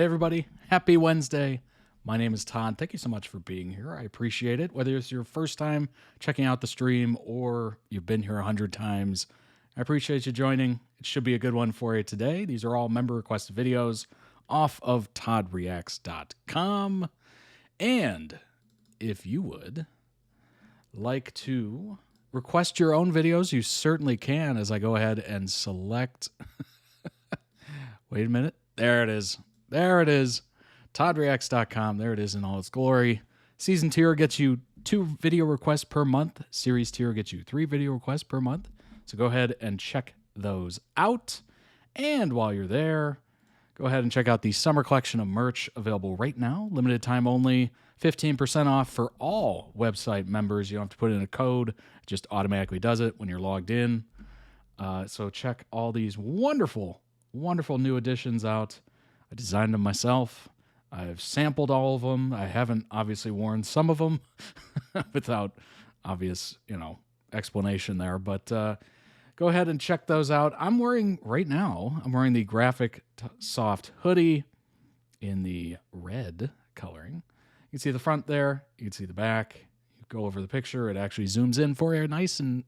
Hey everybody, happy Wednesday. My name is Todd. Thank you so much for being here. I appreciate it. Whether it's your first time checking out the stream or you've been here 100 times, I appreciate you joining. It should be a good one for you today. These are all member requested videos off of toddreacts.com. And if you would like to request your own videos, you certainly can as I go ahead and select. Wait a minute. There it is. There it is. toddreacts.com. There it is in all its glory. Season tier gets you 2 video requests per month. Series tier gets you 3 video requests per month. So go ahead and check those out. And while you're there, go ahead and check out the summer collection of merch available right now. Limited time only. 15% off for all website members. You don't have to put in a code. It just automatically does it when you're logged in. So check all these wonderful new additions out. I designed them myself. I've sampled all of them. I haven't obviously worn some of them without obvious, explanation there. But go ahead and check those out. I'm wearing the graphic soft hoodie in the red coloring. You can see the front there. You can see the back. You go over the picture. It actually zooms in for you nice and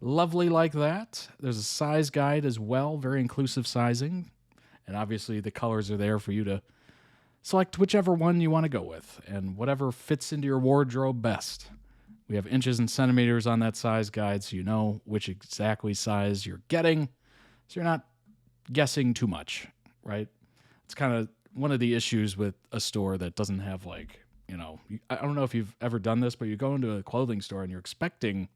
lovely like that. There's a size guide as well, very inclusive sizing. And obviously the colors are there for you to select whichever one you want to go with and whatever fits into your wardrobe best. We have inches and centimeters on that size guide so you know which exactly size you're getting. So you're not guessing too much, right? It's kind of one of the issues with a store that doesn't have I don't know if you've ever done this, but you go into a clothing store and you're expecting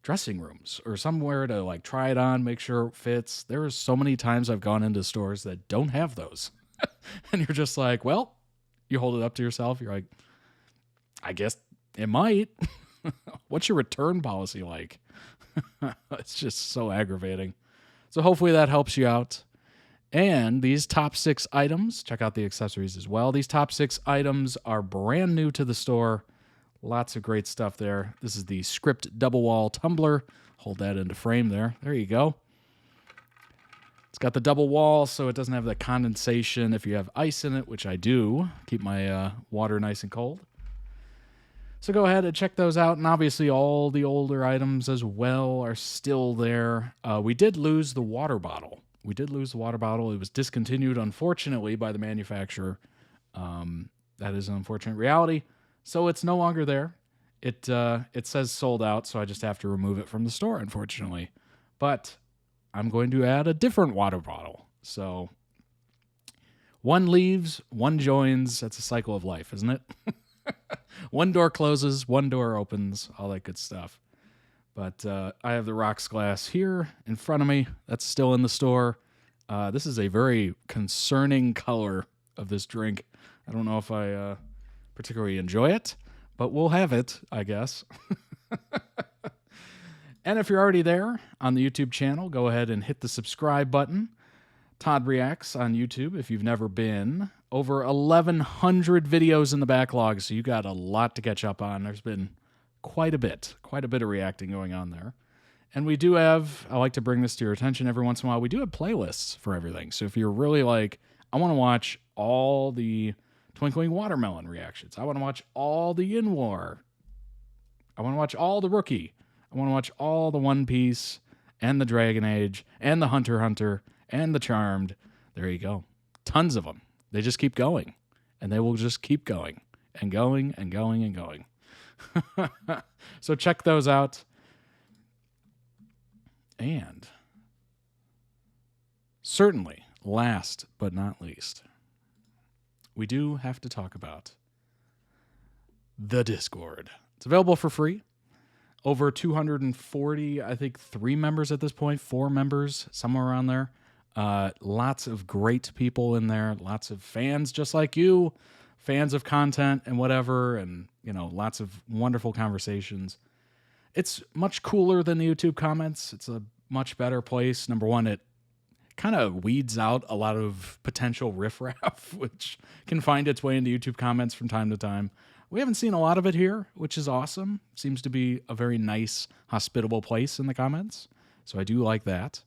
dressing rooms or somewhere to try it on, make sure it fits. There are so many times I've gone into stores that don't have those. And you're just like, well, you hold it up to yourself. You're like, I guess it might. What's your return policy like? It's just so aggravating. So hopefully that helps you out. And these top 6 items, check out the accessories as well. These top 6 items are brand new to the store. Lots of great stuff there. This is the Script Double Wall Tumbler. Hold that into frame there. There you go. It's got the double wall, so it doesn't have that condensation if you have ice in it, which I do. Keep my water nice and cold. So go ahead and check those out. And obviously all the older items as well are still there. We did lose the water bottle. It was discontinued, unfortunately, by the manufacturer. That is an unfortunate reality. So it's no longer there. It says sold out, so I just have to remove it from the store, unfortunately. But I'm going to add a different water bottle. So one leaves, one joins. That's a cycle of life, isn't it? One door closes, one door opens, all that good stuff. But I have the rocks glass here in front of me. That's still in the store. This is a very concerning color of this drink. I don't know if I particularly enjoy it, but we'll have it, I guess. And if you're already there on the YouTube channel, go ahead and hit the subscribe button. Todd Reacts on YouTube if you've never been. Over 1,100 videos in the backlog, so you got a lot to catch up on. There's been quite a bit of reacting going on there. And we do have, I like to bring this to your attention every once in a while, we do have playlists for everything. So if you're really I want to watch all the Twinkling Watermelon reactions. I want to watch all the In War. I want to watch all the Rookie. I want to watch all the One Piece and the Dragon Age and the Hunter x Hunter and the Charmed. There you go. Tons of them. They just keep going. And they will just keep going and going and going and going. So check those out. And certainly, last but not least, we do have to talk about the Discord. It's available for free. Over 240, I think 3 members at this point, 4 members, somewhere around there. Lots of great people in there, lots of fans just like you, fans of content and whatever, and lots of wonderful conversations. It's much cooler than the YouTube comments. It's a much better place. Number one, it kind of weeds out a lot of potential riffraff, which can find its way into YouTube comments from time to time. We haven't seen a lot of it here, which is awesome. Seems to be a very nice, hospitable place in the comments. So I do like that.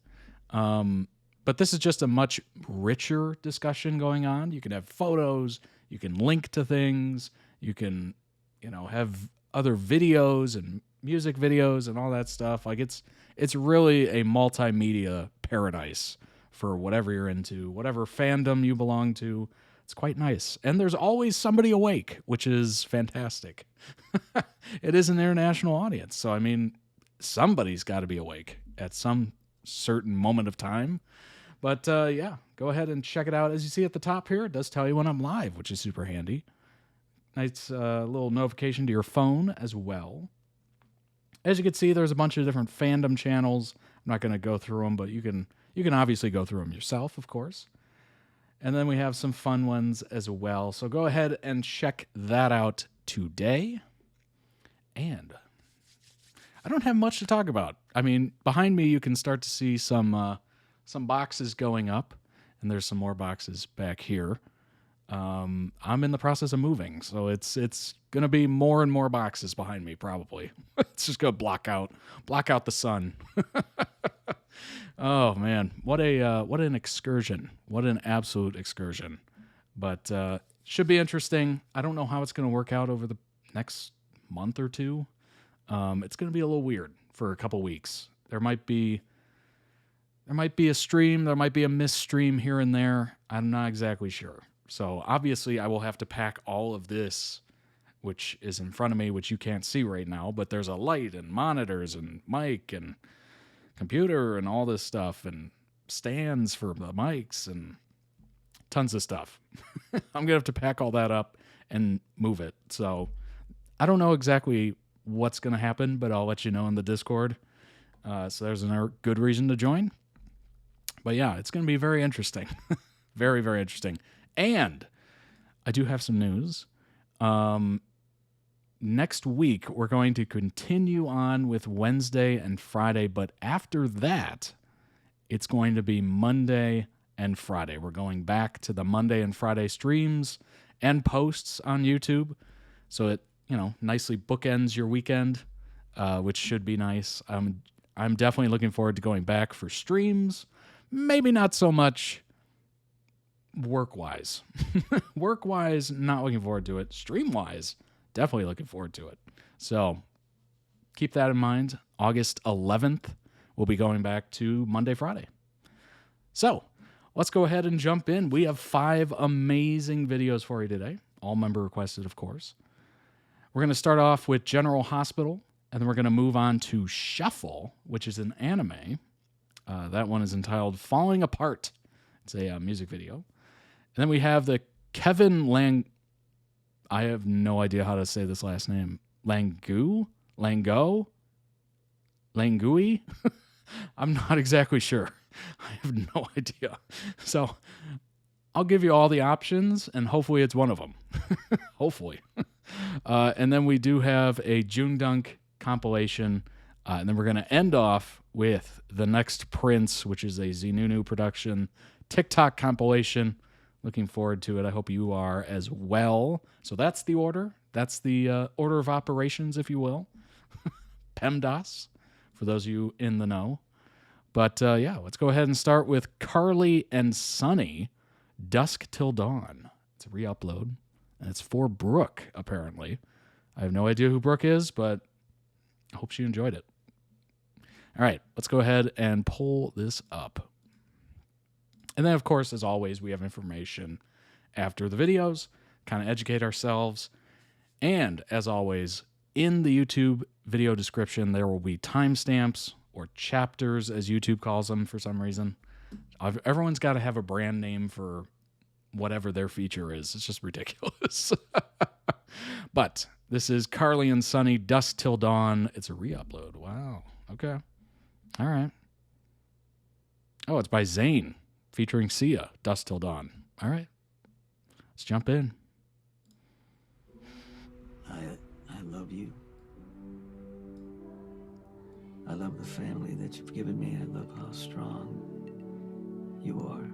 But But this is just a much richer discussion going on. You can have photos, you can link to things, you can, have other videos and music videos and all that stuff. Like it's really a multimedia paradise for whatever you're into, whatever fandom you belong to. It's quite nice. And there's always somebody awake, which is fantastic. It is an international audience. So, I mean, somebody's got to be awake at some certain moment of time. But yeah, go ahead and check it out. As you see at the top here, it does tell you when I'm live, which is super handy. Nice little notification to your phone as well. As you can see, there's a bunch of different fandom channels. I'm not going to go through them, but you can obviously go through them yourself, of course. And then we have some fun ones as well. So go ahead and check that out today. And I don't have much to talk about. I mean, behind me, you can start to see some boxes going up, and there's some more boxes back here. I'm in the process of moving, so it's going to be more and more boxes behind me, probably. It's just going to block out the sun. Oh man, what an excursion. What an absolute excursion. But should be interesting. I don't know how it's going to work out over the next month or two. It's going to be a little weird for a couple weeks. There might be a stream, there might be a missed stream here and there. I'm not exactly sure. So obviously I will have to pack all of this, which is in front of me, which you can't see right now, but there's a light and monitors and mic and computer and all this stuff and stands for the mics and tons of stuff. I'm going to have to pack all that up and move it. So I don't know exactly what's going to happen, but I'll let you know in the Discord. So there's another good reason to join. But yeah, it's going to be very interesting. Very, very interesting. And I do have some news. Next week, we're going to continue on with Wednesday and Friday, but after that, it's going to be Monday and Friday. We're going back to the Monday and Friday streams and posts on YouTube. So it, nicely bookends your weekend, which should be nice. I'm definitely looking forward to going back for streams. Maybe not so much work-wise. Work-wise, not looking forward to it. Stream-wise, definitely looking forward to it. So keep that in mind. August 11th, we'll be going back to Monday, Friday. So let's go ahead and jump in. We have 5 amazing videos for you today, all member requested, of course. We're going to start off with General Hospital, and then we're going to move on to Shuffle, which is an anime. That one is entitled Falling Apart. It's a music video. And then we have the Kevin Langue. I have no idea how to say this last name. Langue? I'm not exactly sure. I have no idea. So I'll give you all the options, and hopefully it's one of them. Hopefully. And then we do have a JoongDunk compilation. And then we're going to end off with The Next Prince, which is a ZeeNunew production TikTok compilation. Looking forward to it. I hope you are as well. So that's the order. That's the order of operations, if you will. PEMDAS, for those of you in the know. But yeah, let's go ahead and start with Carly and Sunny, Dusk Till Dawn. It's a re-upload, and it's for Brooke, apparently. I have no idea who Brooke is, but I hope she enjoyed it. All right, let's go ahead and pull this up. And then, of course, as always, we have information after the videos, kind of educate ourselves. And as always, in the YouTube video description, there will be timestamps or chapters, as YouTube calls them for some reason. Everyone's got to have a brand name for whatever their feature is. It's just ridiculous. But this is Carly and Sunny, Dusk Till Dawn. It's a re-upload. Wow. Okay. All right. Oh, it's by Zane, featuring Sia, Dusk Till Dawn. All right. Let's jump in. I love you. I love the family that you've given me. I love how strong you are.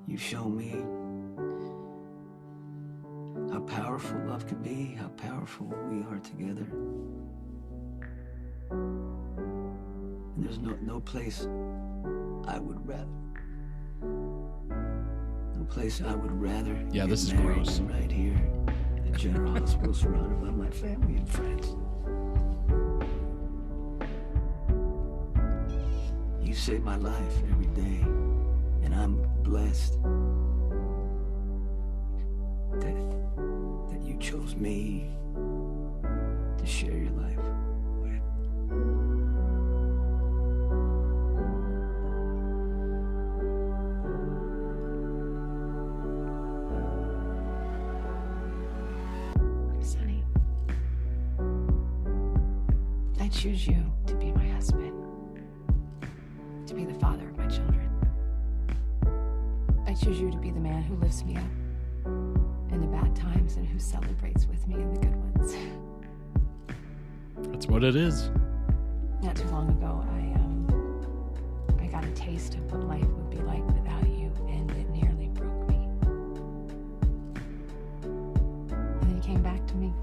You show me how powerful love can be, how powerful we are together. There's no place I would rather. No place I would rather. Yeah, this is get married gross. than right here at General Hospital, surrounded by my family and friends. You save my life every day, and I'm blessed that you chose me to share your life with. Sonny, I choose you to be my husband, to be the father of my children. I choose you to be the man who lifts me up in the bad times and who celebrates with me in the good ones. That's what it is. Not too long ago, I got a taste of what life would be like without you, and it nearly broke me. And then you came back to me.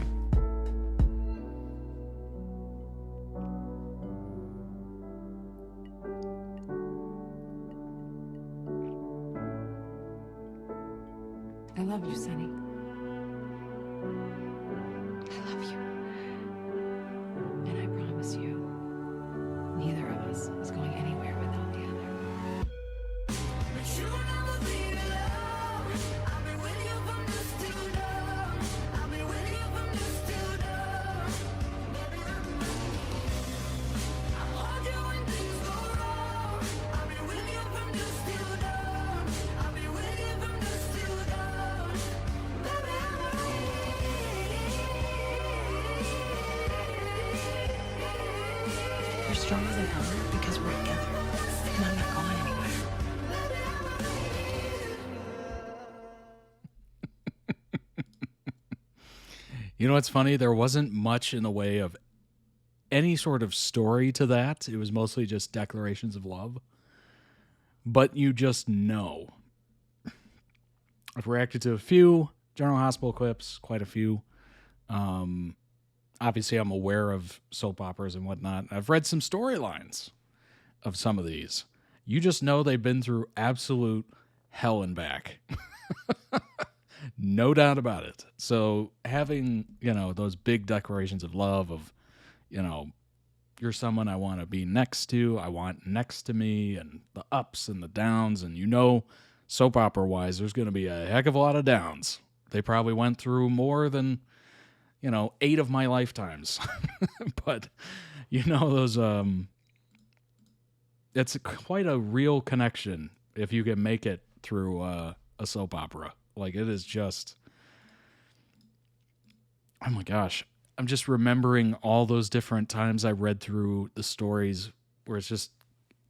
I love you, Sonny. I love you. And I promise you, neither of us is going anywhere without the other. We're stronger than ever because we're together. And I'm not going anywhere. You know what's funny? There wasn't much in the way of any sort of story to that. It was mostly just declarations of love. But you just know. I've reacted to a few General Hospital clips, quite a few. Obviously, I'm aware of soap operas and whatnot. I've read some storylines of some of these. You just know they've been through absolute hell and back. No doubt about it. So having, those big declarations of love of, you're someone I want to be next to, I want next to me, and the ups and the downs. And soap opera wise, there's going to be a heck of a lot of downs. They probably went through more than, 8 of my lifetimes. But, those, it's quite a real connection if you can make it through a soap opera. Like, it is just, oh my gosh. I'm just remembering all those different times I read through the stories where it's just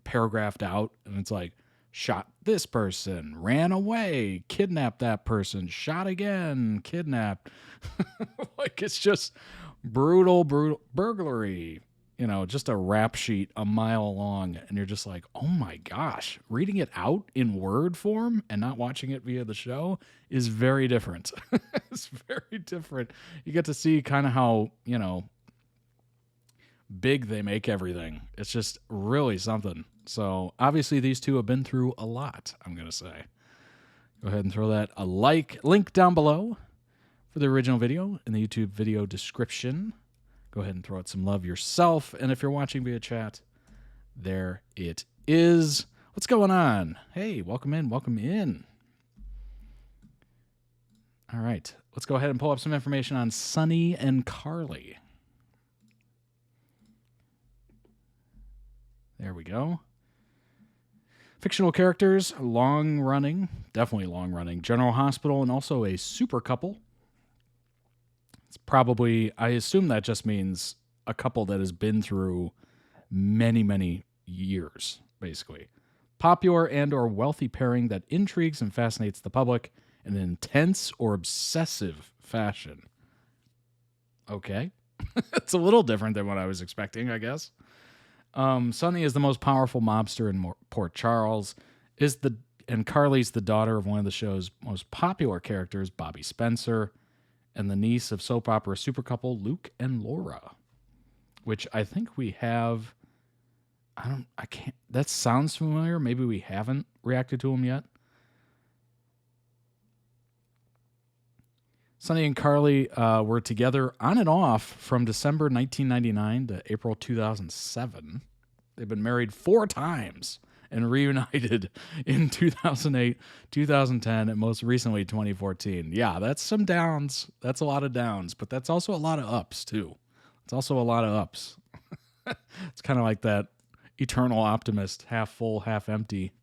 paragraphed out and it's like, shot this person, ran away, kidnapped that person, shot again, kidnapped. Like, it's just brutal burglary, just a rap sheet a mile long. And you're just like, oh my gosh, reading it out in word form and not watching it via the show is very different. It's very different. You get to see kind of how, big they make everything. It's just really something. So obviously these two have been through a lot, I'm going to say. Go ahead and throw that a link down below for the original video in the YouTube video description. Go ahead and throw out some love yourself. And if you're watching via chat, there it is. What's going on? Hey, welcome in. Welcome in. All right. Let's go ahead and pull up some information on Sonny and Carly. There we go. Fictional characters, definitely long-running, General Hospital, and also a super couple. It's probably, I assume that just means a couple that has been through many, many years, basically. Popular and or wealthy pairing that intrigues and fascinates the public in an intense or obsessive fashion. Okay. It's a little different than what I was expecting, I guess. Sonny is the most powerful mobster in Port Charles, and Carly's the daughter of one of the show's most popular characters, Bobby Spencer, and the niece of soap opera super couple Luke and Laura, which I think we have I can't, that sounds familiar. Maybe we haven't reacted to them yet. Sonny and Carly were together on and off from December 1999 to April 2007. They've been married 4 times and reunited in 2008, 2010, and most recently 2014. Yeah, that's some downs. That's a lot of downs, but that's also a lot of ups, too. It's also a lot of ups. It's kind of like that eternal optimist, half full, half empty.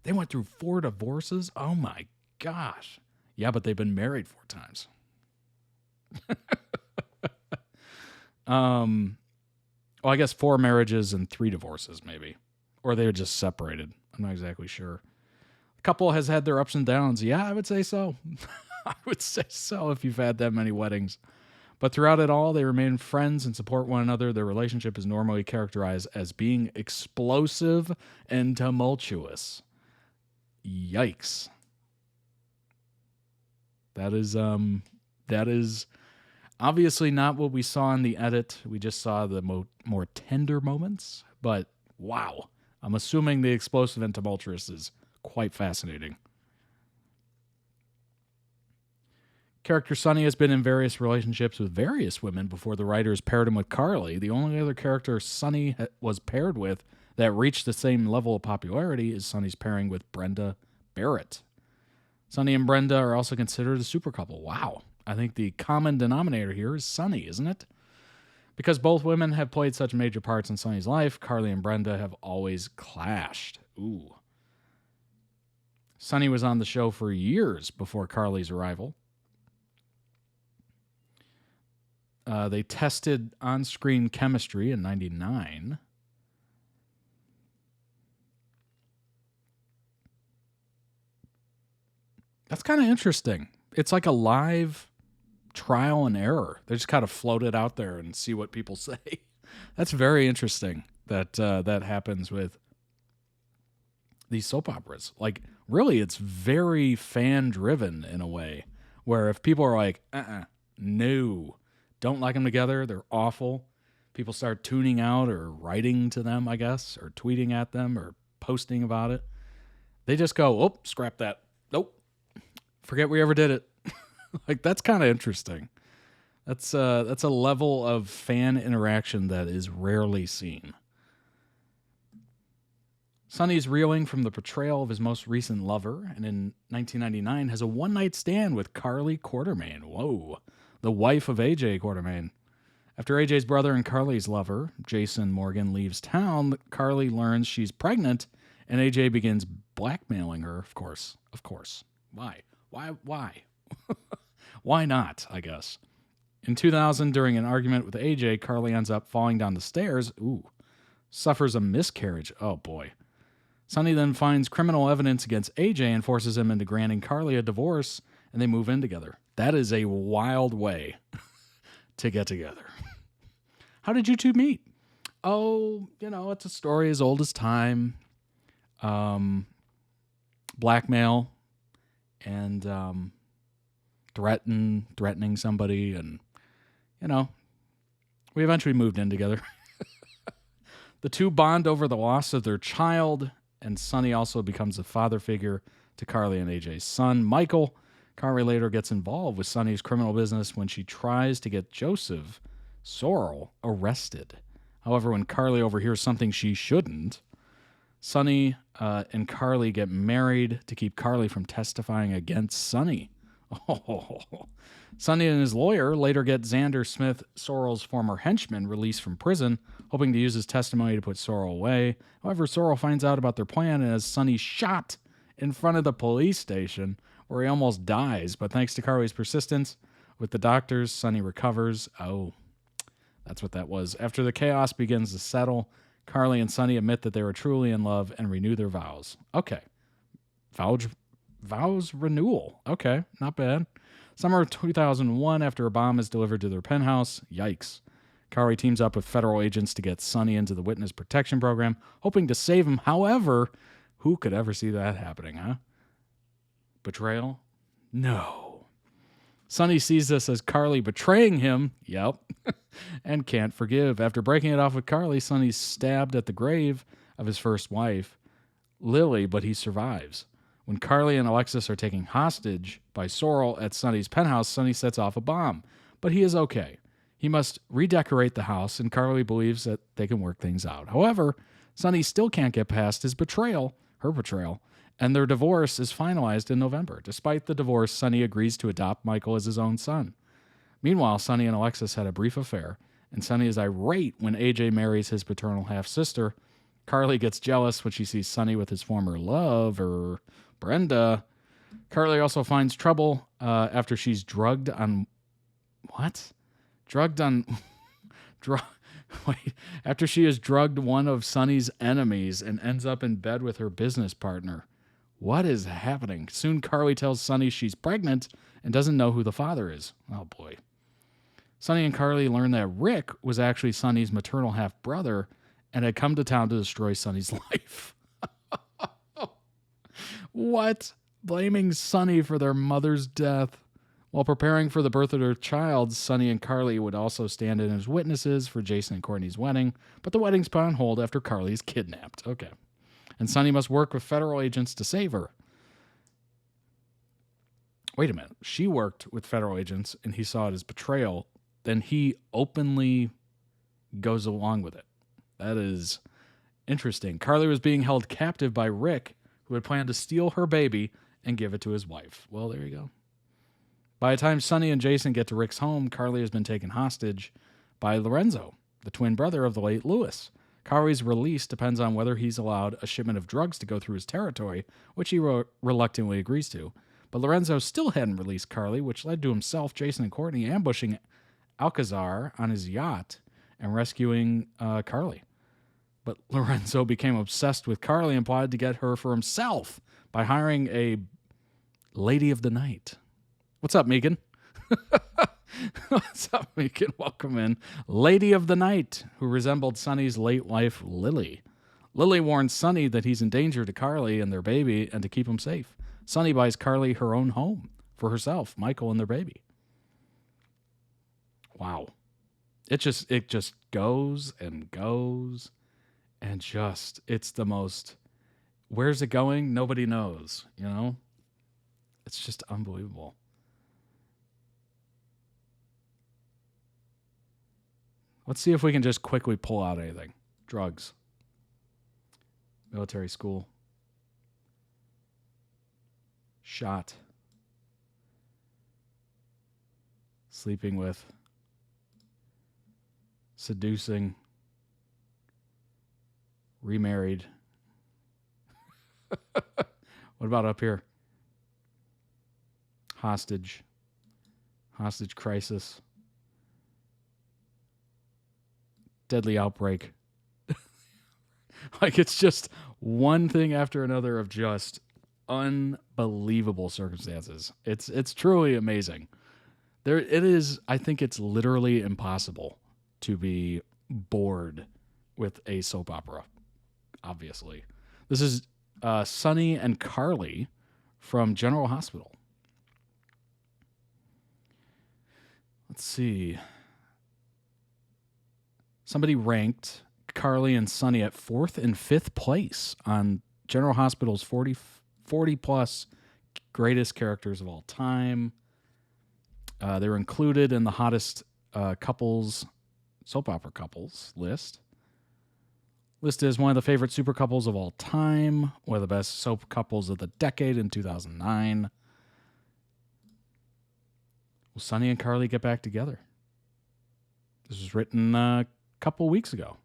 They went through 4 divorces? Oh, my gosh. Yeah, but they've been married 4 times. Well, I guess 4 marriages and 3 divorces, maybe. Or they were just separated. I'm not exactly sure. The couple has had their ups and downs. Yeah, I would say so. I would say so if you've had that many weddings. But throughout it all, they remain friends and support one another. Their relationship is normally characterized as being explosive and tumultuous. Yikes. That is obviously not what we saw in the edit. We just saw the more tender moments, but wow. I'm assuming the explosive and tumultuous is quite fascinating. Character Sonny has been in various relationships with various women before the writers paired him with Carly. The only other character Sonny was paired with that reached the same level of popularity is Sonny's pairing with Brenda Barrett. Sonny and Brenda are also considered a super couple. Wow. I think the common denominator here is Sonny, isn't it? Because both women have played such major parts in Sonny's life, Carly and Brenda have always clashed. Ooh. Sonny was on the show for years before Carly's arrival. They tested on-screen chemistry in 1999. That's kind of interesting. It's like a live trial and error. They just kind of float it out there and see what people say. That's very interesting that that happens with these soap operas. Like, really, it's very fan-driven in a way, where if people are like, no, don't like them together, they're awful, people start tuning out or writing to them, I guess, or tweeting at them or posting about it. They just go, oh, scrap that. Nope. Forget we ever did it. Like, that's kind of interesting. That's a level of fan interaction that is rarely seen. Sonny's reeling from the portrayal of his most recent lover, and in 1999 has a one-night stand with Carly Quartermain. Whoa. The wife of AJ Quartermain. After AJ's brother and Carly's lover, Jason Morgan, leaves town, Carly learns she's pregnant, and AJ begins blackmailing her, of course. Of course. Why? Why not, I guess. In 2000, during an argument with AJ, Carly ends up falling down the stairs. Suffers a miscarriage. Oh, boy. Sonny then finds criminal evidence against AJ and forces him into granting Carly a divorce, and they move in together. That is a wild way to get together. How did you two meet? Oh, it's a story as old as time. Blackmail and threatening somebody, and we eventually moved in together. The two bond over the loss of their child, and Sonny also becomes a father figure to Carly and AJ's son, Michael. Carly later gets involved with Sonny's criminal business when she tries to get Joseph Sorrell arrested. However, when Carly overhears something she shouldn't, Sonny and Carly get married to keep Carly from testifying against Sonny. Oh. Sonny and his lawyer later get Xander Smith, Sorrell's former henchman, released from prison, hoping to use his testimony to put Sorrell away. However, Sorrell finds out about their plan and has Sonny shot in front of the police station, where he almost dies. But thanks to Carly's persistence with the doctors, Sonny recovers. Oh, that's what that was. After the chaos begins to settle, Carly and Sonny admit that they were truly in love and renew their vows. Okay. Vows renewal. Okay, not bad. Summer of 2001, after a bomb is delivered to their penthouse. Yikes. Carly teams up with federal agents to get Sonny into the witness protection program, hoping to save him. However, who could ever see that happening, huh? Betrayal? No. Sonny sees this as Carly betraying him, yep, and can't forgive. After breaking it off with Carly, Sonny's stabbed at the grave of his first wife, Lily, but he survives. When Carly and Alexis are taken hostage by Sorrel at Sonny's penthouse, Sonny sets off a bomb, but he is okay. He must redecorate the house, and Carly believes that they can work things out. However, Sonny still can't get past his betrayal, her betrayal, and their divorce is finalized in November. Despite the divorce, Sonny agrees to adopt Michael as his own son. Meanwhile, Sonny and Alexis had a brief affair, and Sonny is irate when AJ marries his paternal half-sister. Carly gets jealous when she sees Sonny with his former lover, Brenda. Carly also finds trouble after she's drugged on... What? Drugged on... Wait, after she has drugged one of Sonny's enemies and ends up in bed with her business partner. What is happening? Soon Carly tells Sonny she's pregnant and doesn't know who the father is. Oh boy. Sonny and Carly learn that Rick was actually Sonny's maternal half-brother and had come to town to destroy Sonny's life. What? Blaming Sonny for their mother's death. While preparing for the birth of their child, Sonny and Carly would also stand in as witnesses for Jason and Courtney's wedding, but the wedding's put on hold after Carly is kidnapped. Okay. And Sonny must work with federal agents to save her. Wait a minute. She worked with federal agents and he saw it as betrayal. Then he openly goes along with it. That is interesting. Carly was being held captive by Rick, who had planned to steal her baby and give it to his wife. Well, there you go. By the time Sonny and Jason get to Rick's home, Carly has been taken hostage by Lorenzo, the twin brother of the late Lewis. Carly's release depends on whether he's allowed a shipment of drugs to go through his territory, which he reluctantly agrees to. But Lorenzo still hadn't released Carly, which led to himself, Jason, and Courtney ambushing Alcazar on his yacht and rescuing Carly. But Lorenzo became obsessed with Carly and plotted to get her for himself by hiring a lady of the night. What's up, Megan? What's up, Megan? Welcome in. Lady of the Night, who resembled Sonny's late wife, Lily. Lily warns Sonny that he's in danger to Carly and their baby and to keep him safe. Sonny buys Carly her own home for herself, Michael, and their baby. Wow. It just goes and goes and just, it's the most, where's it going? Nobody knows, you know? It's just unbelievable. Let's see if we can just quickly pull out anything. Drugs. Military school. Shot. Sleeping with. Seducing. Remarried. What about up here? Hostage. Hostage crisis. Deadly outbreak. Like, it's just one thing after another of just unbelievable circumstances. It's truly amazing. It is, I think it's literally impossible to be bored with a soap opera, obviously. This is Sonny and Carly from General Hospital. Let's see. Somebody ranked Carly and Sonny at 4th and 5th place on General Hospital's 40 plus greatest characters of all time. They were included in the hottest soap opera couples list. Listed as one of the favorite super couples of all time, one of the best soap couples of the decade in 2009. Will Sonny and Carly get back together? This was written a couple weeks ago.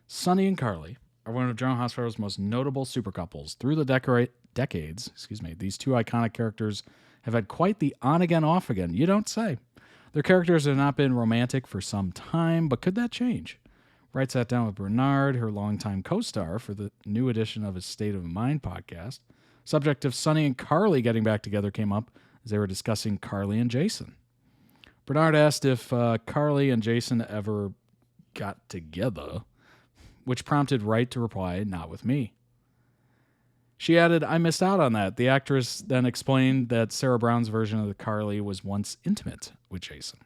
Sonny and Carly are one of General Hospital's most notable super couples. Through the decades, these two iconic characters have had quite the on-again, off-again. You don't say. Their characters have not been romantic for some time, but could that change? Wright sat down with Bernard, her longtime co-star, for the new edition of his State of Mind podcast. Subject of Sonny and Carly getting back together came up as they were discussing Carly and Jason. Bernard asked if Carly and Jason ever got together, which prompted Wright to reply, "Not with me." She added, I missed out on that. The actress then explained that Sarah Brown's version of the Carly was once intimate with Jason.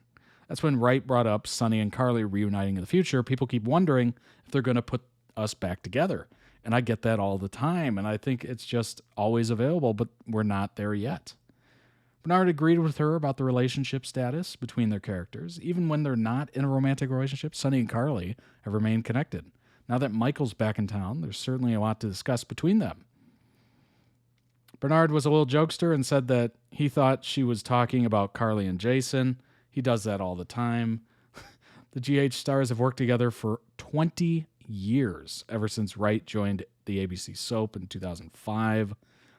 That's when Wright brought up Sonny and Carly reuniting in the future. People keep wondering if they're going to put us back together. And I get that all the time. And I think it's just always available, but we're not there yet. Bernard agreed with her about the relationship status between their characters. Even when they're not in a romantic relationship, Sonny and Carly have remained connected. Now that Michael's back in town, there's certainly a lot to discuss between them. Bernard was a little jokester and said that he thought she was talking about Carly and Jason. He does that all the time. The GH stars have worked together for 20 years, ever since Wright joined the ABC soap in 2005.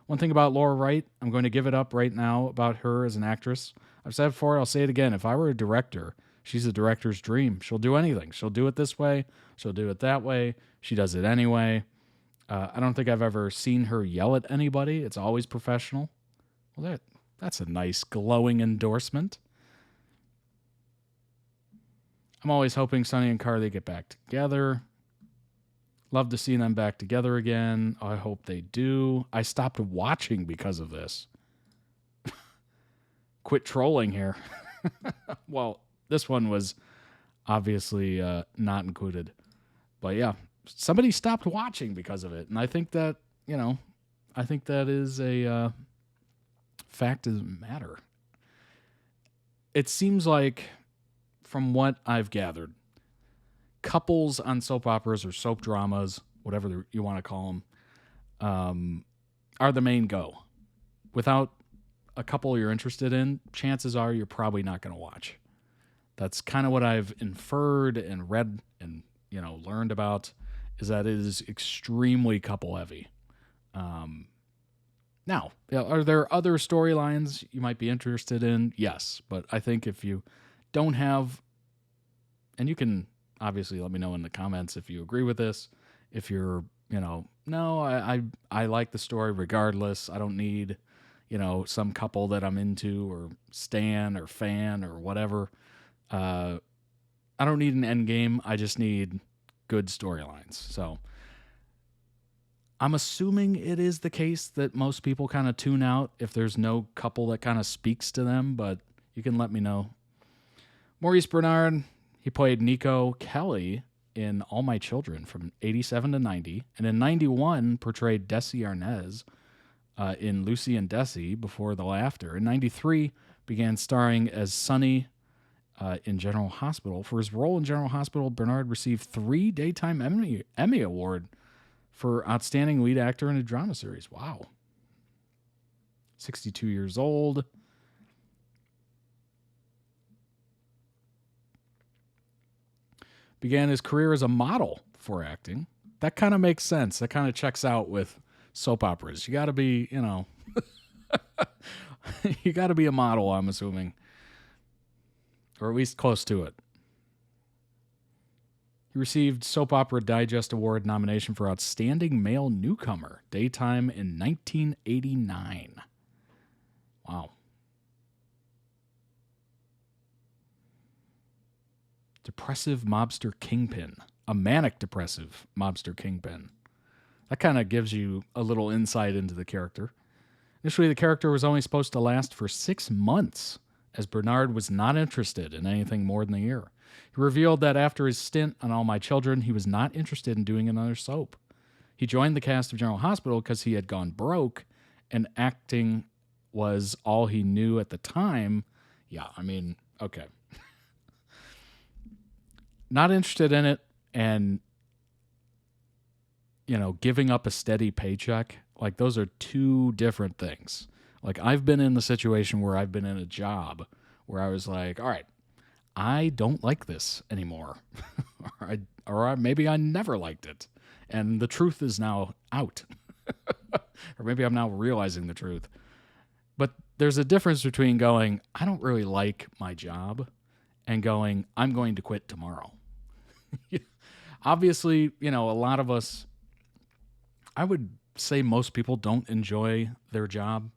One thing about Laura Wright, I'm going to give it up right now about her as an actress. I've said it before, I'll say it again. If I were a director, she's a director's dream. She'll do anything. She'll do it this way. She'll do it that way. She does it anyway. I don't think I've ever seen her yell at anybody. It's always professional. Well, that's a nice glowing endorsement. I'm always hoping Sonny and Carly get back together. Love to see them back together again. I hope they do. I stopped watching because of this. Quit trolling here. Well, this one was obviously not included. But yeah, somebody stopped watching because of it. And I think that, I think that is a fact of the matter. It seems like, from what I've gathered, couples on soap operas or soap dramas, whatever you want to call them, are the main go. Without a couple you're interested in, chances are you're probably not going to watch. That's kind of what I've inferred and read and learned about, is that it is extremely couple heavy. Now, are there other storylines you might be interested in? Yes, but I think if you don't have, and you can obviously let me know in the comments if you agree with this, if you're, no, I like the story regardless. I don't need, some couple that I'm into or stan or fan or whatever. I don't need an end game. I just need good storylines. So I'm assuming it is the case that most people kind of tune out if there's no couple that kind of speaks to them, but you can let me know. Maurice Bernard, he played Nico Kelly in All My Children from 87 to 90, and in 91 portrayed Desi Arnaz in Lucy and Desi Before the Laughter. In 93 began starring as Sonny in General Hospital. For his role in General Hospital, Bernard received 3 Daytime Emmy Award for Outstanding Lead Actor in a Drama Series. Wow. 62 years old. Began his career as a model before acting. That kind of makes sense. That kind of checks out with soap operas. You got to be, you got to be a model, I'm assuming. Or at least close to it. He received Soap Opera Digest Award nomination for Outstanding Male Newcomer, Daytime in 1989. Wow. Depressive mobster kingpin. A manic depressive mobster kingpin. That kind of gives you a little insight into the character. Initially, the character was only supposed to last for 6 months, as Bernard was not interested in anything more than a year. He revealed that after his stint on All My Children, he was not interested in doing another soap. He joined the cast of General Hospital because he had gone broke, and acting was all he knew at the time. Yeah, I mean, okay. Not interested in it, and, giving up a steady paycheck, like, those are two different things. Like, I've been in the situation where I've been in a job where I was like, all right, I don't like this anymore. or maybe I never liked it. And the truth is now out. Or maybe I'm now realizing the truth. But there's a difference between going, I don't really like my job, and going, I'm going to quit tomorrow. Obviously, a lot of us, I would say most people don't enjoy their job.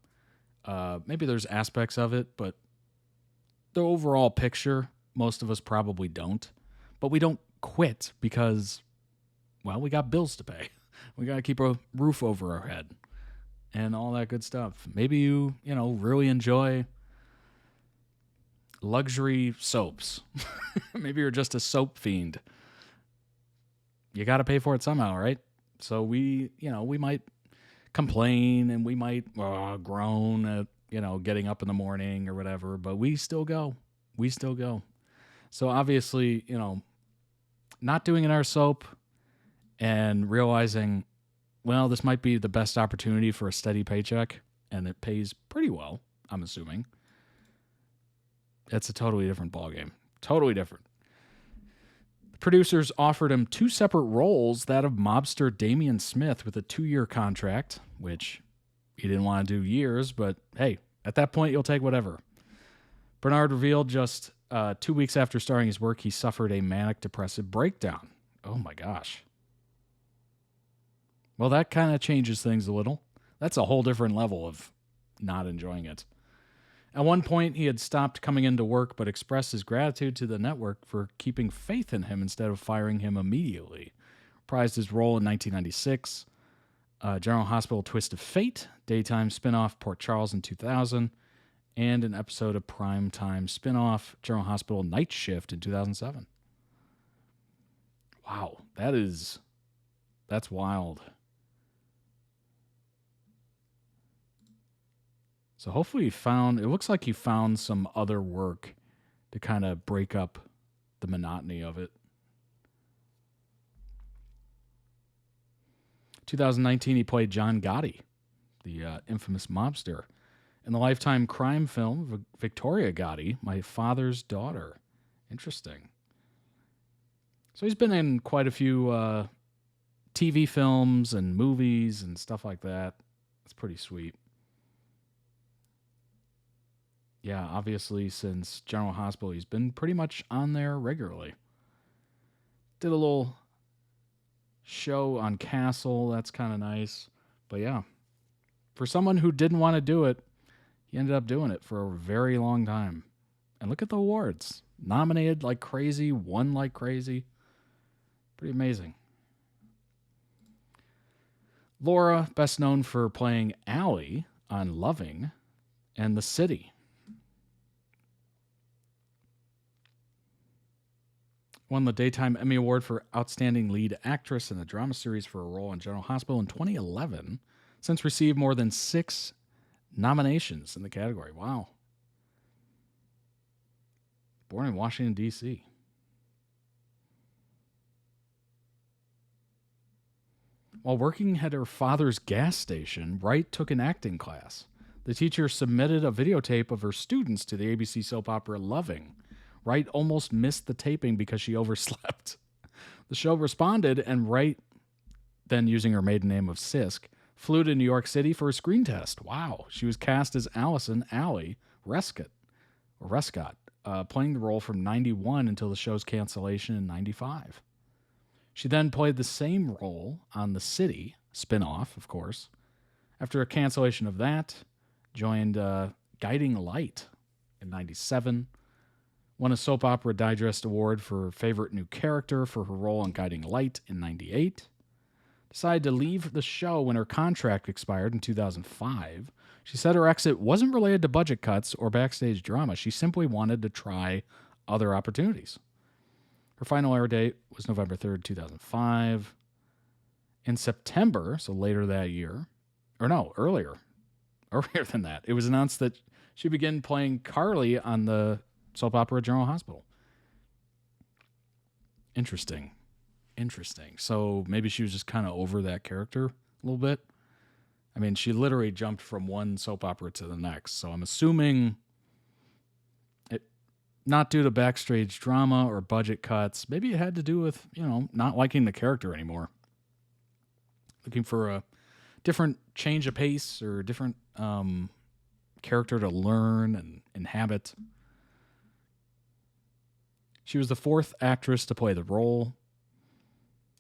Maybe there's aspects of it, but the overall picture, most of us probably don't. But we don't quit because, well, we got bills to pay. We got to keep a roof over our head. and all that good stuff. Maybe you really enjoy luxury soaps. Maybe you're just a soap fiend. You got to pay for it somehow, right? So we might complain and we might groan at, getting up in the morning or whatever, but we still go. So obviously, not doing an our soap and realizing, well, this might be the best opportunity for a steady paycheck, and it pays pretty well, I'm assuming. It's a totally different ballgame. Totally different. The producers offered him 2 separate roles, that of mobster Damian Smith with a 2-year contract, which he didn't want to do years, but hey, at that point, you'll take whatever. Bernard revealed just 2 weeks after starting his work, he suffered a manic depressive breakdown. Oh my gosh. Well, that kind of changes things a little. That's a whole different level of not enjoying it. At one point, he had stopped coming into work, but expressed his gratitude to the network for keeping faith in him instead of firing him immediately. Reprised his role in 1996, General Hospital Twist of Fate, daytime spinoff Port Charles in 2000, and an episode of primetime spinoff General Hospital Night Shift in 2007. Wow, that's wild. So hopefully it looks like he found some other work to kind of break up the monotony of it. 2019, he played John Gotti, the infamous mobster, in the Lifetime crime film Victoria Gotti, My Father's Daughter. Interesting. So he's been in quite a few TV films and movies and stuff like that. It's pretty sweet. Yeah, obviously, since General Hospital, he's been pretty much on there regularly. Did a little show on Castle. That's kind of nice. But yeah, for someone who didn't want to do it, he ended up doing it for a very long time. And look at the awards. Nominated like crazy, won like crazy. Pretty amazing. Laura, best known for playing Allie on Loving and The City. Won the Daytime Emmy Award for Outstanding Lead Actress in a Drama Series for a role in General Hospital in 2011. Since received more than 6 nominations in the category. Wow. Born in Washington, D.C. While working at her father's gas station, Wright took an acting class. The teacher submitted a videotape of her students to the ABC soap opera Loving. Wright almost missed the taping because she overslept. The show responded, and Wright, then using her maiden name of Sisk, flew to New York City for a screen test. Wow. She was cast as Allison Allie Rescott, playing the role from 91 until the show's cancellation in 95. She then played the same role on The City, spin-off, of course. After a cancellation of that, joined Guiding Light in 97. Won a Soap Opera Digest Award for Favorite New Character for her role on Guiding Light in 98. Decided to leave the show when her contract expired in 2005. She said her exit wasn't related to budget cuts or backstage drama. She simply wanted to try other opportunities. Her final air date was November 3rd, 2005. In September, so later that year, earlier than that, it was announced that she began playing Carly on the soap opera General Hospital. Interesting. So maybe she was just kind of over that character a little bit. I mean, she literally jumped from one soap opera to the next. So I'm assuming it not due to backstage drama or budget cuts. Maybe it had to do with, not liking the character anymore. Looking for a different change of pace or a different character to learn and inhabit. She was the 4th actress to play the role.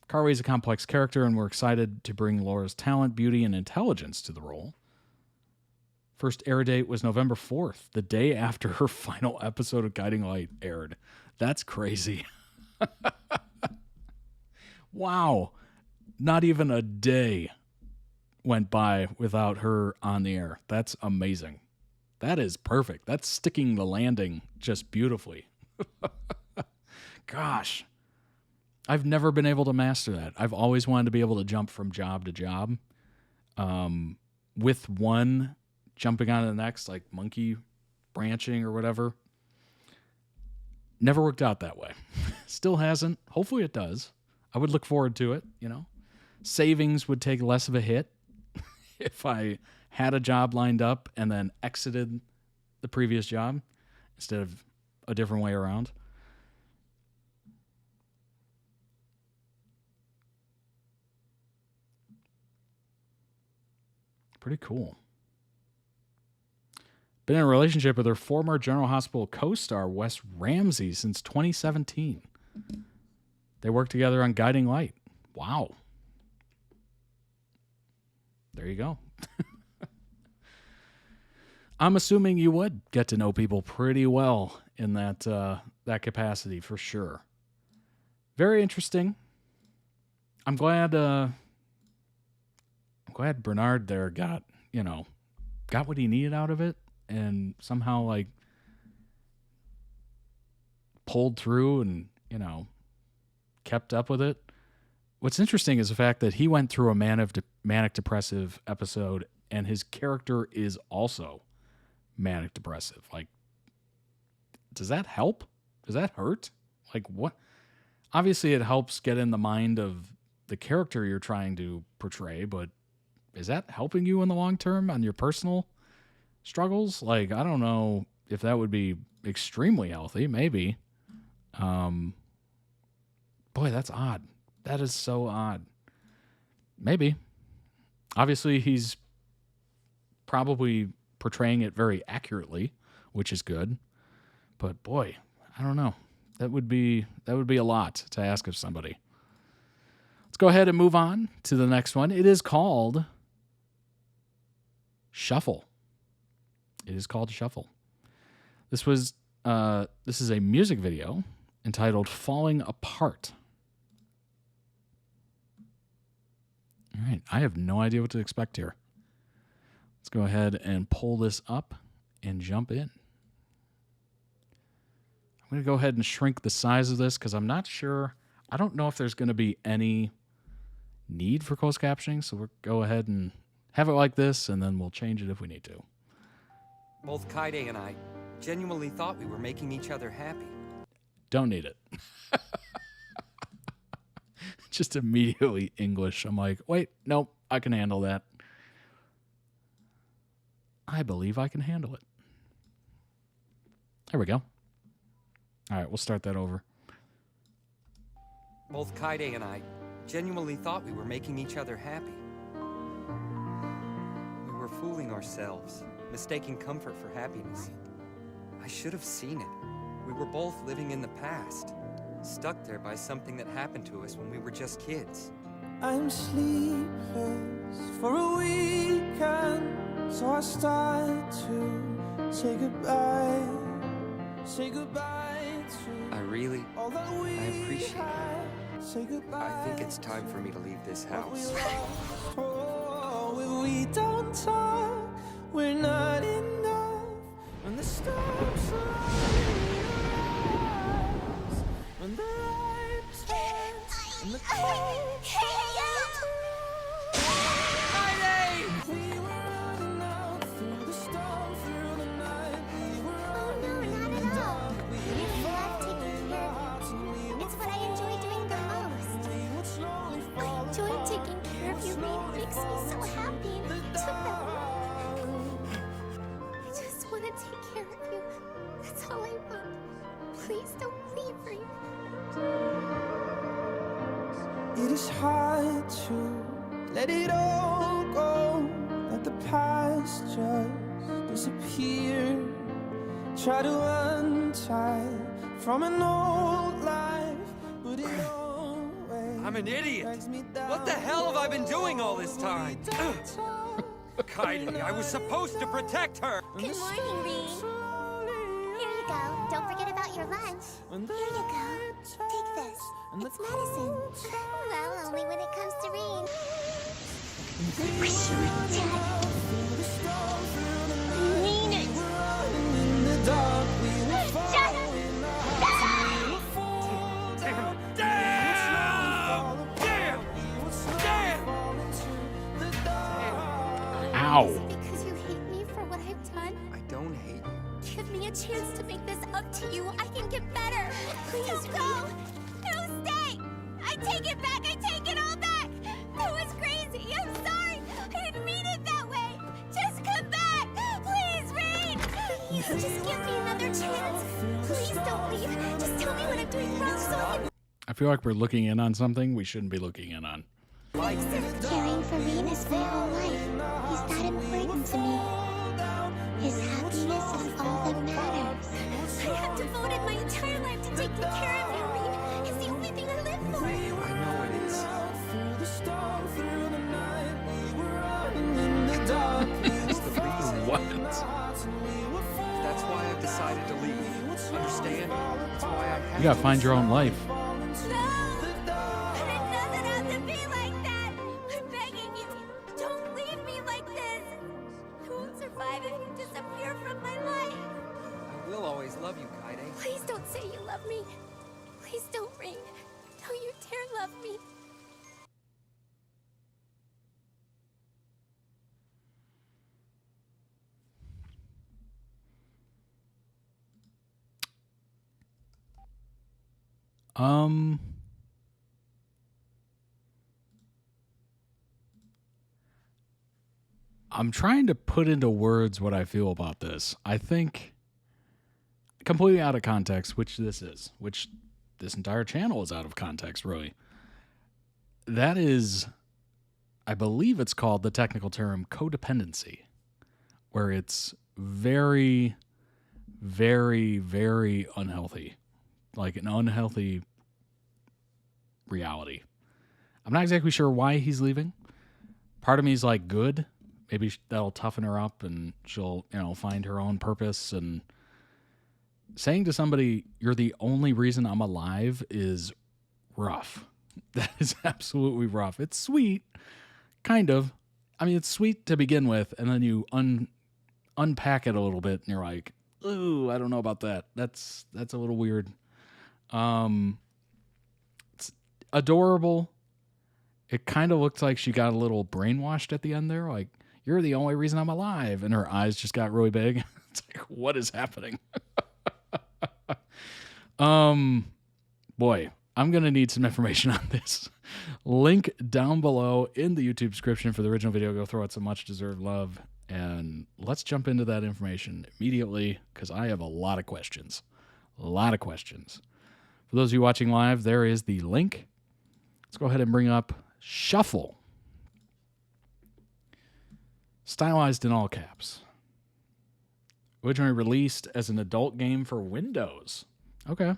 Carly is a complex character, and we're excited to bring Laura's talent, beauty, and intelligence to the role. First air date was November 4th, the day after her final episode of Guiding Light aired. That's crazy. Wow. Not even a day went by without her on the air. That's amazing. That is perfect. That's sticking the landing just beautifully. Gosh, I've never been able to master that. I've always wanted to be able to jump from job to job. With one jumping on to the next, like monkey branching or whatever. Never worked out that way. Still hasn't. Hopefully it does. I would look forward to it, you know. Savings would take less of a hit if I had a job lined up and then exited the previous job instead of a different way around. Pretty cool. Been in a relationship with her former General Hospital co-star Wes Ramsey since 2017. They worked together on Guiding Light. Wow. There you go. I'm assuming you would get to know people pretty well in that capacity for sure. Very interesting. I'm glad Bernard there got what he needed out of it and somehow like pulled through and, kept up with it. What's interesting is the fact that he went through a manic depressive episode and his character is also manic depressive. Like, does that help? Does that hurt? Like, what? Obviously it helps get in the mind of the character you're trying to portray, but is that helping you in the long term on your personal struggles? Like, I don't know if that would be extremely healthy. Maybe. Boy, that's odd. That is so odd. Maybe. Obviously, he's probably portraying it very accurately, which is good. But boy, I don't know. That would be a lot to ask of somebody. Let's go ahead and move on to the next one. It is called Shuffle. It is called Shuffle. This is a music video entitled Falling Apart. All right, I have no idea what to expect here. Let's go ahead and pull this up and jump in. I'm going to go ahead and shrink the size of this because I'm not sure. I don't know if there's going to be any need for closed captioning, so we'll go ahead and have it like this, and then we'll change it if we need to. Both Kaide and I genuinely thought we were making each other happy. Don't need it. Just immediately English. I'm like, wait, nope, I can handle that. I believe I can handle it. There we go. All right, we'll start that over. Both Kaide and I genuinely thought we were making each other happy. We were fooling ourselves, mistaking comfort for happiness. I should have seen it. We were both living in the past, stuck there by something that happened to us when we were just kids. I'm sleepless for a weekend, so I start to say goodbye to I appreciate it. say goodbye. I think it's time for me to leave this house. Oh, we don't talk, we're not enough. When the storms rise, when the light turns, and the cold we were running out through the storm, through the night. We were running in the dark. We love taking care of you. It's what I enjoy doing the most. I enjoy taking care of you, Reed. It makes me so happy, and you took that wrong. I just want to take care of you. That's all I want. Please don't leave, Reed. It is hard to let it all go, let the past just disappear. Try to untie from an old life, but it always I'm an idiot. drags me down. What the hell have I been doing all this time? Kaide, I was supposed to protect her. Good morning, Reed. Here you go. Don't forget about your lunch. Here you go. Take this. It's medicine. Well, only when it comes to Reed. wish you were dead. I mean it. Shut up. Ow. Is it because you hate me for what I've done? I don't hate you. Give me a chance to make this up to you. I can get better. Please don't go. No, stay. I take it back. I take it all back. That was crazy. I'm sorry. I didn't mean it that way. Just come back. Please, Rain. Please, just give me another chance. Please don't leave. Just tell me what I'm doing wrong so I can... I feel like we're looking in on something we shouldn't be looking in on. Caring for Venus my whole life. He's that important to me. His happiness is all that matters. I have devoted my entire life to taking care of you, Reed. It's the only thing I live for. I know it is. It's the reason. What? That's why I've decided to leave. Understand? That's why I have You gotta to find your own life. No! It doesn't have to be like that! I'm begging you, don't leave me like this! I won't survive if you disappear from my life! I will always love you, Kaide. Please don't say you love me. Please don't, Rain. Don't you dare love me. I'm trying to put into words what I feel about this. I think completely out of context, which this is, which this entire channel is out of context, really. That is, I believe it's called the technical term codependency, where it's very, very, very unhealthy, like an unhealthy reality. I'm not exactly sure why he's leaving. Part of me is like, good. Maybe that'll toughen her up and she'll, find her own purpose. And saying to somebody, you're the only reason I'm alive is rough. That is absolutely rough. It's sweet, kind of. I mean, it's sweet to begin with, and then you unpack it a little bit, and you're like, ooh, I don't know about that. That's a little weird. It's adorable. It kind of looks like she got a little brainwashed at the end there, like, you're the only reason I'm alive. And her eyes just got really big. It's like, what is happening? Boy, I'm going to need some information on this. Link down below in the YouTube description for the original video. Go throw it some much deserved love. And let's jump into that information immediately because I have a lot of questions. A lot of questions. For those of you watching live, there is the link. Let's go ahead and bring up Shuffle. Stylized in all caps. Originally released as an adult game for Windows. Okay.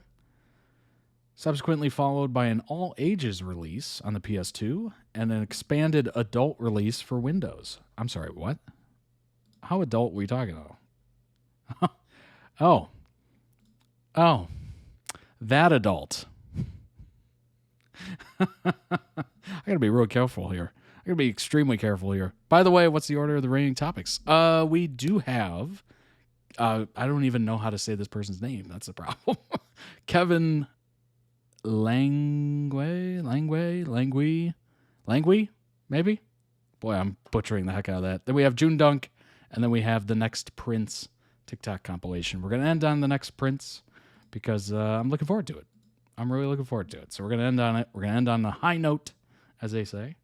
Subsequently followed by an all-ages release on the PS2 and an expanded adult release for Windows. I'm sorry, what? How adult were we talking about? Oh. That adult. I gotta be real careful here. I gotta be extremely careful here. By the way, what's the order of the remaining topics? We do have, I don't even know how to say this person's name. That's the problem. Kevin Langue, maybe? Boy, I'm butchering the heck out of that. Then we have JoongDunk, and then we have the Next Prince TikTok compilation. We're going to end on the Next Prince because I'm looking forward to it. I'm really looking forward to it. So we're going to end on it. We're going to end on the high note, as they say.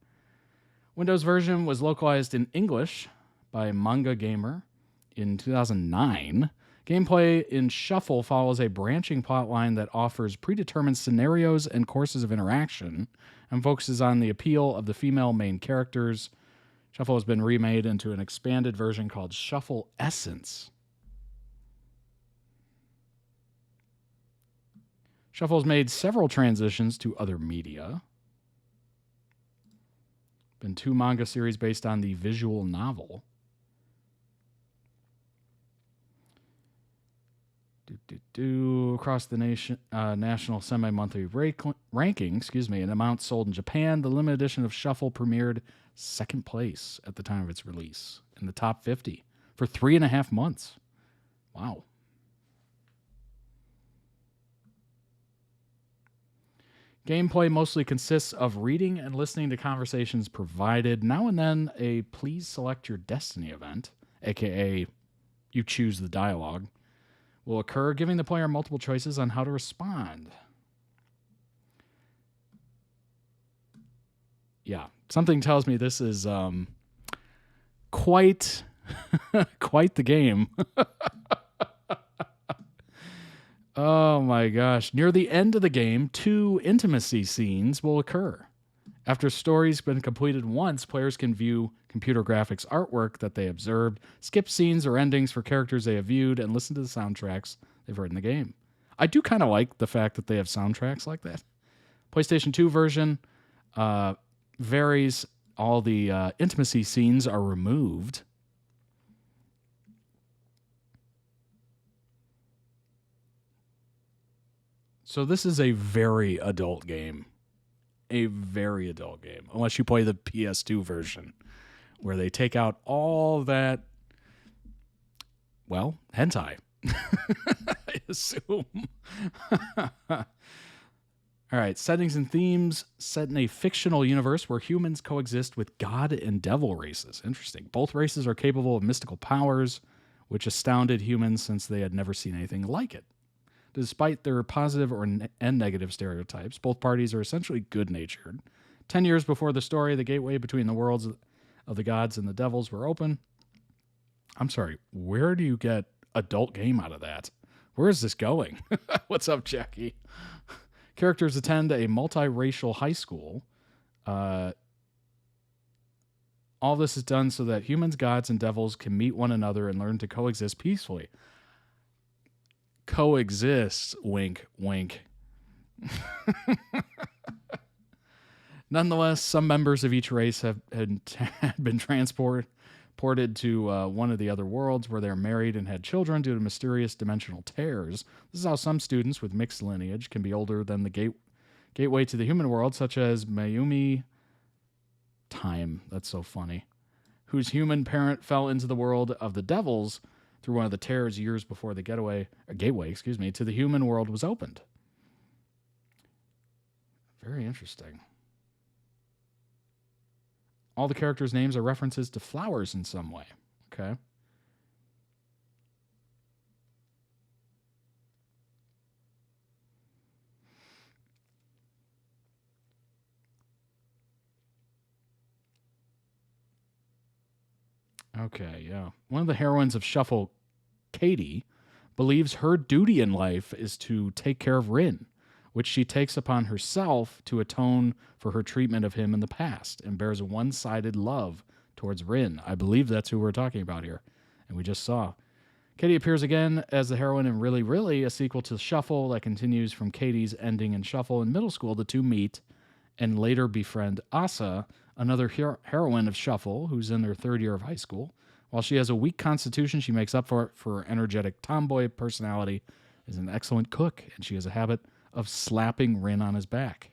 Windows version was localized in English by Manga Gamer in 2009. Gameplay in Shuffle follows a branching plotline that offers predetermined scenarios and courses of interaction and focuses on the appeal of the female main characters. Shuffle has been remade into an expanded version called Shuffle Essence. Shuffle has made several transitions to other media. Been 2 manga series based on the visual novel. Across the nation, national semi-monthly ranking, an amount sold in Japan, the limited edition of Shuffle premiered second place at the time of its release in the top 50 for 3.5 months. Wow. Gameplay mostly consists of reading and listening to conversations provided. Now and then, a please select your destiny event, aka you choose the dialogue, will occur, giving the player multiple choices on how to respond. Yeah, something tells me this is quite quite the game. Oh my gosh. Near the end of the game, 2 intimacy scenes will occur. After story's been completed once, players can view computer graphics artwork that they observed, skip scenes or endings for characters they have viewed, and listen to the soundtracks they've heard in the game. I do kind of like the fact that they have soundtracks like that. PlayStation 2 version varies. All the intimacy scenes are removed. So this is a very adult game. A very adult game. Unless you play the PS2 version, where they take out all that, well, hentai. I assume. All right, settings and themes set in a fictional universe where humans coexist with god and devil races. Interesting. Both races are capable of mystical powers, which astounded humans since they had never seen anything like it. Despite their positive and negative stereotypes, both parties are essentially good-natured. 10 years before the story, the gateway between the worlds of the gods and the devils were open. I'm sorry, where do you get adult game out of that? Where is this going? What's up, Jackie? Characters attend a multiracial high school. All this is done so that humans, gods, and devils can meet one another and learn to coexist peacefully. Coexist, wink, wink. Nonetheless, some members of each race had been transported to one of the other worlds where they're married and had children due to mysterious dimensional tears. This is how some students with mixed lineage can be older than the gateway to the human world, such as Mayumi Time. That's so funny. Whose human parent fell into the world of the devils through one of the tears years before the gateway to the human world was opened. Very interesting. All the characters' names are references to flowers in some way. Okay. Okay, yeah. One of the heroines of Shuffle, Katie, believes her duty in life is to take care of Rin, which she takes upon herself to atone for her treatment of him in the past, and bears a one-sided love towards Rin. I believe that's who we're talking about here, and we just saw. Katie appears again as the heroine in Really Really, a sequel to Shuffle that continues from Katie's ending in Shuffle. In middle school, the two meet and later befriend Asa, another heroine of Shuffle, who's in her 3rd year of high school. While she has a weak constitution, she makes up for it for her energetic tomboy personality, is an excellent cook, and she has a habit of slapping Rin on his back.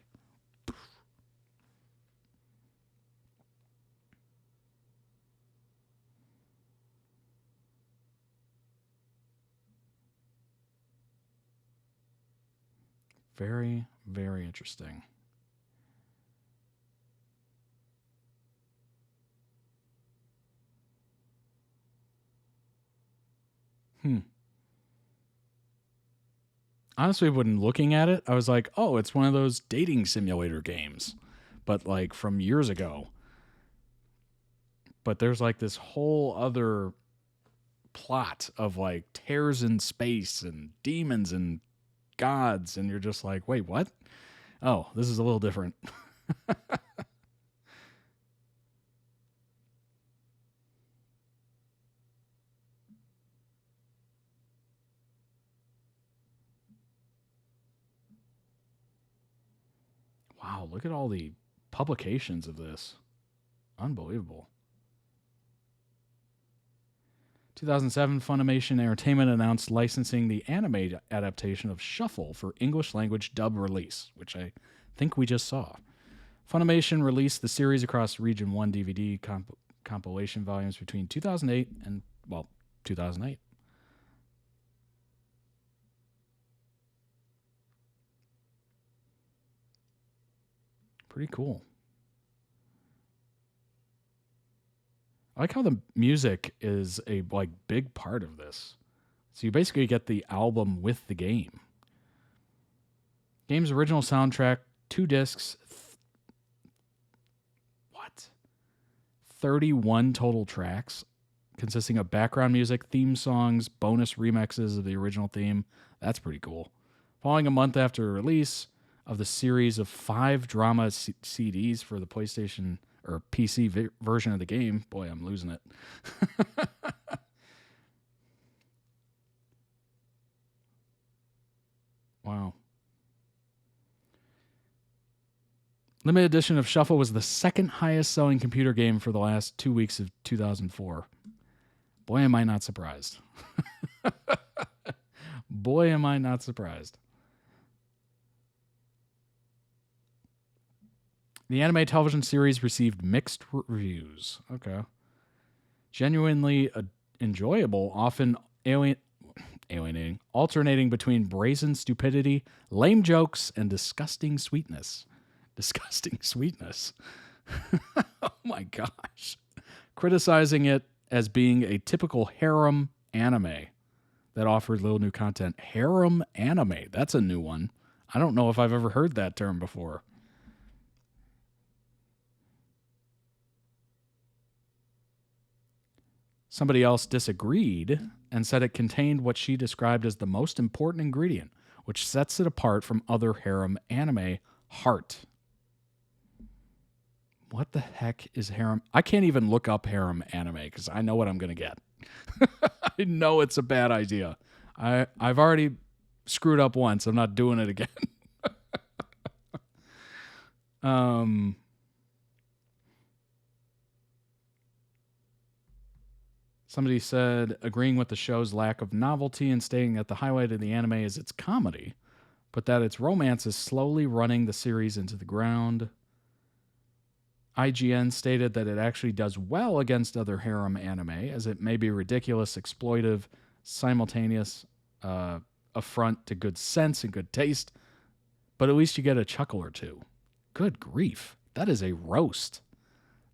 Very, very interesting. Honestly, when looking at it, I was like, oh, it's one of those dating simulator games, but like from years ago. But there's like this whole other plot of like tears in space and demons and gods, and you're just like, wait, what? Oh, this is a little different. Wow, look at all the publications of this. Unbelievable. 2007, Funimation Entertainment announced licensing the anime adaptation of Shuffle for English language dub release, which I think we just saw. Funimation released the series across Region 1 DVD compilation volumes between 2008 and, 2008. Pretty cool. I like how the music is a big part of this. So you basically get the album with the game. Game's original soundtrack, 2 discs, 31 total tracks, consisting of background music, theme songs, bonus remixes of the original theme. That's pretty cool. Following a month after release of the series of 5 drama CDs for the PlayStation or PC version of the game. Boy, I'm losing it. Wow. Limited edition of Shuffle was the second highest selling computer game for the last 2 weeks of 2004. Boy, am I not surprised. Boy, am I not surprised. The anime television series received mixed reviews. Okay. Genuinely enjoyable, often alienating, alternating between brazen stupidity, lame jokes, and disgusting sweetness. Disgusting sweetness. Oh my gosh. Criticizing it as being a typical harem anime that offered little new content. Harem anime. That's a new one. I don't know if I've ever heard that term before. Somebody else disagreed and said it contained what she described as the most important ingredient, which sets it apart from other harem anime, heart. What the heck is harem? I can't even look up harem anime because I know what I'm going to get. I know it's a bad idea. I've already screwed up once. I'm not doing it again. Somebody said, agreeing with the show's lack of novelty and stating that the highlight of the anime is its comedy, but that its romance is slowly running the series into the ground. IGN stated that it actually does well against other harem anime, as it may be ridiculous, exploitive, simultaneous, affront to good sense and good taste, but at least you get a chuckle or two. Good grief. That is a roast.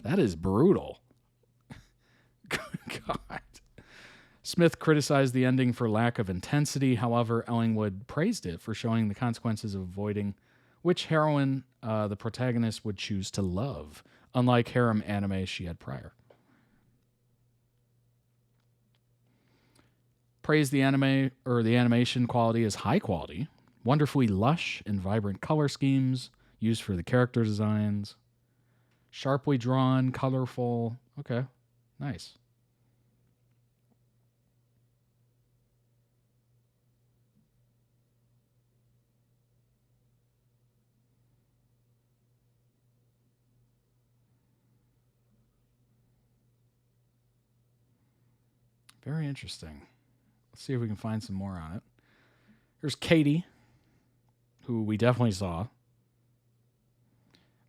That is brutal. God. Smith criticized the ending for lack of intensity. However, Ellingwood praised it for showing the consequences of avoiding which heroine the protagonist would choose to love, unlike harem anime she had prior. Praised the anime or the animation quality as high quality, wonderfully lush and vibrant color schemes used for the character designs, sharply drawn, colorful. Okay, nice. Very interesting. Let's see if we can find some more on it. Here's Katie, who we definitely saw.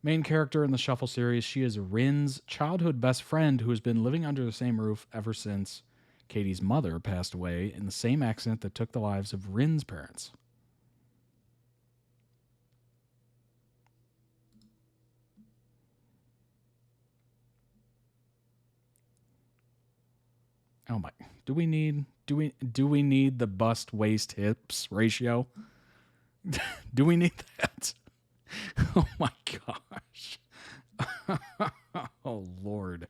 Main character in the Shuffle series, she is Rin's childhood best friend who has been living under the same roof ever since Katie's mother passed away in the same accident that took the lives of Rin's parents. Oh my! Do we need the bust waist hips ratio? Do we need that? Oh my gosh! Oh Lord!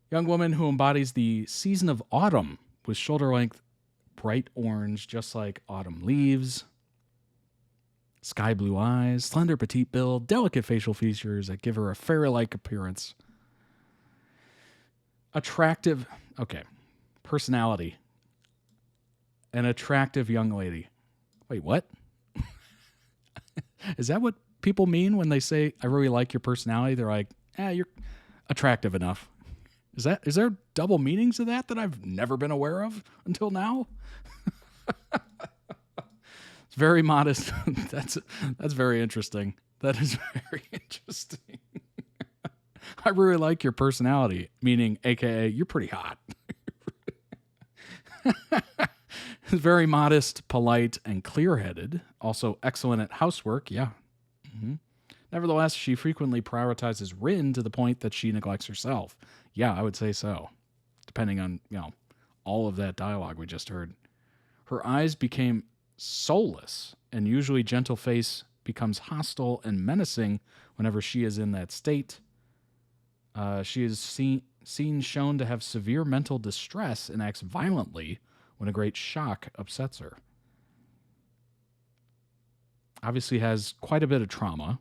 Young woman who embodies the season of autumn with shoulder length, bright orange, just like autumn leaves. Sky blue eyes, slender petite build, delicate facial features that give her a fairy-like appearance. Attractive, okay, personality. An attractive young lady. Wait, what? Is that what people mean when they say, I really like your personality? They're like, you're attractive enough. Is there double meanings to that I've never been aware of until now? It's very modest. That's very interesting. That is very interesting. I really like your personality, meaning AKA you're pretty hot. Very modest, polite, and clear-headed. Also excellent at housework. Yeah. Nevertheless, she frequently prioritizes Rin to the point that she neglects herself. Yeah, I would say so. Depending on, all of that dialogue we just heard. Her eyes became soulless, and usually gentle face becomes hostile and menacing whenever she is in that state. She is seen shown to have severe mental distress and acts violently when a great shock upsets her. Obviously has quite a bit of trauma.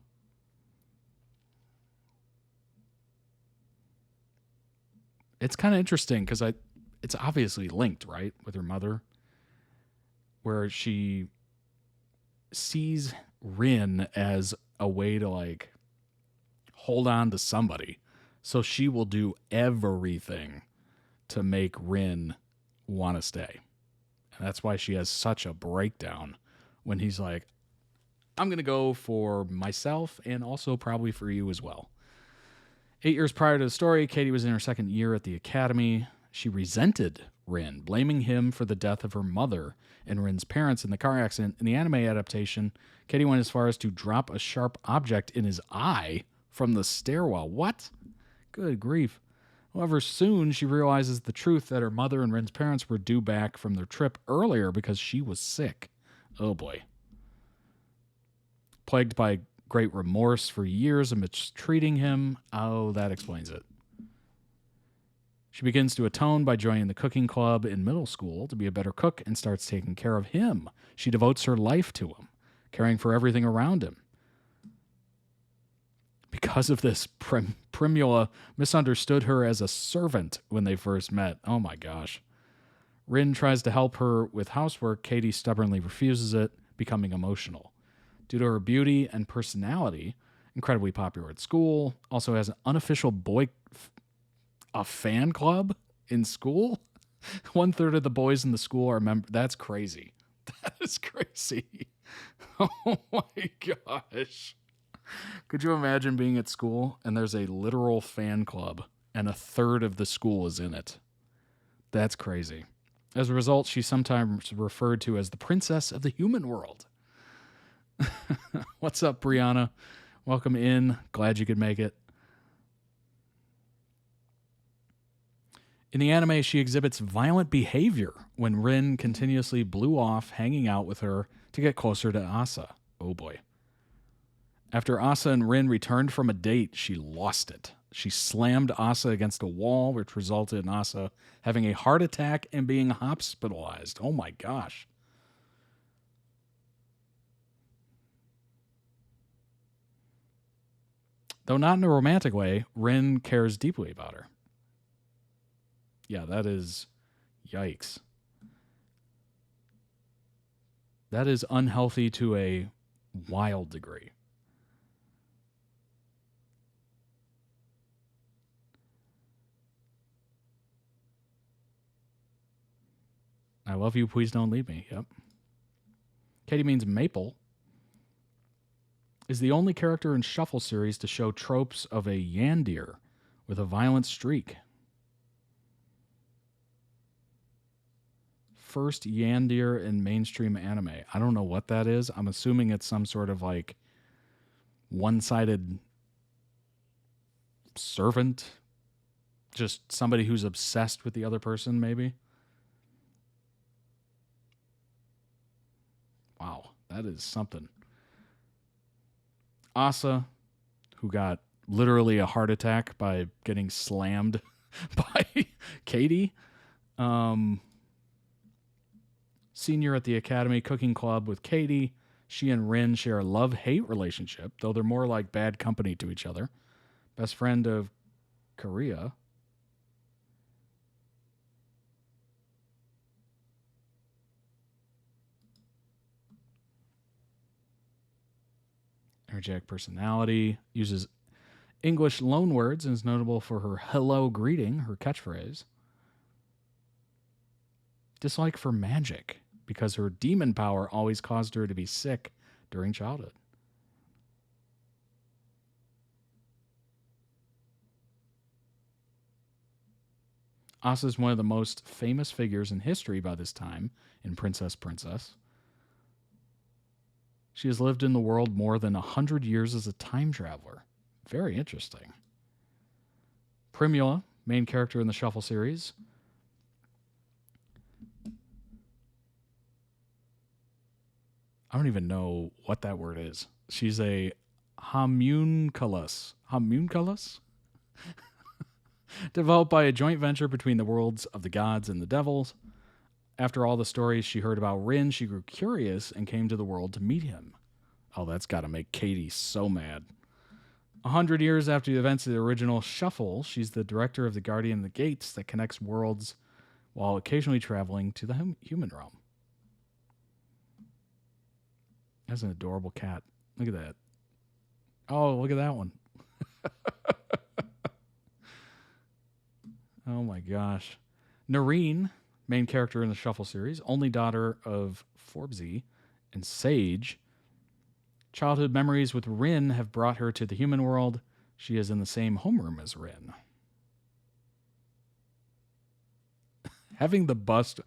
It's kind of interesting because it's obviously linked, right, with her mother, where she sees Rin as a way to like hold on to somebody. So she will do everything to make Rin want to stay. And that's why she has such a breakdown when he's like, I'm going to go for myself and also probably for you as well. 8 years prior to the story, Katie was in her second year at the academy. She resented Rin, blaming him for the death of her mother and Rin's parents in the car accident. In the anime adaptation, Katie went as far as to drop a sharp object in his eye from the stairwell. What? Good grief. However, soon she realizes the truth that her mother and Rin's parents were due back from their trip earlier because she was sick. Oh boy. Plagued by great remorse for years of mistreating him. Oh, that explains it. She begins to atone by joining the cooking club in middle school to be a better cook and starts taking care of him. She devotes her life to him, caring for everything around him. Because of this, Primula misunderstood her as a servant when they first met. Oh my gosh. Rin tries to help her with housework. Katie stubbornly refuses it, becoming emotional. Due to her beauty and personality, incredibly popular at school, also has an unofficial a fan club in school. 1/3 of the boys in the school are members. That's crazy. That is crazy. Oh my gosh. Could you imagine being at school and there's a literal fan club and 1/3 of the school is in it? That's crazy. As a result, she's sometimes referred to as the princess of the human world. What's up, Brianna? Welcome in. Glad you could make it. In the anime, she exhibits violent behavior when Rin continuously blew off hanging out with her to get closer to Asa. Oh boy. After Asa and Rin returned from a date, she lost it. She slammed Asa against a wall, which resulted in Asa having a heart attack and being hospitalized. Oh my gosh. Though not in a romantic way, Rin cares deeply about her. Yeah, that is... yikes. That is unhealthy to a wild degree. I love you, please don't leave me. Yep. Katie means Maple is the only character in Shuffle series to show tropes of a Yandir with a violent streak. First Yandir in mainstream anime. I don't know what that is. I'm assuming it's some sort of like one-sided servant. Just somebody who's obsessed with the other person, maybe. Wow, that is something. Asa, who got literally a heart attack by getting slammed by Katie. Senior at the Academy Cooking Club with Katie. She and Rin share a love-hate relationship, though they're more like bad company to each other. Best friend of Korea. Energetic personality. Uses English loanwords and is notable for her hello greeting, her catchphrase. Dislike for magic, because her demon power always caused her to be sick during childhood. Asa is one of the most famous figures in history by this time in Princess. She has lived in the world more than 100 years as a time traveler. Very interesting. Primula, main character in the Shuffle series. I don't even know what that word is. She's a homunculus. Homunculus? Developed by a joint venture between the worlds of the gods and the devils. After all the stories she heard about Rin, she grew curious and came to the world to meet him. Oh, that's got to make Katie so mad. 100 years after the events of the original Shuffle, she's the director of the Guardian of the Gates that connects worlds while occasionally traveling to the human realm. That's an adorable cat. Look at that. Oh, look at that one. Oh my gosh. Noreen, main character in the Shuffle series, only daughter of Forbesy and Sage. Childhood memories with Rin have brought her to the human world. She is in the same homeroom as Rin. Having the bust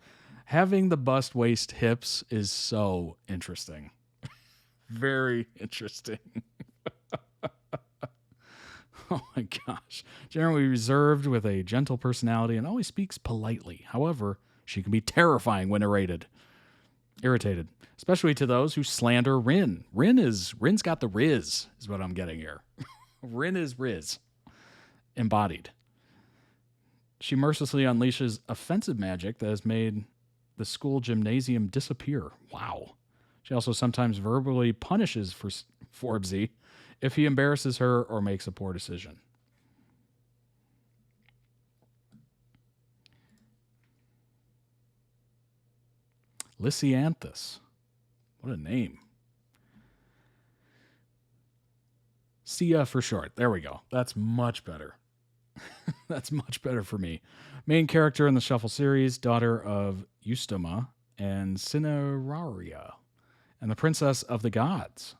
waist hips is so interesting. Very interesting. Oh my gosh. Generally reserved with a gentle personality and always speaks politely. However, she can be terrifying when irritated, especially to those who slander Rin. Rin's got the Riz, is what I'm getting here. Rin is Riz, embodied. She mercilessly unleashes offensive magic that has made the school gymnasium disappear. Wow. She also sometimes verbally punishes Forbesy if he embarrasses her or makes a poor decision. Lysianthus. What a name. Sia for short. There we go. That's much better. That's much better for me. Main character in the Shuffle series, daughter of Eustoma and Cineraria, and the Princess of the Gods.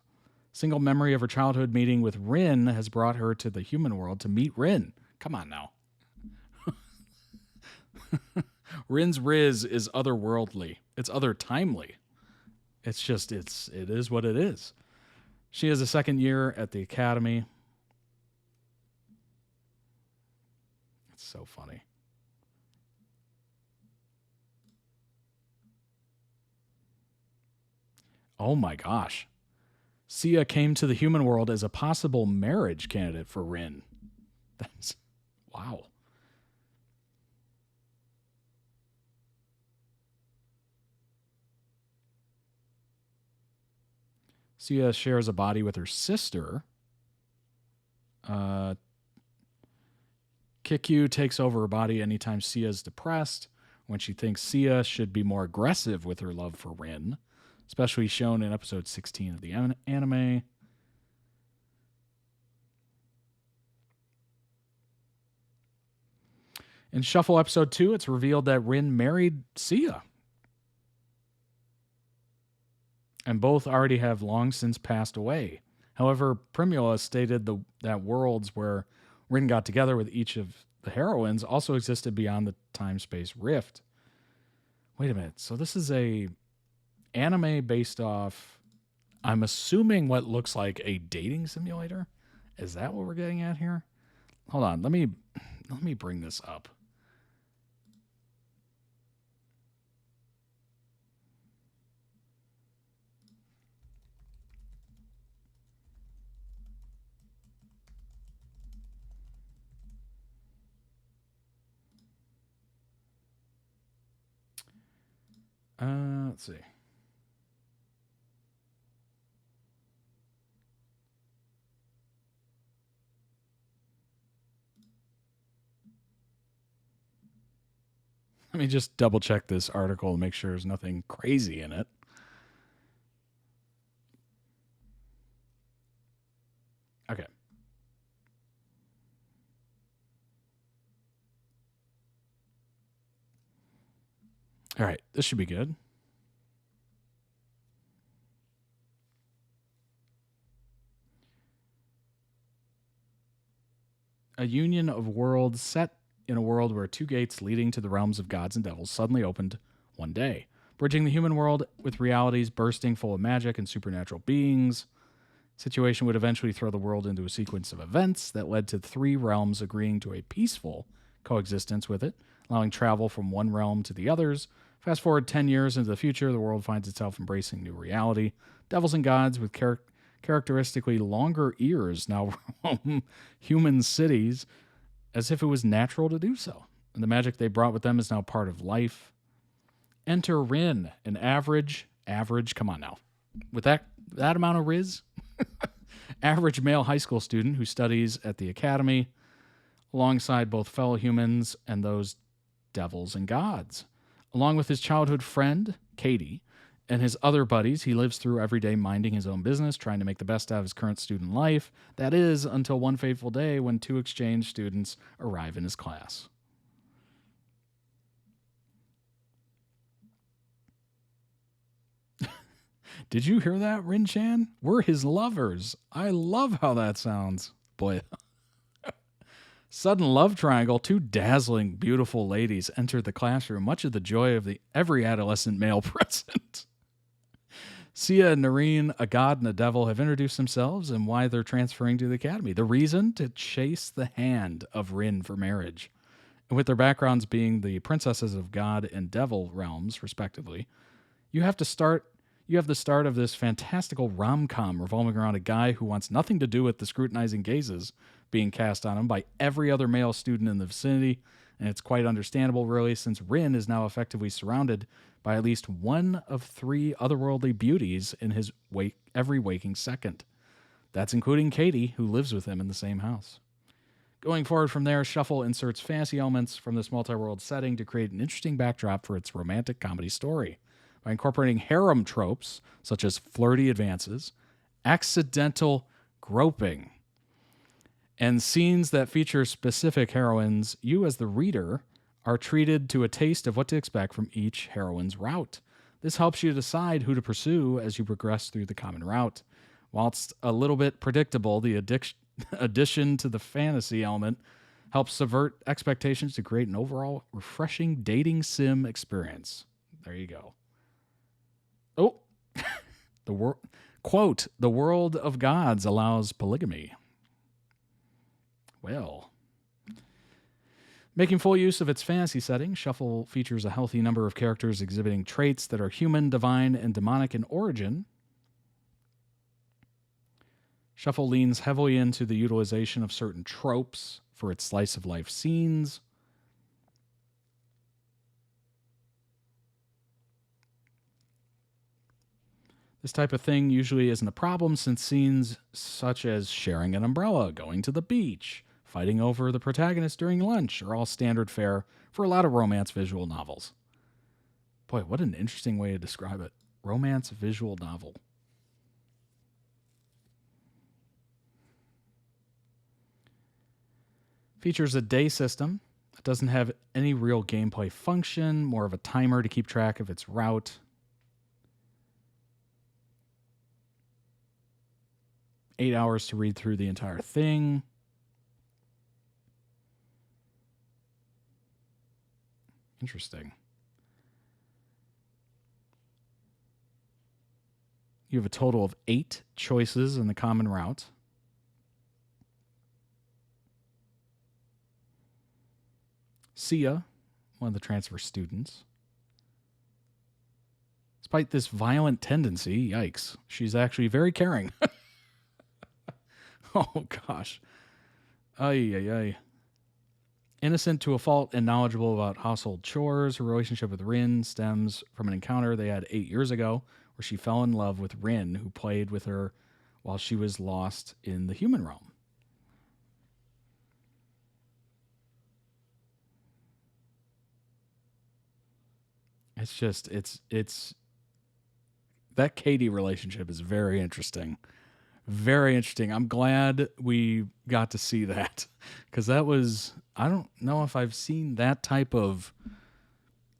Single memory of her childhood meeting with Rin has brought her to the human world to meet Rin. Come on now. Rin's Riz is otherworldly. It's other-timely. It is what it is. She has a second year at the academy. It's so funny. Oh my gosh. Sia came to the human world as a possible marriage candidate for Rin. That's wow. Sia shares a body with her sister. Kikyu takes over her body anytime Sia is depressed, when she thinks Sia should be more aggressive with her love for Rin, especially shown in episode 16 of the anime. In Shuffle episode 2, it's revealed that Rin married Sia. And both already have long since passed away. However, Primula stated that worlds where Rin got together with each of the heroines also existed beyond the time-space rift. Wait a minute. So this is a anime based off, I'm assuming, what looks like a dating simulator? Is that what we're getting at here? Hold on. Let me bring this up. Let's see. Let me just double check this article and make sure there's nothing crazy in it. Okay. All right, this should be good. A union of worlds set in a world where two gates leading to the realms of gods and devils suddenly opened one day, bridging the human world with realities bursting full of magic and supernatural beings. Situation would eventually throw the world into a sequence of events that led to three realms agreeing to a peaceful coexistence with it, allowing travel from one realm to the others. Fast forward 10 years into the future, the world finds itself embracing new reality. Devils and gods with characteristically longer ears now roam human cities as if it was natural to do so. And the magic they brought with them is now part of life. Enter Rin, an average, come on now. With that amount of riz, average male high school student who studies at the academy alongside both fellow humans and those devils and gods. Along with his childhood friend, Katie, and his other buddies, he lives through every day minding his own business, trying to make the best out of his current student life. That is, until one fateful day when two exchange students arrive in his class. Did you hear that, Rin-chan? We're his lovers. I love how that sounds. Boy. Sudden love triangle. Two dazzling, beautiful ladies enter the classroom, much of the joy of every adolescent male present. Sia and Noreen, a god and a devil, have introduced themselves and why they're transferring to the academy. The reason? To chase the hand of Rin for marriage. And with their backgrounds being the princesses of god and devil realms, respectively, you have the start of this fantastical rom-com revolving around a guy who wants nothing to do with the scrutinizing gazes being cast on him by every other male student in the vicinity. And it's quite understandable, really, since Rin is now effectively surrounded by at least one of three otherworldly beauties in his every waking second. That's including Katie, who lives with him in the same house. Going forward from there, Shuffle inserts fantasy elements from this multi-world setting to create an interesting backdrop for its romantic comedy story. By incorporating harem tropes, such as flirty advances, accidental groping, and scenes that feature specific heroines, you as the reader are treated to a taste of what to expect from each heroine's route. This helps you decide who to pursue as you progress through the common route. Whilst a little bit predictable, the addition to the fantasy element helps subvert expectations to create an overall refreshing dating sim experience. There you go. Oh, quote, the world of gods allows polygamy. Well, making full use of its fantasy setting, Shuffle features a healthy number of characters exhibiting traits that are human, divine, and demonic in origin. Shuffle leans heavily into the utilization of certain tropes for its slice of life scenes. This type of thing usually isn't a problem since scenes such as sharing an umbrella, going to the beach, fighting over the protagonist during lunch are all standard fare for a lot of romance visual novels. Boy, what an interesting way to describe it. Romance visual novel. Features a day system. It doesn't have any real gameplay function, more of a timer to keep track of its route. 8 hours to read through the entire thing. Interesting. You have a total of 8 choices in the common route. Sia, one of the transfer students. Despite this violent tendency, yikes, she's actually very caring. Oh, gosh. Ay, ay, ay. Innocent to a fault and knowledgeable about household chores, her relationship with Rin stems from an encounter they had 8 years ago where she fell in love with Rin, who played with her while she was lost in the human realm. It's just, it's that Katie relationship is very interesting. Very interesting. I'm glad we got to see that because that was, I don't know if I've seen that type of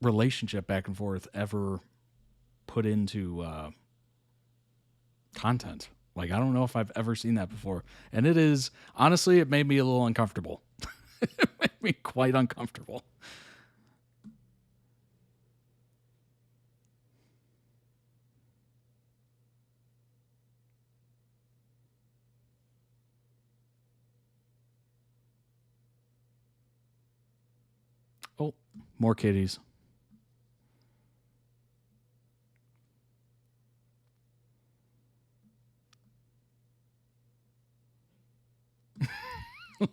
relationship back and forth ever put into content. Like, I don't know if I've ever seen that before. And it is, honestly, it made me a little uncomfortable. It made me quite uncomfortable. Oh, more kitties.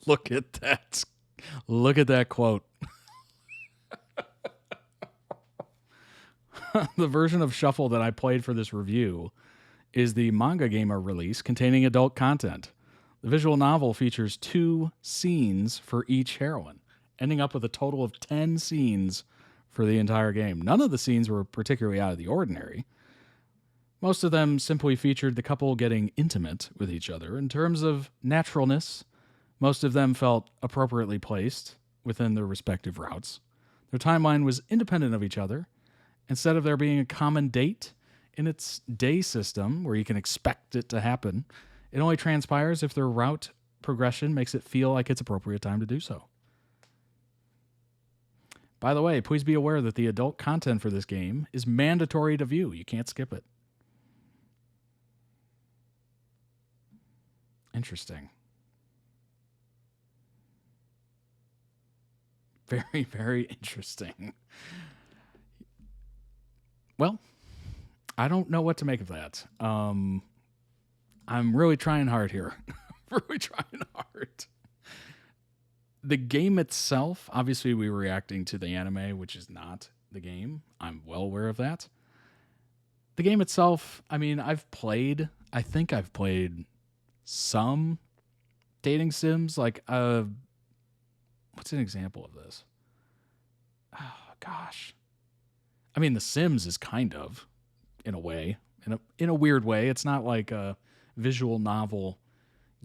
Look at that. Look at that quote. The version of Shuffle that I played for this review is the Manga Gamer release containing adult content. The visual novel features 2 scenes for each heroine, ending up with a total of 10 scenes for the entire game. None of the scenes were particularly out of the ordinary. Most of them simply featured the couple getting intimate with each other. In terms of naturalness, most of them felt appropriately placed within their respective routes. Their timeline was independent of each other. Instead of there being a common date in its day system where you can expect it to happen, it only transpires if their route progression makes it feel like it's appropriate time to do so. By the way, please be aware that the adult content for this game is mandatory to view. You can't skip it. Interesting. Very, very interesting. Well, I don't know what to make of that. I'm really trying hard here. Really trying hard. The game itself, obviously we were reacting to the anime, which is not the game. I'm well aware of that. The game itself, I mean, I think I've played some dating sims. Like, what's an example of this? Oh, gosh. I mean, The Sims is kind of, in a way, in a weird way. It's not like a visual novel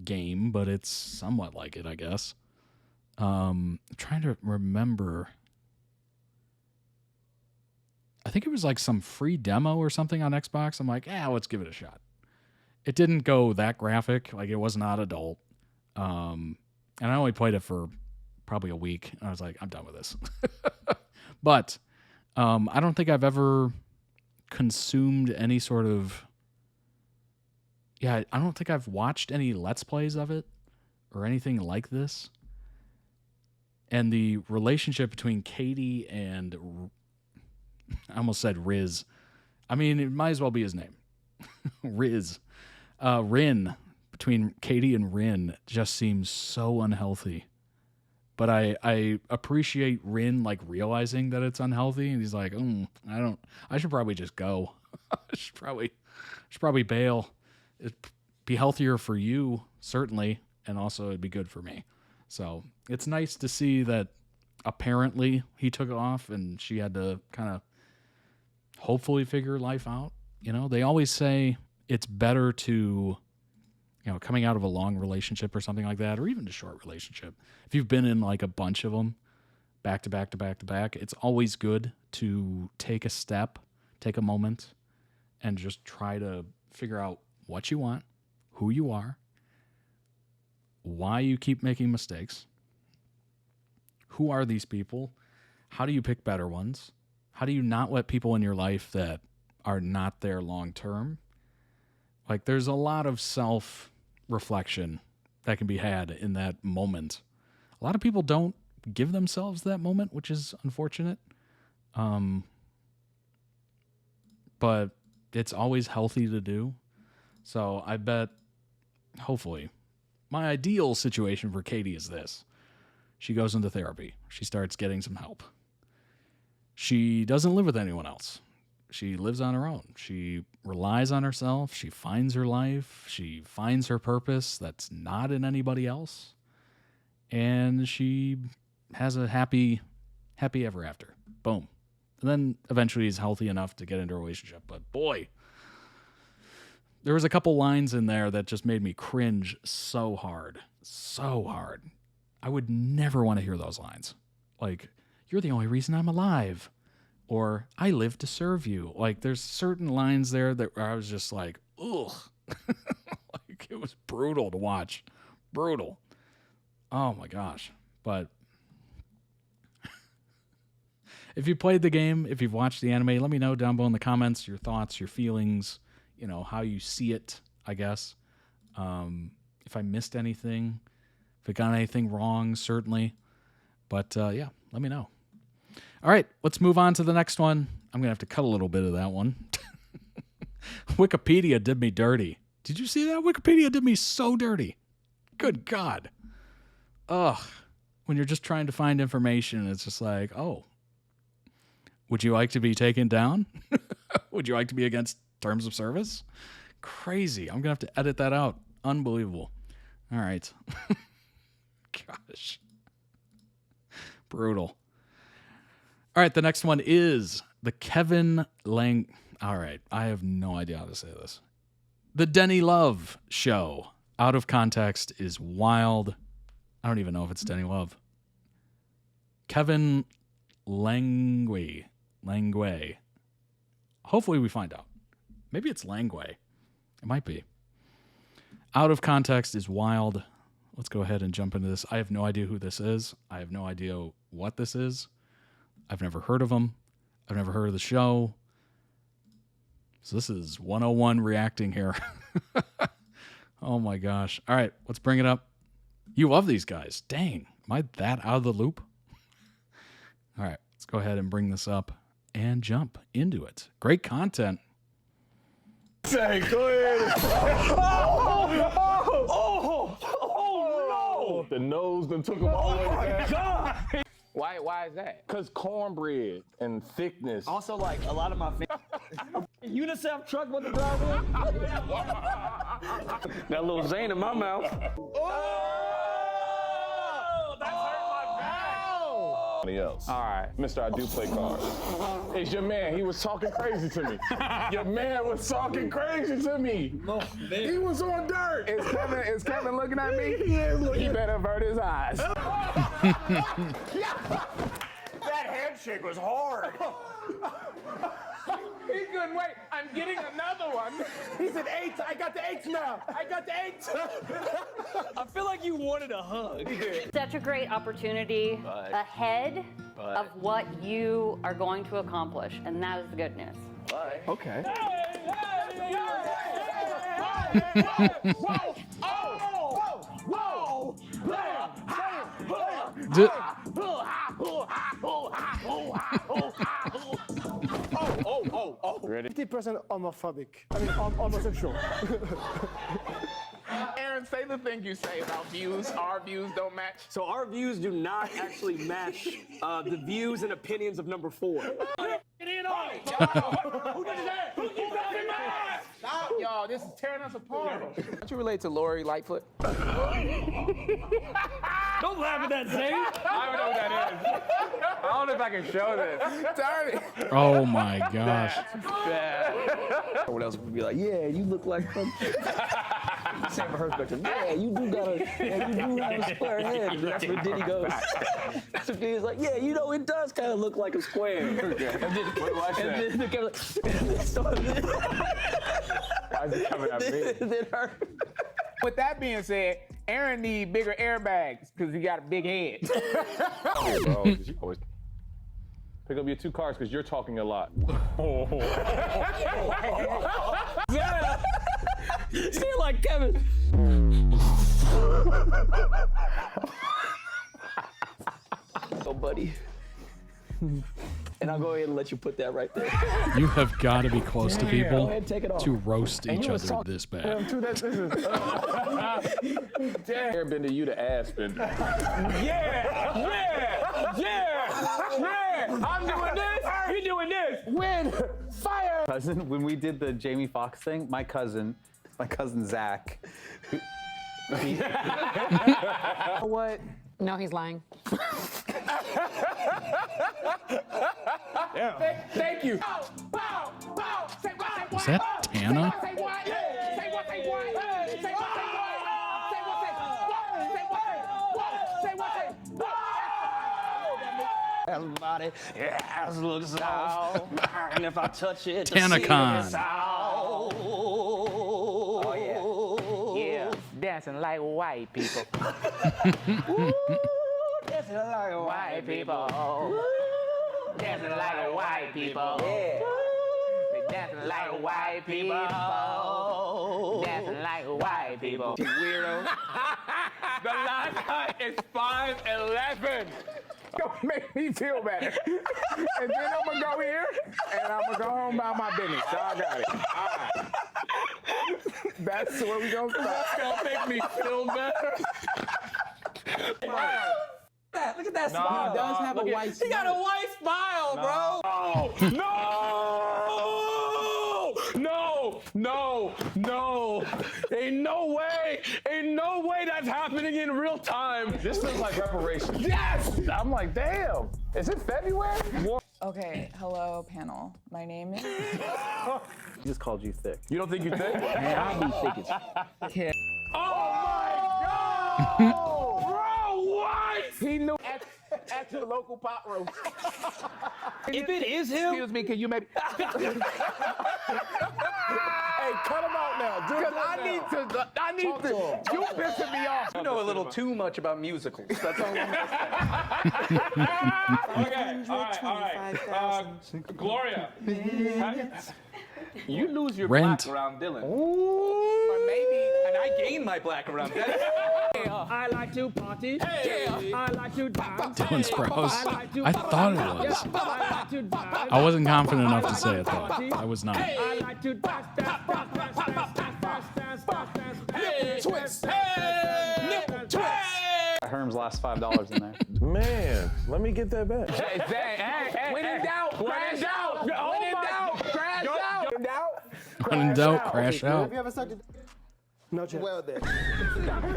game, but it's somewhat like it, I guess. I'm trying to remember. I think it was like some free demo or something on Xbox. I'm like, let's give it a shot. It didn't go that graphic. Like, it was not adult. And I only played it for probably a week. I was like, I'm done with this. But I don't think I've ever consumed any sort of... Yeah, I don't think I've watched any Let's Plays of it or anything like this. And the relationship between Katie and... I almost said Riz. I mean, it might as well be his name. Riz. Rin. Between Katie and Rin just seems so unhealthy. But I appreciate Rin like realizing that it's unhealthy, and he's like, I should probably just go. I should probably bail. It'd be healthier for you, certainly, and also it'd be good for me. So it's nice to see that apparently he took off and she had to kind of hopefully figure life out. You know, they always say it's better to, coming out of a long relationship or something like that, or even a short relationship, if you've been in like a bunch of them back to back to back to back, it's always good to take a step, take a moment, and just try to figure out what you want, who you are, why you keep making mistakes, who are these people, how do you pick better ones, how do you not let people in your life that are not there long term. Like, there's a lot of self-reflection that can be had in that moment. A lot of people don't give themselves that moment, which is unfortunate. But it's always healthy to do. So I bet, hopefully, my ideal situation for Katie is this. She goes into therapy. She starts getting some help. She doesn't live with anyone else. She lives on her own. She relies on herself. She finds her life. She finds her purpose that's not in anybody else. And she has a happy ever after. Boom. And then eventually is healthy enough to get into a relationship. But boy, there was a couple lines in there that just made me cringe so hard. So hard. I would never want to hear those lines. Like, you're the only reason I'm alive. or I live to serve you. Like, there's certain lines there that I was just like, ugh. Like, it was brutal to watch. Brutal. Oh my gosh. But if you played the game, if you've watched the anime, let me know down below in the comments your thoughts, your feelings, you know, how you see it, I guess. If I missed anything, if I got anything wrong, certainly. But yeah, let me know. All right, let's move on to the next one. I'm going to have to cut a little bit of that one. Wikipedia did me dirty. Did you see that? Wikipedia did me so dirty. Good God. Ugh. When you're just trying to find information, it's just like, oh, would you like to be taken down? Would you like to be against terms of service? Crazy. I'm going to have to edit that out. Unbelievable. All right. Gosh. Brutal. All right, the next one is the Kevin Langue. All right, I have no idea how to say this. The Denny Love Show. Out of context is wild. I don't even know if it's Denny Love. Kevin Langue. Langue. Hopefully we find out. Maybe it's Langue. It might be. Out of context is wild. Let's go ahead and jump into this. I have no idea who this is. I have no idea what this is. I've never heard of him. I've never heard of the show. So this is 101 reacting here. Oh my gosh. All right, let's bring it up. You love these guys. Dang. Am I that out of the loop? All right, let's go ahead and bring this up and jump into it. Great content. Say, go ahead. Oh, no. The nose done took him all the way down. God. Why is that? Because cornbread and thickness. Also, like, a lot of my UNICEF truck with the driver. That little Zane in my mouth. Oh, that's hurt my back. Somebody else. All right. Mister, I do play cards. It's your man. He was talking crazy to me. Your man was talking crazy to me. No, man. He was on dirt. Is Kevin looking at me? He is looking. He better avert his eyes. That handshake was hard. He couldn't wait. I'm getting another one. He said 8. I got the 8 now. I got the 8. I feel like you wanted a hug. Such a great opportunity ahead of what you are going to accomplish, and that is the good news. Okay. Ready? 50% homophobic. I mean, homosexual. Aaron, say the thing you say about views. Our views don't match. So our views do not actually match the views and opinions of number 4. Who did that? Stop, y'all. This is tearing us apart. Don't you relate to Lori Lightfoot? Don't laugh at that, Zane. I don't know what that is. I don't know if I can show this. Darn it. Oh my gosh. Someone else would be like, yeah, you look like him. Same for her spectrum. Yeah, you do have a square head. And that's where Diddy goes. So Diddy's like, yeah, you know, it does kind of look like a square. And then the camera Why is it coming at me? then her. With that being said, Aaron need bigger airbags because he got a big head. Bro, 'cause you always pick up your 2 cards because you're talking a lot. Yeah. Say it like Kevin. Oh, buddy. And I'll go ahead and let you put that right there. You have got to be close to people Go ahead, take it off. to roast each you was other talking- this bad. Airbender, you the ass bender. Yeah. I'm doing this. You're doing this. Win. Fire. Cousin, when we did the Jamie Foxx thing, my cousin Zach. What? No, he's lying. Thank you. Is that Tana? ass body. Your ass looks so. And if I touch it, Tanacon. Oh, yeah. Yeah. Dancing like white people. dancing like White people. Dancing like white people. Yeah. Dancing like white people. Dancing like white people. Weirdo. The last night is 5:11. Don't make me feel better. And then I'm gonna go here and I'm gonna go home about my business. Y'all got it. All right. That's where we gonna start. That's gonna make me feel better. Look at that smile. He does have a white smile. He got a white smile, bro. No. Ain't no way that's happening in real time. This feels like reparations. Yes! I'm like, damn. Is it February? Okay, hello, panel. My name is... He just called you thick. You don't think you're thick? Man, I'll be thick as Oh my God! Bro, what? He knew at the local pot roast. If it is him, Excuse me, can you maybe... Hey, cut him out now. Because I need to, you pissing me off. You know a little too much about musicals. That's all I'm gonna Okay, all right. Gloria. you lose your Rent. black around Dylan. Or maybe... And I gain my black around Dylan. I like to party. Hey. I like to dance. Dylan Sprouse. I thought it was. I like to dance. I wasn't confident enough to say it though. I was not. I like to dance. Twist. Nipple twist. Herm's last $5 in there. Man, let me get that back. Hey. When in doubt, crash out. When in doubt, crash out. When in doubt, crash out. Have you ever sucked a No chance. Well then.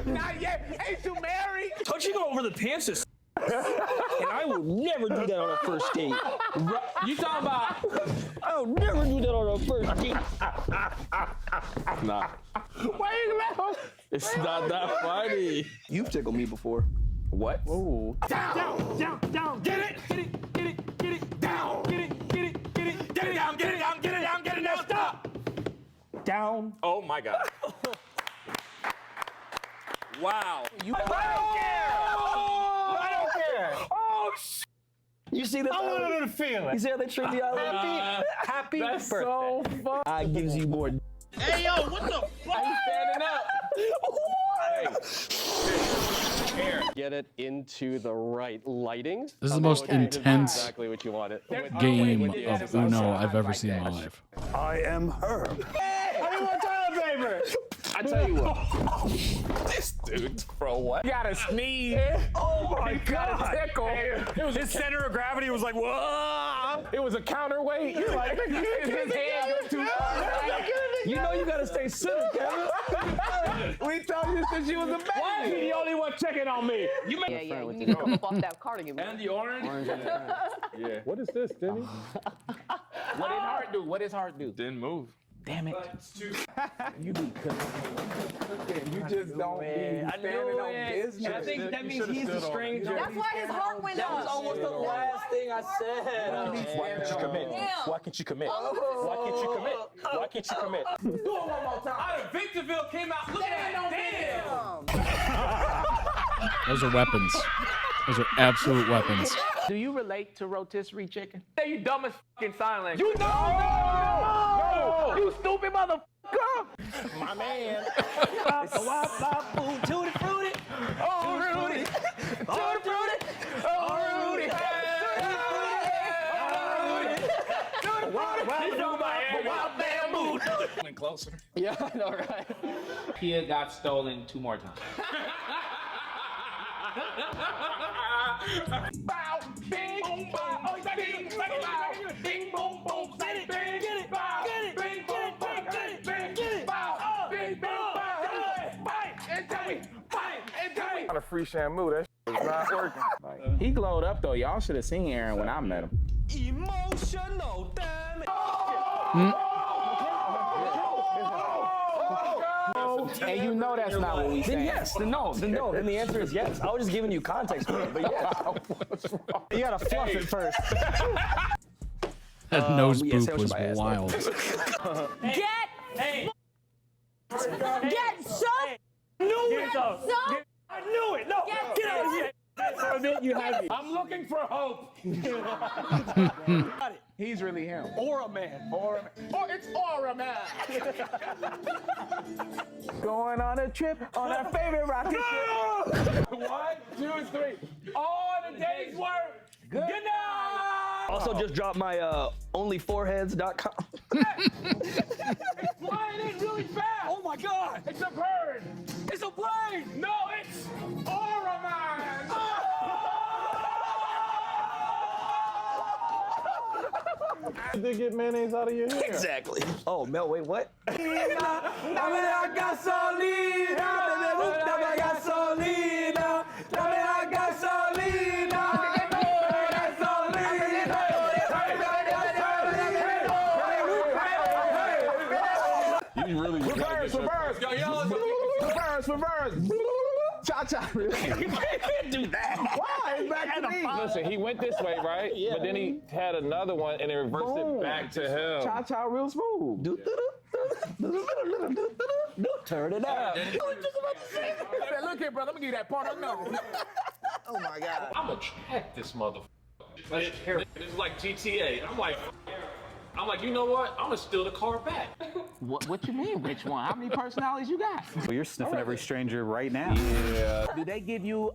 Not yet. Ain't you married? Touching over the pants is and I will never do that on a first date. You talking about? I will never do that on a first date. Nah. Why you laughing? It's not that funny. You've tickled me before. What? Ooh. Down. Get it. Down. Get it down. Stop. Down. Oh my God. Wow. I don't care. Oh, You see that? I want to feel You see how they treat the island? Happy that's birthday. so fun. I gives you more. Hey yo, what the fuck? He's standing up. Here, get it into the right lighting. This is the most intense Exactly what you want it. game of Uno I've ever seen in my life. I am Herb. I don't want toilet paper. I tell you what. This dude, bro, what? You gotta sneeze. Oh my God. Tickle. It was his center of gravity was like, whoa. It was a counterweight. You're like, his hand goes too far. You know you gotta stay centered, Kevin. We told you since you was a baby. Why is he the only one checking on me? You make Yeah, you need to come up off that cardigan. and the orange. Yeah. What is this, Denny? What did heart do? What does heart do? Didn't move. Damn it. You be cooking. You just don't be standing on business. I think that means he's a stranger. That's why his heart went That up. was almost the last thing I said. Why can't you commit? Why can't you commit? Why can't you commit? Why can't you commit? Do it one more time. Out of Victorville came out looking at damn. Those are weapons. Those are absolute weapons. Do you relate to rotisserie chicken? Say you dumb as fucking sign language. You know! No! You stupid motherfucker! My man. It's a wild food, tutti frutti. Oh, Rudy! Tutti frutti! Oh, Rudy! Went closer. Yeah, I know, right? Kia got stolen 2 more times. Bow, bing, boom, bow. Oh, bing, bow, bing, boom, boom, bing, bing, get it, bow, bing, boom, boom, bing, bing, get it, bow, bing, bing, bow, bite, and tell me, bite, and tell me. On a free shampoo, that shit was not working. He glowed up though. Y'all should have seen Aaron when I met him. Emotional damage. And you know that's not what we Then saying. yes, then no, then no. Then the answer is yes. I was just giving you context for it, but yes. You gotta fluff it first. That nose yeah, boop say what was your ass wild. Hey. Get some. I knew it. No, get out of here. For a minute, you had me. I'm looking for hope. He's really him. Or a man. Or it's Aura Man. Going on a trip on our favorite rocket ship. 1, 2, 3. All the day's work. Good night. Also, just dropped my onlyforeheads.com. It's flying in really fast. Oh my God. It's a bird. It's a plane. No, it's Aura Man. To get mayonnaise out of your hair. Exactly. Oh, Mel, wait, what? You really Reverse. Cha-cha. You can't do that. Why? It's back to me. Listen, he went this way, right? Yeah. But then he had another one and it reversed it back to him. Cha-cha real smooth. Turn it out. Look here, brother. Let me give you that part. Oh my God. I'm gonna track this motherfucker. It's like GTA. I'm like, you know what? I'm gonna steal the car back. What you mean? Which one? How many personalities you got? Well, you're sniffing every stranger right now. Yeah. Do they give you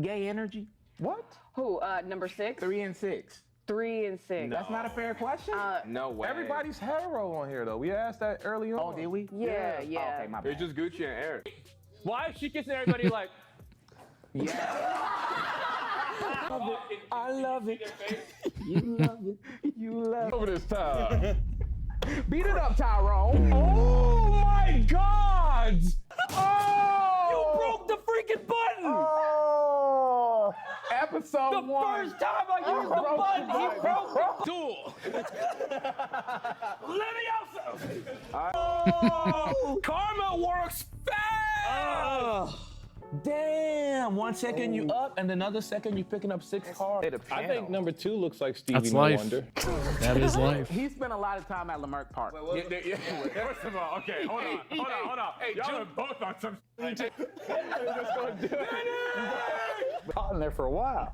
gay energy? What? Who? Number 6? 3 and 6. 3 and 6. That's not a fair question. No way. Everybody's hetero on here, though. We asked that early on. Oh, did we? Yeah. Oh, okay, my bad. It's just Gucci and Eric. Why is she kissing everybody like? I love it. You love it. You love it. Over this time. Beat it up, Tyrone. Oh my God! Oh! You broke the freaking button! Oh! Episode The 1. first time I used the button, he broke the duel. Leviosa! Oh! Karma works fast! Damn. 1 second you up, and another second you picking up 6 cards. I think number 2 looks like Stevie That's No life. Wonder. That is life. He spent a lot of time at Lamarck Park. First of all, okay, hold on. Hey, y'all are both on some Caught in there for a while.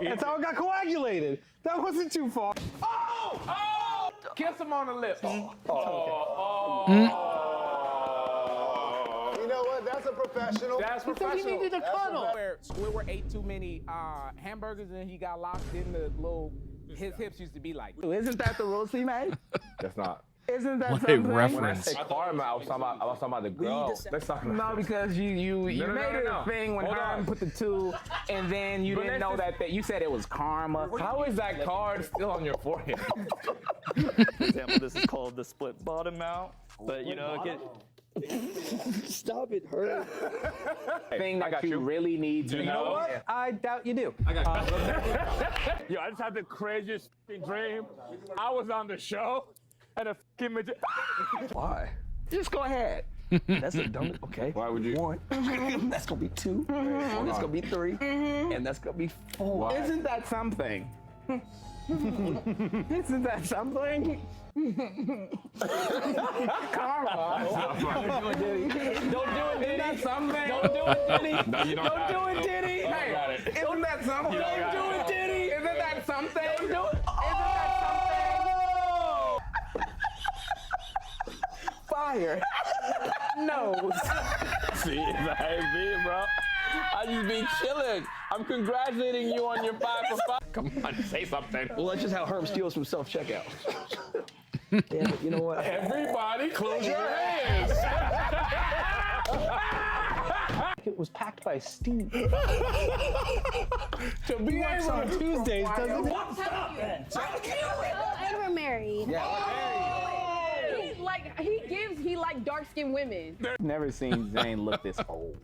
That's how it got coagulated. That wasn't too far. Oh! Kiss him on the lips. You know what? That's a professional. That's professional. Needed a cuddle. Where Squidward ate too many hamburgers and he got locked in the little. His hips used to be like. Isn't that the rules he made? That's not. Isn't that What a something? reference. Hey, Karma, I was talking about the girl. Let's talk about No, because you made it no. a thing when Hold Herm on. put the 2, and then you But didn't know that's that you said it was karma. How is that card still on your forehead? For example, this is called the split bottom mount. But you know, stop it, Herm. Thing I that got you you. really need to know. What? I doubt you do. Yo, I just had the craziest f***ing dream. I was on the show, and a f***ing midget. Why? Just go ahead. That's a dumb. Okay. Why would you? 1. That's gonna be 2. That's gonna be 3. And that's gonna be 4. Isn't that something? Isn't that something? Karma. Don't do it, Isn't that something? Don't do it, Diddy. No, you don't Don't got do it. it, Diddy. You don't Hey, got it. isn't that something? don't got do it. it, Diddy. Isn't that something? Don't do it. Isn't that something? Fire. Nose. See, it's me, bro. I just be chilling. I'm congratulating you on your 5 for 5. Come on, say something. Well, that's just how Herm steals from self-checkout. Damn it, you know what? Everybody close your eyes. It was packed by Steve. To be able on Tuesdays doesn't Ever married? He like dark-skinned women. Never seen Zane look this old.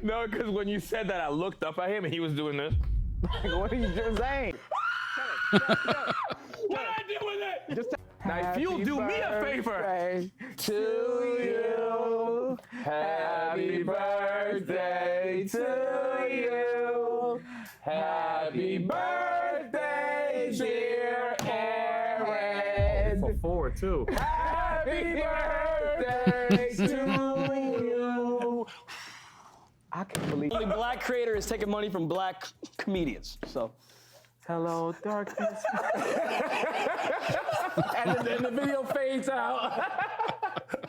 No, because when you said that, I looked up at him and he was doing this. What are you doing, Zane? What I do with Now, if you'll do me a favor. To you. Happy birthday to you. Happy birthday, dear Aaron. For 4, too. Happy birthday to you. I can't believe only black creator is taking money from black comedians. So, hello, darkness. And then the video fades out.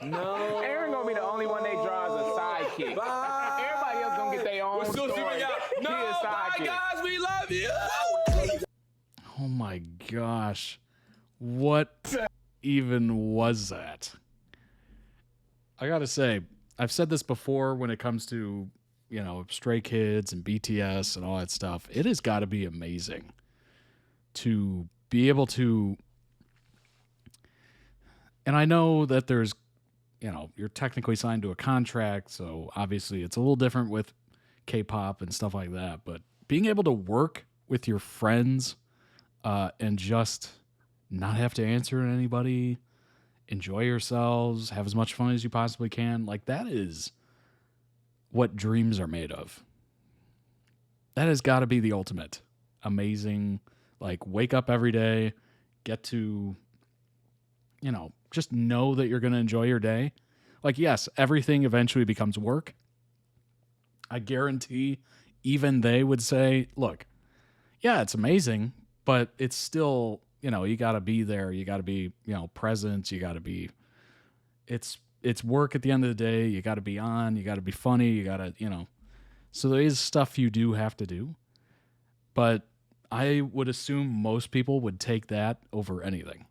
No. Aaron gonna be the only one they draw as a sidekick. Everybody else gonna get their own story. No, bye, guys. We love you. Oh my gosh. What even was that? I gotta say, I've said this before when it comes to, you know, Stray Kids and BTS and all that stuff. It has got to be amazing to be able to. And I know that there's, you know, you're technically signed to a contract, so obviously it's a little different with K-pop and stuff like that. But being able to work with your friends and just not have to answer to anybody, enjoy yourselves, have as much fun as you possibly can, like that is what dreams are made of. That has got to be the ultimate amazing, like wake up every day, get to, you know, just know that you're going to enjoy your day. Like, yes, everything eventually becomes work. I guarantee even they would say, look, yeah, it's amazing, but it's still, you know, you got to be there. You got to be, you know, present. You got to be, it's work at the end of the day. You got to be on. You got to be funny. You got to, you know, so there is stuff you do have to do. But I would assume most people would take that over anything.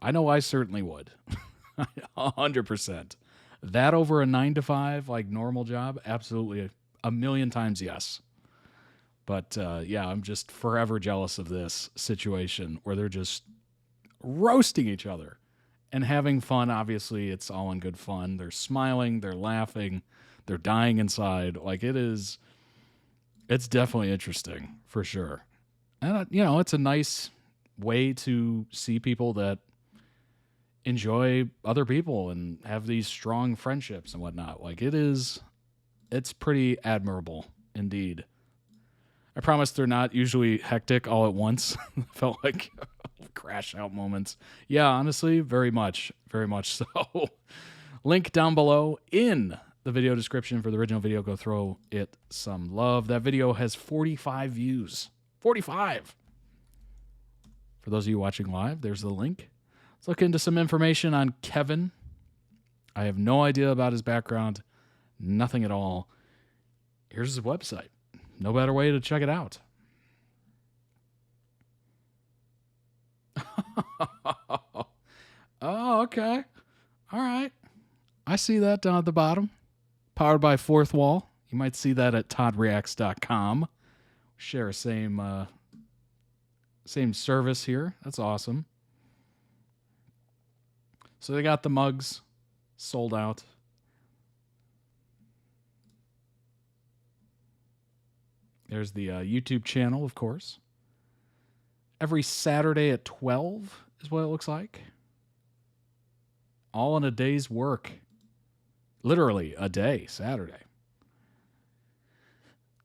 I know I certainly would. 100%. That over a 9-to-5, like normal job? Absolutely. A million times yes. But yeah, I'm just forever jealous of this situation where they're just roasting each other and having fun. Obviously, it's all in good fun. They're smiling, they're laughing, they're dying inside. Like it's definitely interesting for sure. And, you know, it's a nice way to see people that enjoy other people and have these strong friendships and whatnot. Like it's pretty admirable indeed. I promise they're not usually hectic all at once. Felt like crash out moments. Yeah, honestly, very much so. Link down below in the video description for the original video. Go throw it some love. That video has 45 views. 45. For those of you watching live, there's the link. Let's look into some information on Kevin. I have no idea about his background. Nothing at all. Here's his website. No better way to check it out. Oh, okay. All right. I see that down at the bottom. Powered by Fourth Wall. You might see that at toddreacts.com. Share same service here. That's awesome. So they got the mugs sold out. There's the YouTube channel, of course. Every Saturday at 12 is what it looks like. All in a day's work. Literally a day, Saturday.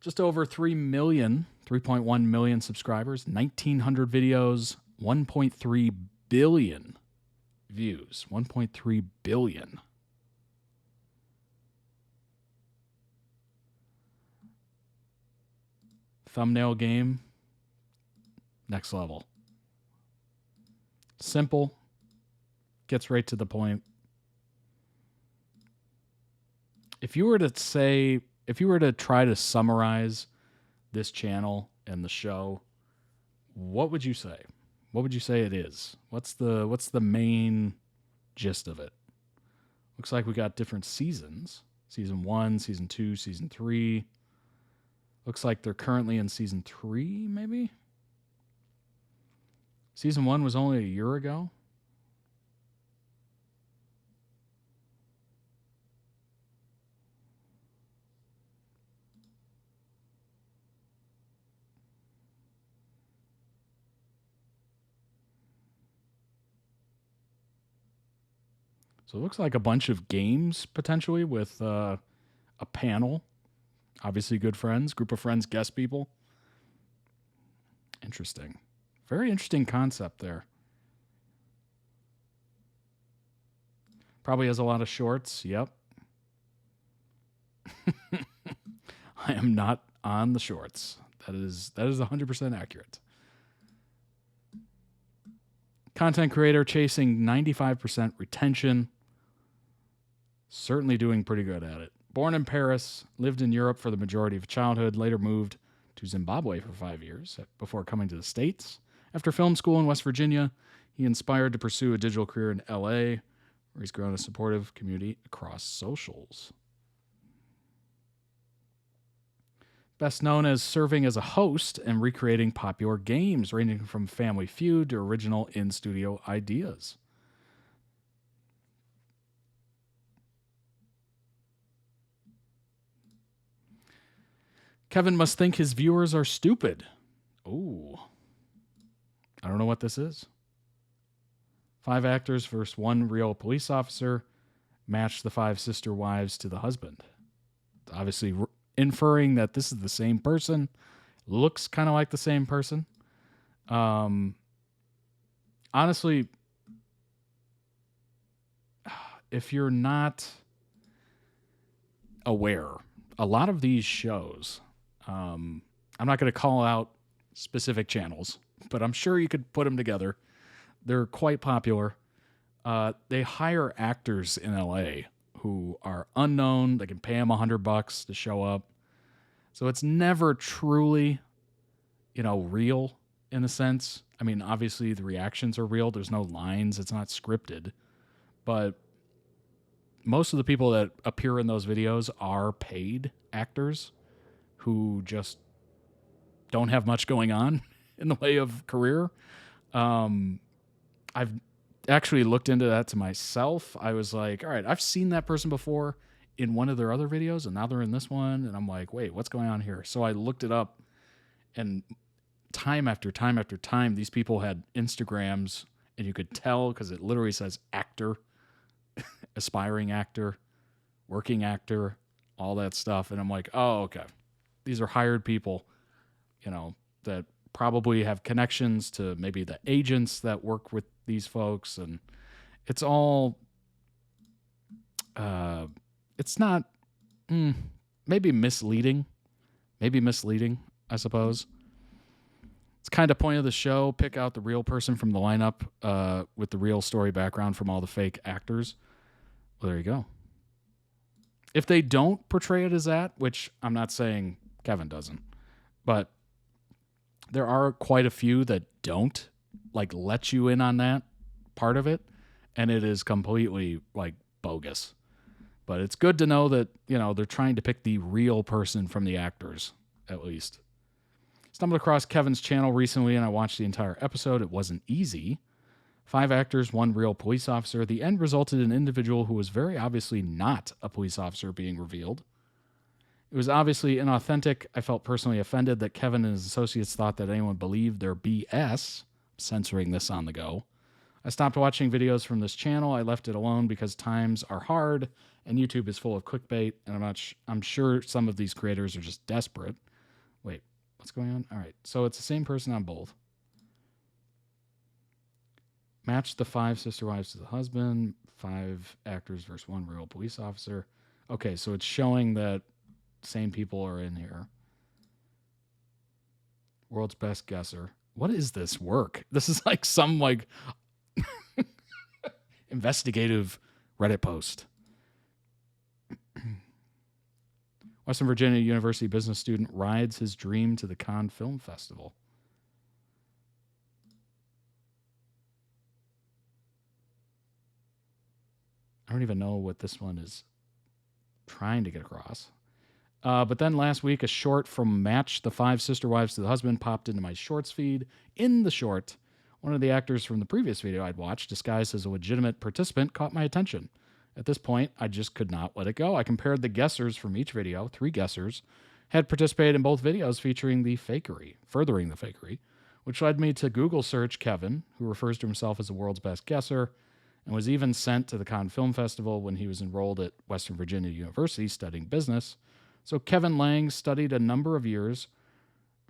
Just over 3.1 million subscribers, 1,900 videos, 1.3 billion views. 1.3 billion. Thumbnail game, next level. Simple, gets right to the point. If you were to try to summarize this channel and the show, what would you say? What would you say it is? What's the main gist of it? Looks like we got different seasons. Season 1, Season 2, Season 3. Looks like they're currently in Season 3, maybe? Season 1 was only a year ago. So it looks like a bunch of games potentially with a panel. Obviously good friends, group of friends, guest people. Interesting. Very interesting concept there. Probably has a lot of shorts. Yep. I am not on the shorts. That is 100% accurate. Content creator chasing 95% retention. Certainly doing pretty good at it. Born in Paris, lived in Europe for the majority of childhood, later moved to Zimbabwe for 5 years before coming to the States. After film school in West Virginia, he inspired to pursue a digital career in LA, where he's grown a supportive community across socials. Best known as serving as a host and recreating popular games, ranging from Family Feud to original in-studio ideas. Kevin must think his viewers are stupid. Ooh. I don't know what this is. 5 actors versus 1 real police officer. Match the 5 sister wives to the husband. Obviously inferring that this is the same person. Looks kind of like the same person. Honestly, if you're not aware, a lot of these shows, I'm not going to call out specific channels, but I'm sure you could put them together. They're quite popular. They hire actors in LA who are unknown. They can pay them $100 to show up. So it's never truly, real in a sense. I mean, obviously the reactions are real. There's no lines. It's not scripted. But most of the people that appear in those videos are paid actors who just don't have much going on in the way of career. I've actually looked into that to myself. I was like, all right, I've seen that person before in one of their other videos, and now they're in this one. And I'm like, wait, what's going on here? So I looked it up, and time after time after time, these people had Instagrams, and you could tell because it literally says actor, aspiring actor, working actor, all that stuff. And I'm like, oh, okay. These are hired people, that probably have connections to maybe the agents that work with these folks. And it's all, it's not, maybe misleading, I suppose. It's kind of point of the show. Pick out the real person from the lineup with the real story background from all the fake actors. Well, there you go. If they don't portray it as that, which I'm not saying Kevin doesn't, but there are quite a few that don't let you in on that part of it, and it is completely bogus. But it's good to know that, they're trying to pick the real person from the actors, at least. Stumbled across Kevin's channel recently, and I watched the entire episode. It wasn't easy. 5 actors, 1 real police officer. The end resulted in an individual who was very obviously not a police officer being revealed. It was obviously inauthentic. I felt personally offended that Kevin and his associates thought that anyone believed their BS. Censoring this on the go. I stopped watching videos from this channel. I left it alone because times are hard and YouTube is full of clickbait, and I'm sure some of these creators are just desperate. Wait, what's going on? All right, so it's the same person on both. Match the 5 sister wives to the husband, 5 actors versus 1 real police officer. Okay, so it's showing that same people are in here. World's best guesser. What is this work? This is some investigative Reddit post. Western Virginia University business student rides his dream to the Cannes Film Festival. I don't even know what this one is trying to get across. But then last week, a short from Match the 5 Sister Wives to the Husband popped into my shorts feed. In the short, one of the actors from the previous video I'd watched, disguised as a legitimate participant, caught my attention. At this point, I just could not let it go. I compared the guessers from each video. 3 guessers had participated in both videos featuring the fakery, furthering the fakery, which led me to Google search Kevin, who refers to himself as the world's best guesser, and was even sent to the Cannes Film Festival when he was enrolled at Western Virginia University studying business. So Kevin Langue studied a number of years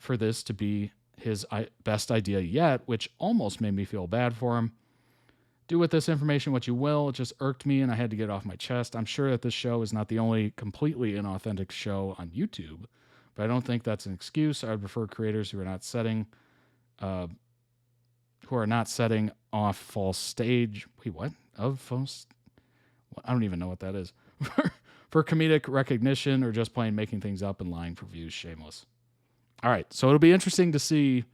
for this to be his best idea yet, which almost made me feel bad for him. Do with this information what you will. It just irked me and I had to get it off my chest. I'm sure that this show is not the only completely inauthentic show on YouTube, but I don't think that's an excuse. I would prefer creators who are not setting off false stage. Wait, what? Of false? I don't even know what that is. For comedic recognition or just plain making things up and lying for views. Shameless. All right, so it'll be interesting to see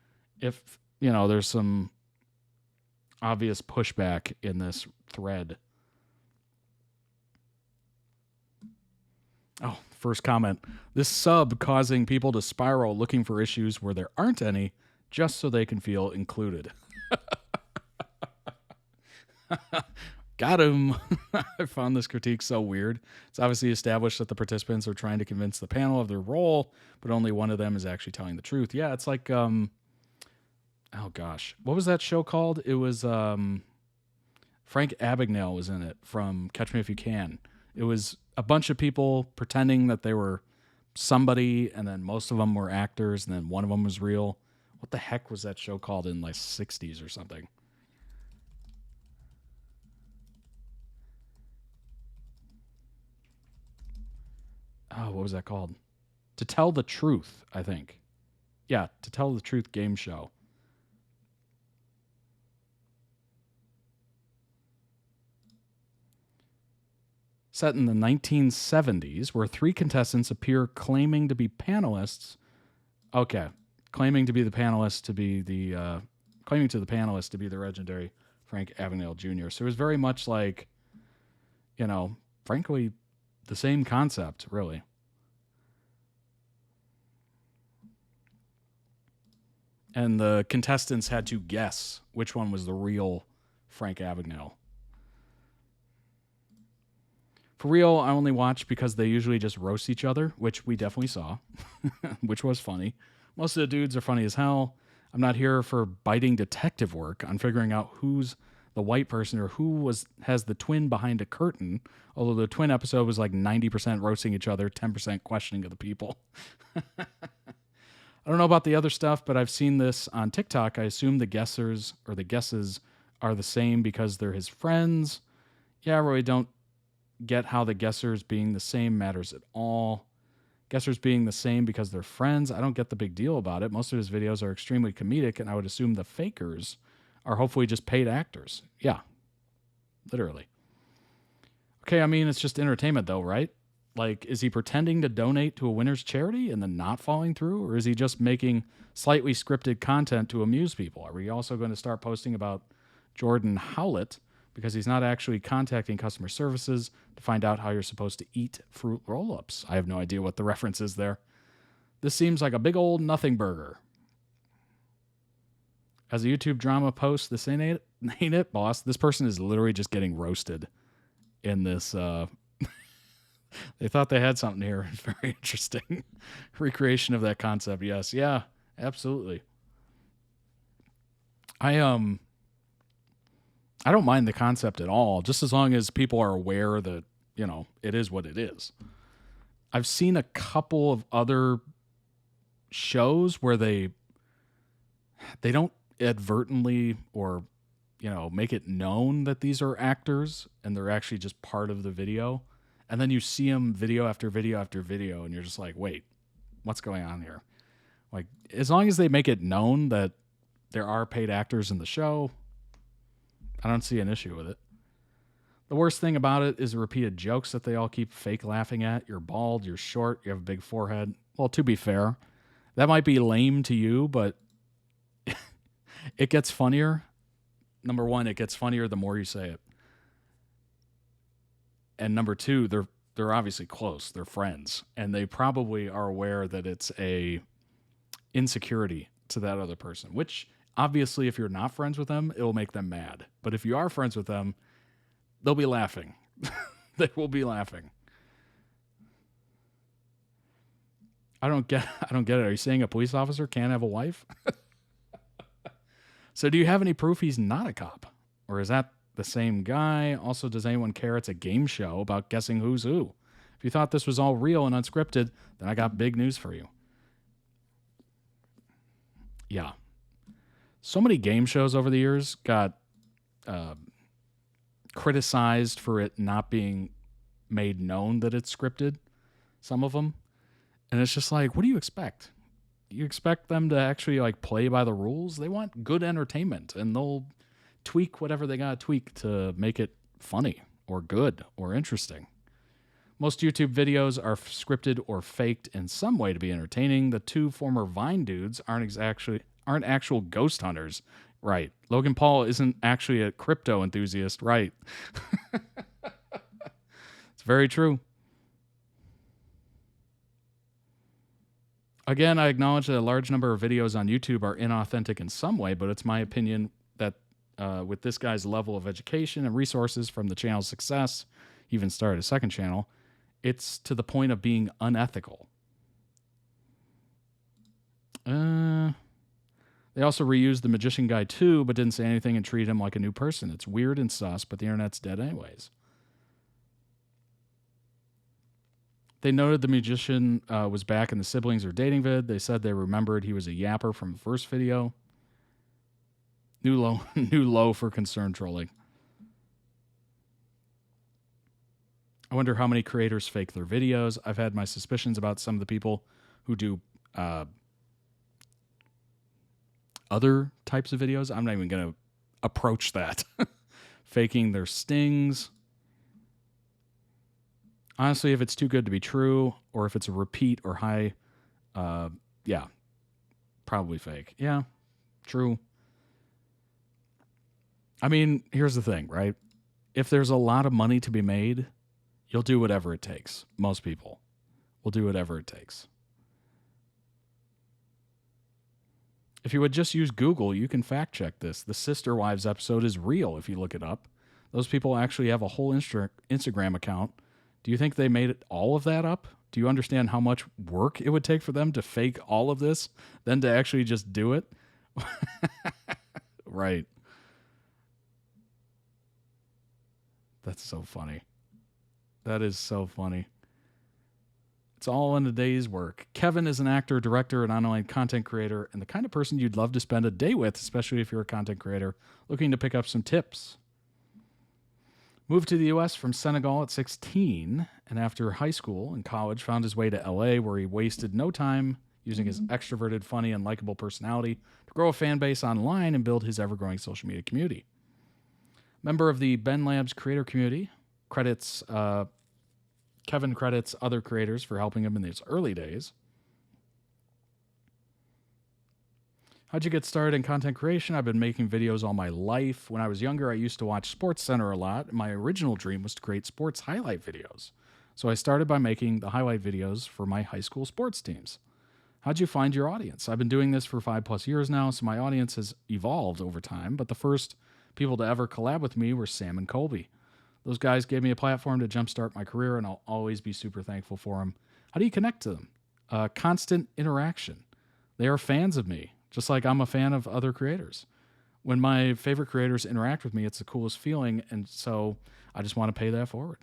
if, there's some obvious pushback in this thread. Oh, first comment. This sub causing people to spiral looking for issues where there aren't any just so they can feel included. Got him. I found this critique so weird. It's obviously established that the participants are trying to convince the panel of their role, but only one of them is actually telling the truth. Yeah, it's like, oh gosh. What was that show called? It was Frank Abagnale was in it from Catch Me If You Can. It was a bunch of people pretending that they were somebody, and then most of them were actors, and then one of them was real. What the heck was that show called in like 60s or something? Oh, what was that called? To Tell the Truth, I think. Yeah, To Tell the Truth game show. Set in the 1970s, where 3 contestants appear claiming to be panelists. Okay, claiming to be the panelists to be the claiming to the panelists to be the legendary Frank Abagnale Jr. So it was very much like, frankly, the same concept, really. And the contestants had to guess which one was the real Frank Abagnale. For real, I only watch because they usually just roast each other, which we definitely saw, which was funny. Most of the dudes are funny as hell. I'm not here for biting detective work on figuring out who's the white person or who has the twin behind a curtain, although the twin episode was like 90% roasting each other, 10% questioning of the people. I don't know about the other stuff, but I've seen this on TikTok. I assume the guesses are the same because they're his friends. Yeah, I really don't get how the guessers being the same matters at all. Guessers being the same because they're friends, I don't get the big deal about it. Most of his videos are extremely comedic, and I would assume the fakers are hopefully just paid actors. Yeah, literally. Okay, I mean, it's just entertainment though, right? Like, is he pretending to donate to a winner's charity and then not following through? Or is he just making slightly scripted content to amuse people? Are we also going to start posting about Jordan Howlett because he's not actually contacting customer services to find out how you're supposed to eat fruit roll-ups? I have no idea what the reference is there. This seems like a big old nothing burger. As a YouTube drama post, this ain't it, boss. This person is literally just getting roasted in this. They thought they had something here. It's very interesting. Recreation of that concept. Yes. Yeah, absolutely. I don't mind the concept at all, just as long as people are aware that, it is what it is. I've seen a couple of other shows where they don't advertently or, make it known that these are actors and they're actually just part of the video. And then you see them video after video after video, and you're just like, wait, what's going on here? Like, as long as they make it known that there are paid actors in the show, I don't see an issue with it. The worst thing about it is the repeated jokes that they all keep fake laughing at. You're bald, you're short, you have a big forehead. Well, to be fair, that might be lame to you, but it gets funnier. Number one, it gets funnier the more you say it. And number two, they're obviously close. They're friends. And they probably are aware that it's a insecurity to that other person, which obviously if you're not friends with them, it will make them mad. But if you are friends with them, they'll be laughing. They will be laughing. I don't get it. Are you saying a police officer can't have a wife? So do you have any proof he's not a cop? Or is that the same guy. Also, does anyone care? It's a game show about guessing who's who. If you thought this was all real and unscripted, then I got big news for you. Yeah. So many game shows over the years got criticized for it not being made known that it's scripted, some of them. And it's just like, what do you expect? You expect them to actually like play by the rules? They want good entertainment, and they'll tweak whatever they got to tweak to make it funny or good or interesting. Most YouTube videos are scripted or faked in some way to be entertaining. The two former Vine dudes aren't actual ghost hunters. Right. Logan Paul isn't actually a crypto enthusiast. Right. It's very true. Again, I acknowledge that a large number of videos on YouTube are inauthentic in some way, but it's my opinion that with this guy's level of education and resources from the channel's success, he even started a second channel, it's to the point of being unethical. They also reused the magician guy too, but didn't say anything and treat him like a new person. It's weird and sus, but the internet's dead anyways. They noted the magician was back in the siblings are dating vid. They said they remembered he was a yapper from the first video. New low for concern trolling. I wonder how many creators fake their videos. I've had my suspicions about some of the people who do other types of videos. I'm not even going to approach that. Faking their stings. Honestly, if it's too good to be true, or if it's a repeat or high, yeah, probably fake. Yeah, true. I mean, here's the thing, right? If there's a lot of money to be made, you'll do whatever it takes. Most people will do whatever it takes. If you would just use Google, you can fact check this. The Sister Wives episode is real if you look it up. Those people actually have a whole Instagram account. Do you think they made all of that up? Do you understand how much work it would take for them to fake all of this, then to actually just do it? Right. That's so funny. That is so funny. It's all in a day's work. Kevin is an actor, director, and online content creator, and the kind of person you'd love to spend a day with, especially if you're a content creator looking to pick up some tips. Moved to the U.S. from Senegal at 16, and after high school and college, found his way to L.A., where he wasted no time using his extroverted, funny, and likable personality to grow a fan base online and build his ever-growing social media community. Member of the Ben Labs creator community, Kevin credits other creators for helping him in his early days. How'd you get started in content creation? I've been making videos all my life. When I was younger, I used to watch SportsCenter a lot. My original dream was to create sports highlight videos. So I started by making the highlight videos for my high school sports teams. How'd you find your audience? I've been doing this for 5+ years now, so my audience has evolved over time, but the first people to ever collab with me were Sam and Colby. Those guys gave me a platform to jumpstart my career, and I'll always be super thankful for them. How do you connect to them? Constant interaction. They are fans of me, just like I'm a fan of other creators. When my favorite creators interact with me, it's the coolest feeling, and so I just want to pay that forward.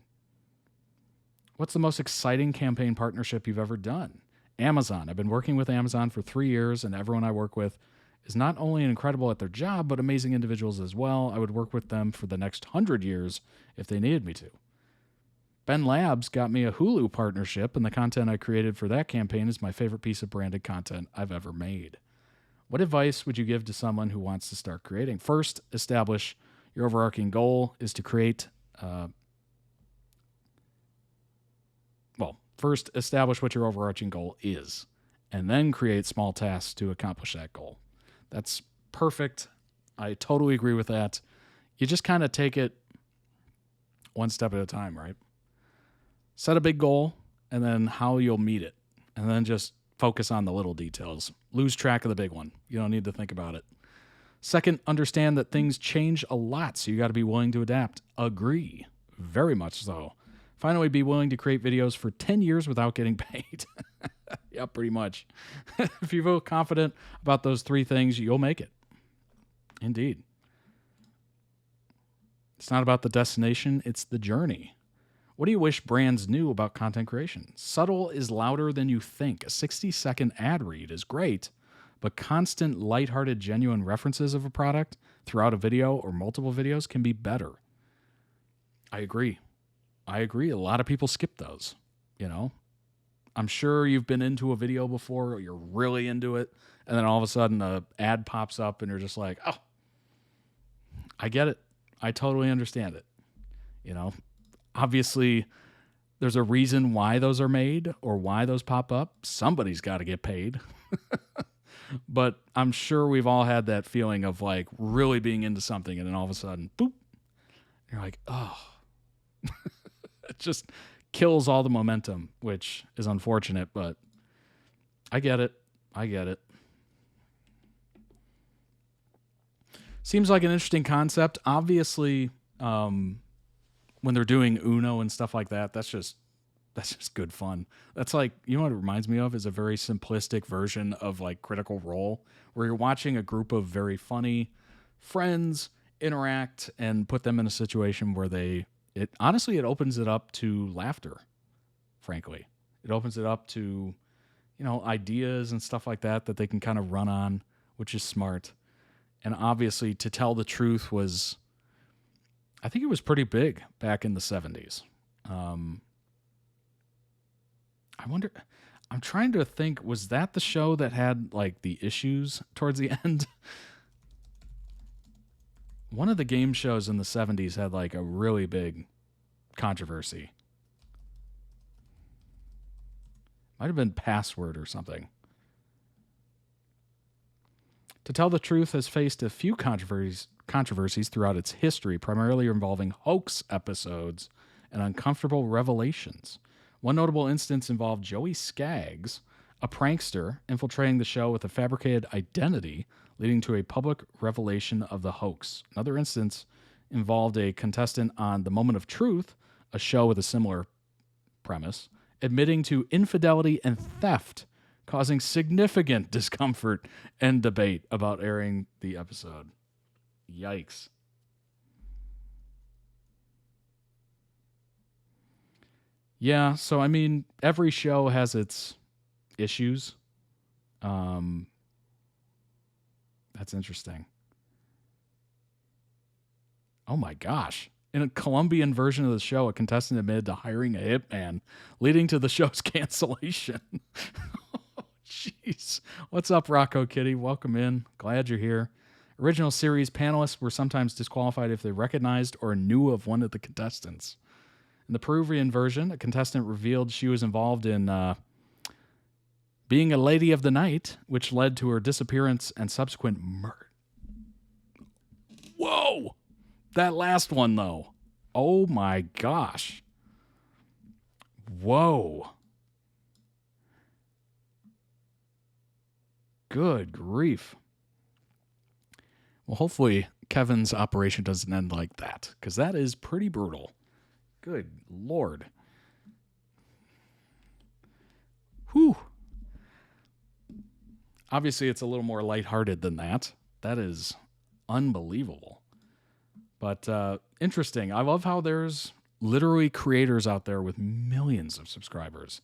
What's the most exciting campaign partnership you've ever done? Amazon. I've been working with Amazon for 3 years, and everyone I work with is not only incredible at their job, but amazing individuals as well. I would work with them for the next 100 years if they needed me to. Ben Labs got me a Hulu partnership, and the content I created for that campaign is my favorite piece of branded content I've ever made. What advice would you give to someone who wants to start creating? First, establish your overarching goal is to create... First, establish what your overarching goal is, and then create small tasks to accomplish that goal. That's perfect. I totally agree with that. You just kind of take it one step at a time, right? Set a big goal, and then how you'll meet it, and then just focus on the little details. Lose track of the big one. You don't need to think about it. Second, understand that things change a lot, so you got to be willing to adapt. Agree. Very much so. Finally, be willing to create videos for 10 years without getting paid. Yeah, pretty much. If you feel confident about those 3 things, you'll make it. Indeed. It's not about the destination, it's the journey. What do you wish brands knew about content creation? Subtle is louder than you think. A 60-second ad read is great, but constant, lighthearted, genuine references of a product throughout a video or multiple videos can be better. I agree. A lot of people skip those, you know? I'm sure you've been into a video before, or you're really into it, and then all of a sudden an ad pops up and you're just like, oh, I get it. I totally understand it. You know, obviously there's a reason why those are made or why those pop up. Somebody's got to get paid. But I'm sure we've all had that feeling of like really being into something and then all of a sudden, boop, you're like, oh. It just kills all the momentum, which is unfortunate, but I get it. Seems like an interesting concept. Obviously, when they're doing Uno and stuff like that, that's just good fun. That's like, you know what it reminds me of is a very simplistic version of like Critical Role, where you're watching a group of very funny friends interact and put them in a situation where it opens it up to laughter, frankly. It opens it up to, you know, ideas and stuff like that they can kind of run on, which is smart. And obviously, To Tell the Truth was, I think it was pretty big back in the 70s. I wonder, I'm trying to think, was that the show that had like the issues towards the end? One of the game shows in the 70s had like a really big controversy. Might have been Password or something. To Tell the Truth has faced a few controversies throughout its history, primarily involving hoax episodes and uncomfortable revelations. One notable instance involved Joey Skaggs, a prankster, infiltrating the show with a fabricated identity, leading to a public revelation of the hoax. Another instance involved a contestant on The Moment of Truth, a show with a similar premise, admitting to infidelity and theft, causing significant discomfort and debate about airing the episode. Yikes. Yeah, so I mean, every show has its issues. That's interesting. Oh my gosh. In a Colombian version of the show, a contestant admitted to hiring a hitman, leading to the show's cancellation. Oh, jeez. What's up, Rocco Kitty? Welcome in. Glad you're here. Original series panelists were sometimes disqualified if they recognized or knew of one of the contestants. In the Peruvian version, a contestant revealed she was involved in being a lady of the night, which led to her disappearance and subsequent murder. Whoa! That last one, though. Oh my gosh. Whoa. Good grief. Well, hopefully Kevin's operation doesn't end like that, because that is pretty brutal. Good Lord. Whew. Obviously, it's a little more lighthearted than that. That is unbelievable. But interesting. I love how there's literally creators out there with millions of subscribers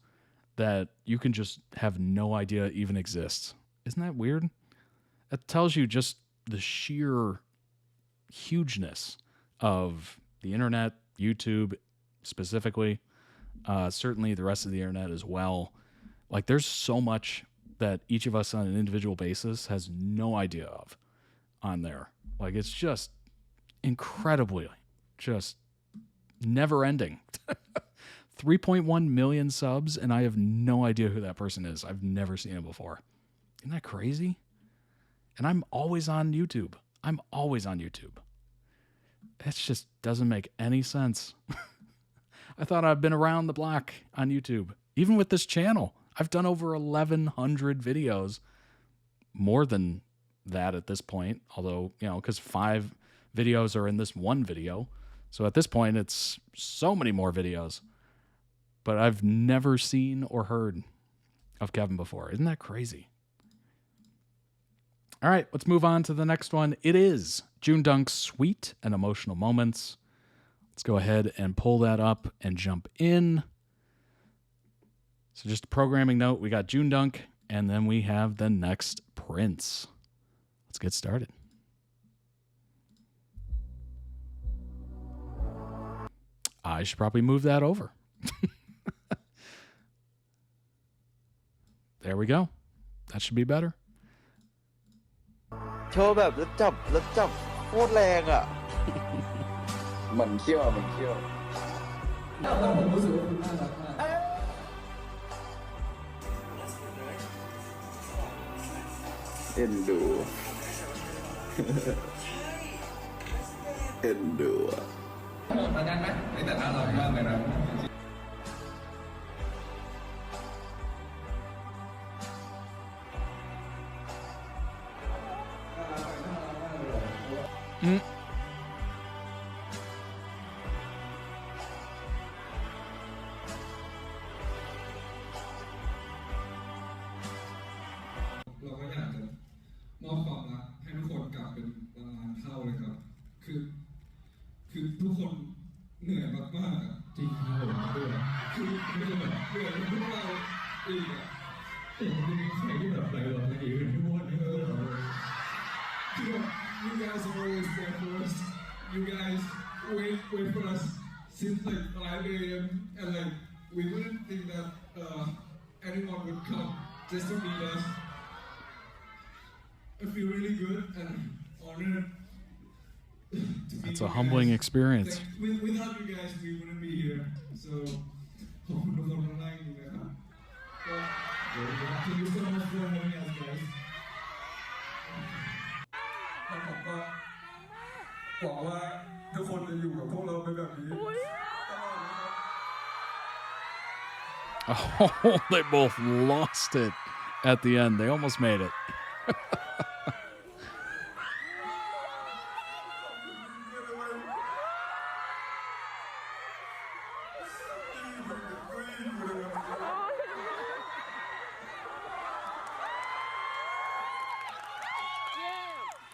that you can just have no idea even exists. Isn't that weird? That tells you just the sheer hugeness of the internet, YouTube specifically, certainly the rest of the internet as well. Like, there's so much that each of us on an individual basis has no idea of on there. Like, it's just incredibly, just never ending. 3.1 million subs, and I have no idea who that person is. I've never seen him before. Isn't that crazy? And I'm always on YouTube. It just doesn't make any sense. I thought I've been around the block on YouTube. Even with this channel, I've done over 1,100 videos. More than that at this point. Although, you know, because 5 videos are in this one video. So at this point, it's so many more videos. But I've never seen or heard of Kevin before. Isn't that crazy? All right, let's move on to the next one. It is JoongDunk's Sweet and Emotional Moments. Let's go ahead and pull that up and jump in. So just a programming note, we got JoongDunk, and then we have the next Prince. Let's get started. I should probably move that over. There we go. That should be better. โชว์แบบแล้วจับโคตรแรงอ่ะ มันเขี้ยวมันเขี้ยว ผมรู้สึกว่าคุณน่ารักมากเอ็นดูเอ็นดูอ่ะมานั่นไหมแต่น่ารักมากเลยนะ เราก็อยากจะมอบความรักให้ทุกคนกลับเป็นล้านเท่าเลยครับคือทุกคนเหนื่อยมากๆอ่ะจริงครับผมด้วยคือเหนื่อยแบบเหนื่อยพวกเราอีกอ่ะผมจะมีใครที่แบบไหลหลงกันอีกทุกวันนี้คือแบบ you guys are always there for us you guys wait for us since like 5 a.m. and like we wouldn't think that anyone would come just to meet us I feel really good and honored to That's a humbling experience. Like, without you guys, we wouldn't be here. So, thank you so much for having us, guys. ผมก็หวังว่าทุกคนจะอยู่กับพวกเราไปแบบนี้ Oh, they both lost it at the end. They almost made it.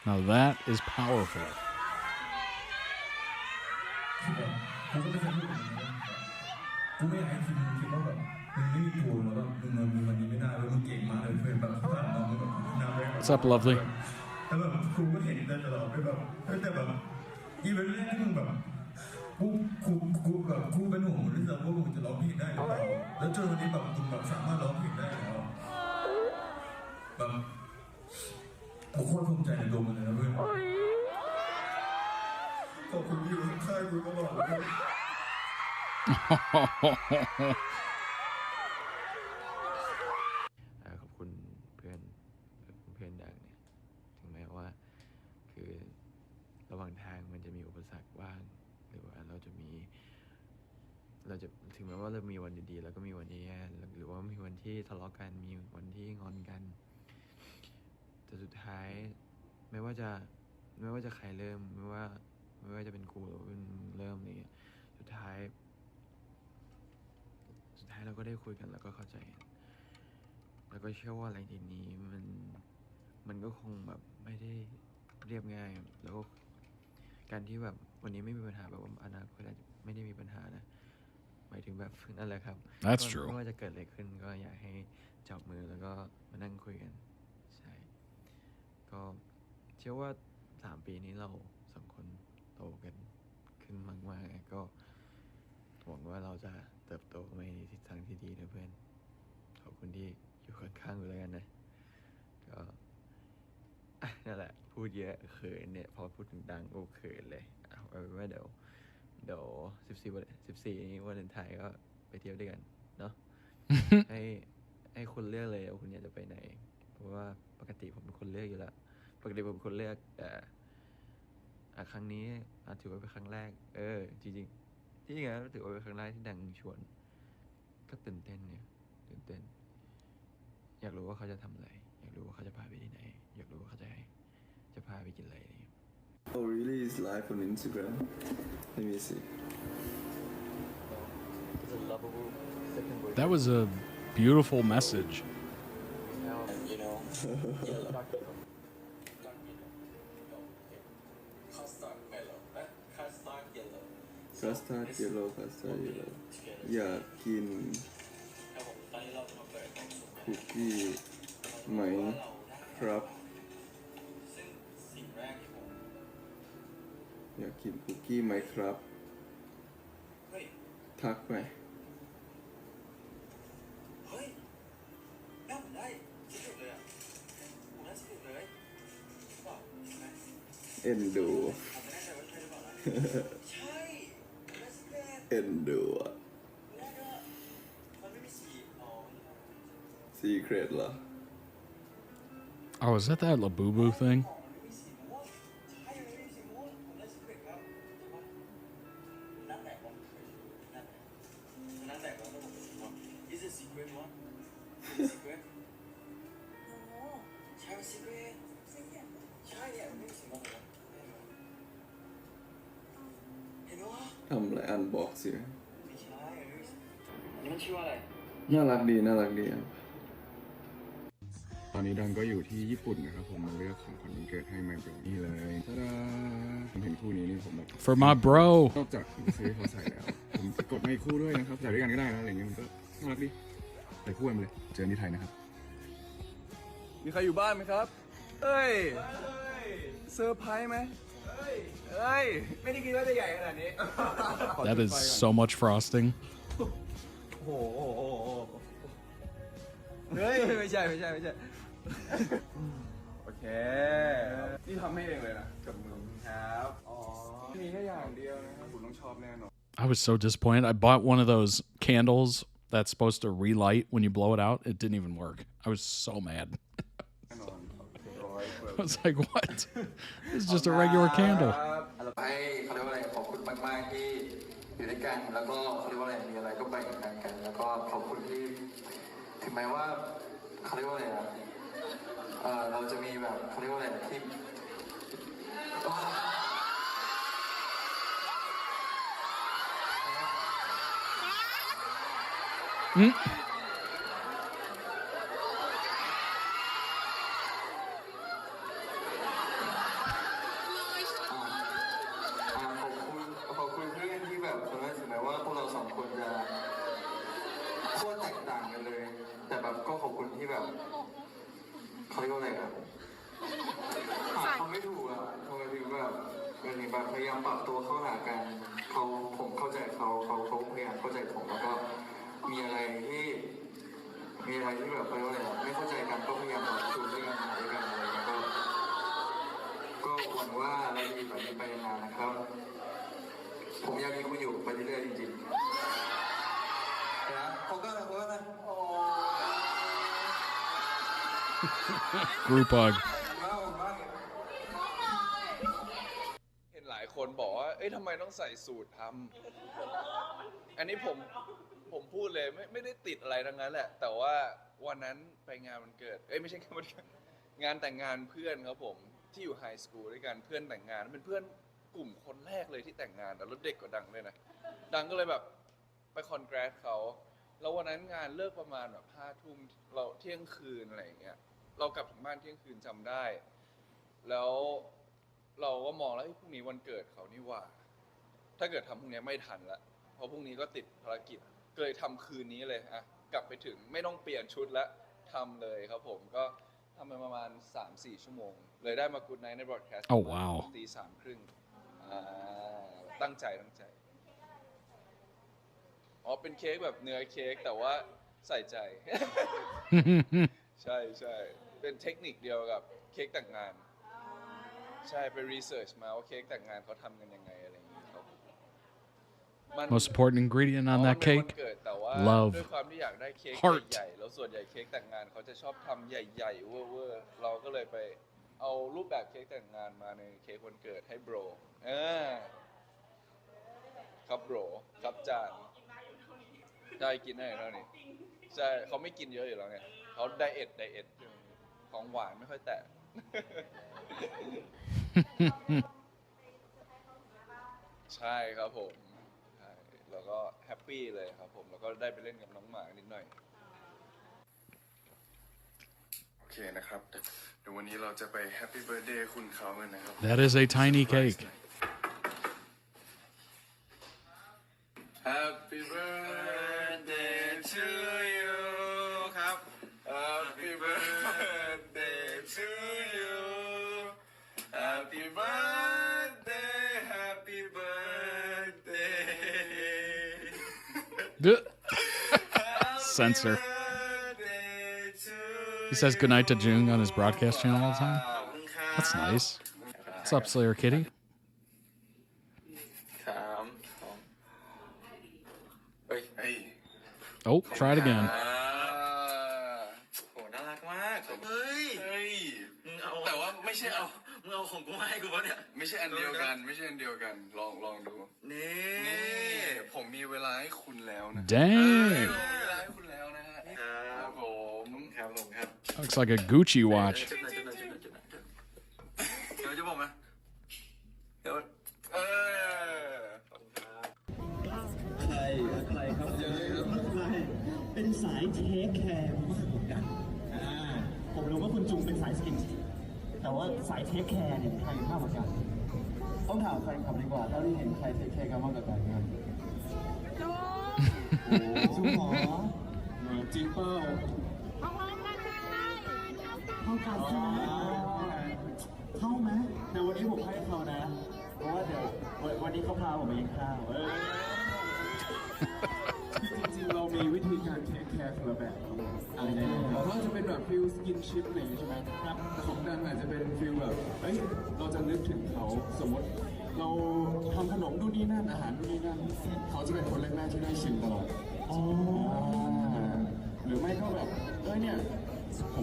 Now that is powerful. กูก็ไม่เคยพูดแบบนี้นะกูไม่อยากให้คิดว่าแบบมึงไม่มีกูแล้วแบบมึงมีวันนี้ไม่ได้แล้วมึงเก่งมากเลยเพื่อนแบบที่ผ่านมามึงแบบนำไป What's up, lovely? แล้วแบบกูก็เห็นได้ตลอดไปแบบแต่แบบอีเวนต์แรกที่มึงแบบกูแบบกูเป็นห่วงมึงด้วยซ้ำว่ามึงจะร้องเพลงได้หรือเปล่าแล้วจนวันนี้แบบมึงแบบสามารถร้องเพลงได้แล้วแบบกูโคตรภูมิใจในตัวมึงเลยนะเพื่อนขอบคุณที่อยู่ข้างกูตลอดเลย ขอบคุณเพื่อนดังเนี่ยถึงแม้ว่าคือระหว่างทางมันจะมีอุปสรรคบ้างหรือว่าเราจะถึงแม้ว่าเรามีวันดีๆแล้วก็มีวันแย่หรือว่ามีวันที่ทะเลาะกันมีวันที่งอนกันแต่สุดท้ายไม่ว่าจะใครเริ่มไม่ว่าจะเป็นกูหรือเป็นเริ่มอะไรเงี้ยสุดท้ายเราก็ได้คุยกันแล้วก็เข้าใจกันแล้วก็เชื่อว่าอะไรทีนี้มันก็คงแบบไม่ได้เรียบง่ายแล้วก็การที่แบบวันนี้ไม่มีปัญหาแบบว่าอนาคตอาจจะไม่ได้มีปัญหานะหมายถึงแบบนั่นแหละครับ That's true. ไม่ว่าจะเกิดอะไรขึ้นก็อยากให้จับมือแล้วก็มานั่งคุยกันใช่ก็เชื่อว่า3 ปีนี้เรา2 คนโตกันขึ้นมากๆก็หวังว่าเราจะเติบโตไปในทิศทางที่ดีนะเพื่อนขอบคุณที่อยู่ข้างๆอยู่แล้วกันนะก็นั่นแหละพูดเยอะเขินเนี่ยพอพูดถึงดังโอ้เขินเลยเอาเป็นว่าเดี๋ยว14นี้วันไทยก็ไปเที่ยวด้วยกันเนาะ ให้คุณเลือกเลยว่าคุณอยากจะไปไหนเพราะว่าปกติผมเป็นคนเลือกอยู่แล้วปกติผมเป็นคนเลือกแต่ครั้งนี้ถือว่าเป็นครั้งแรกจริงนะถือว่าเป็นครั้งแรกที่ดังชวนก็ตื่นเต้นเนี่ยตื่นเต้นอยากรู้ว่าเขาจะทำอะไรอยากรู้ว่าเขาจะพาไปที่ไหนอยากรู้ว่าเขาจะพาไปกินอะไรนี่ Oh really? It's live on Instagram? Let me see. That was a beautiful message. You know, custard mellow, custard yellow. คัสตาร์ดเยลโล่คัสตาร์ดเยลโล่อยากกินคุกกี้ไหมครับอยากกินคุกกี้ไหมครับทักไปเอ็นดูเอ็นดูอะซีเครตเหรอ Oh, is that Labubu thing?ทำอะไรอันบ็อกซ์อยู่ มันชื่อว่าอะไร น่ารักดีน่ารักดีครับตอนนี้ดังก็อยู่ที่ญี่ปุ่นนะครับผมมาเลือกของขวัญวันเกิดให้ไมโครนี่เลยตาดาผมเห็นคู่นี้นี่ผมแบบ For my bro นอกจากผมซื้อเขาใส่แล้วผมกดให้คู่ด้วยนะครับใส่ด้วยกันก็ได้นะอะไรเงี้ยมันก็น่ารักดีใส่คู่กันไปเลยเจอที่ไทยนะครับมีใครอยู่บ้านไหมครับเอ้ยเซอร์ไพรส์ไหมเอ้ยไม่ได้คิดว่าจะใหญ่ขนาดนี้ That is so much frosting. โอ้โหเฮ้ยไม่ใช่โอเคนี่ทำให้เองเลยนะกับมือครับอ๋อมีแค่อย่างเดียวนะครับคุณต้องชอบแน่นอน I was so disappointed. I bought one of those candles that's supposed to relight when you blow it out. It didn't even work. I was so mad. I was like, what? It's just a regular candle. ให้เขาเรียกว่าอะไรขอบคุณมากๆที่อยู่ด้วยกันแล้วก็เขาเรียกว่าอะไรมีอะไรก็แบ่งกันแล้วก็ขอบคุณที่ถึงแม้ว่าเขาเรียกว่าอะไรนะเราจะมีแบบเขาเรียกว่าอะไรที่ขอบคุณเพื่อนที่แบบถึงแม้ว่าพวกเราสองคนจะโคตรแตกต่างกันเลยแต่แบบก็ขอบคุณที่แบบเขาเรียกว่าอะไรครับเขาไม่ถูกอ่ะทำไมถึงแบบพยายามปรับตัวเข้าหากันผมเข้าใจเขาพยายามเข้าใจผมแล้วก็มีอะไรที่แบบเขาเรียกว่าอะไรไม่เข้าใจกันก็พยายามปรับจูนด้วยกันอะไรอย่างเงี้ยก็หวังว่าเราจะมีแบบนี้ไปนานนะครับผมอยากมีคุณอยู่ไปเรื่อยๆจริงๆนะผมก็นะ Group hug. เห็นหลายคนบอกว่าเอ้ยทำไมต้องใส่สูททำอันนี้ผมพูดเลยไม่ได้ติดอะไรทั้งนั้นแหละแต่ว่าวันนั้นไปงานวันเกิดไม่ใช่งานแต่งงานเพื่อนครับผมที่อยู่ไฮสคูลด้วยกันเพื่อนแต่งงานเป็นเพื่อนกลุ่มคนแรกเลยที่แต่งงานแต่รถเด็กกว่าดังเลยนะดังก็เลยแบบไปคอนแกรสเขาแล้ววันนั้นงานเลิกประมาณแบบ5 ทุ่มเราเที่ยงคืนอะไรอย่างเงี้ยเรากลับถึงบ้านเที่ยงคืนจำได้แล้วเราก็มองแล้วพรุ่งนี้วันเกิดเขานี่ว่าถ้าเกิดทำพรุ่งนี้ไม่ทันละเพราะพรุ่งนี้ก็ติดภารกิจก็เลยทำคืนนี้เลยอะกลับไปถึงไม่ต้องเปลี่ยนชุดแล้วทำเลยครับผมก็ทำไปประมาณ 3-4 ชั่วโมงเลยได้มากู๊ดไนท์ในบรอดแคสต์ Oh wow ตี 3:30ตั้งใจอ๋อเป็นเค้กแบบเนื้อเค้กแต่ว่าใส่ใจ ใช่เป็นเทคนิคเดียวกับเค้กแต่งงานใช่ไปรีเสิร์ชมาว่าเค้กแต่งงานเขาทำกันยังไงอะไรอย่างนี้ครับ Most important ingredient on that cake? แต่ว่า Love. ด้วยความที่อยากได้เค้ก Heart. ใหญ่ๆแล้วส่วนใหญ่เค้กแต่งงานเขาจะชอบทำใหญ่ๆเวอร์ๆเราก็เลยไปเอารูปแบบเค้กแต่งงานมาในเค้กวันเกิดให้โบรครับโบรครับจานได้กินได้แล้วนี่ใช่เขาไม่กินเยอะอยู่แล้วไงเขาไดเอทของหวานไม่ค่อยแตะ ใช่ครับผมใช่แล้วก็แฮปปี้เลยครับผมแล้วก็ได้ไปเล่นกับน้องหมานิดหน่อยโอเคนะครับเดี๋ยววันนี้เราจะไปแฮปปี้เบิร์ธเดย์คุณเขากันนะครับ That is a tiny cake. to you ครับ Happy birthday to you Happy birthday Happy birthday Censor. He says goodnight to Jung on his broadcast channel all the time. That's nice. What's up, Slayer Kitty? 3 2เฮ้ย Oh, try it again. โหน่ารักมากเฮ้ยมึงเอาแต่ว่าไม่ใช่เอามึงเอาของกูมาให้กูวะเนี่ยไม่ใช่อันเดียวกันไม่ใช่อันเดียวกันลองดูนี่ผมมีเวลาให้คุณแล้วนะ Dang. เวลาให้คุณแล้วนะฮะครับผมครับ Looks like a Gucci watch. จุดไหนเดี๋ยวจะบอกไหมเดี๋ยวใครครับเป็นสายเทคแคร์มากกว่ากันผมรู้ว่าคุณจุงเป็นสายสกินแต่ว่าสายเทคแคร์เนี่ยใครมากกว่ากันต้องถามใครขับดีกว่าเท่าที่เห็นใครเทคแคร์กันมากกว่ากันครับจุงหมอจริงเปล่าเข้ากันใช่ไหมเข้าไหมแต่วันนี้ผมให้เขานะเพราะว่าเดี๋ยววันนี้เขาพาผมไปกินข้าวจริงๆเรามีวิธีการเทคแคร์คนละแบบครับอะไรเนี่ยเขาจะเป็นแบบฟิลสกินชิปอะไรอย่างงี้ใช่ไหมครับแต่ของดันอาจจะเป็นฟิลแบบเอ้ยเราจะนึกถึงเขาสมมติเราทำขนมนู่นนี่นั่นอาหารนู่นนี่นั่นเขาจะเป็นคนแรกๆที่ได้ชิมตลอดหรือไม่ก็แบบเนี่ยโห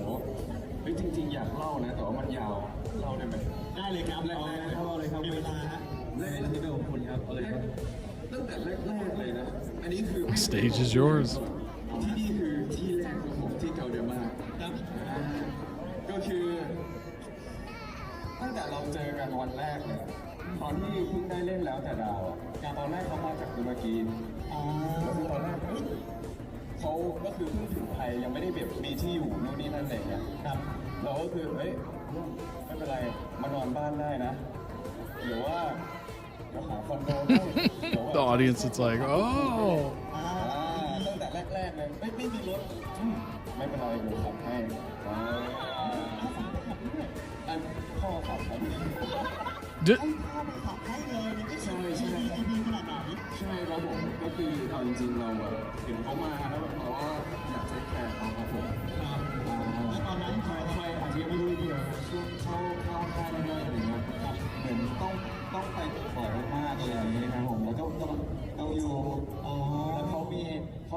จริงๆอยากเล่านะแต่ว่ามันยาวเล่าได้ไหมได้เลยครับเล่าเลยครับมีเวลาฮะแรกที่เป็นของคุณครับเอาเลยครับตั้งแต่แรกเลยนะอันนี้คือ Stage is yours. ที่นี่คือที่แรกของผมที่เกาเดอร์มาครับก็คือตั้งแต่เราเจอกันวันแรกเลยตอนที่เพิ่งได้เล่นแล้วแต่ดาวตอนแรกเขามาจากตุรกีก็คือตอนแรกเขาก็คือเพิ่งถึงไทยยังไม่ได้แบบมีที่อยู่นู่นนี่นั่นอะไรอย่างเงี้ยครับเราก็คือไม่เป็นไรมานอนบ้านได้นะหรือว่าเราหาคอนโดได้ The audience is like, oh. ตั้งแต่แรกๆเลยไม่มีรถไม่เป็นไรเดี๋ยวขับให้อันพ่อขับให้พ่อไปขับให้เลยใช่ดีขนาดไหนใช่ครับผมก็คือเอาจริงๆเราแบบเห็นเขามาแล้วแบบเราก็อยากเทคแคร์เขาครับผมแล้วตอนนั้นใครอาจจะยังไม่รู้เดียวช่วงเข้าค่ายแรกๆอะไรเงี้ยครับเหมือนต้องไปบ่อยมากอะไรอย่างนี้ครับผมแล้วก็ต้องอยู่แล้วเขา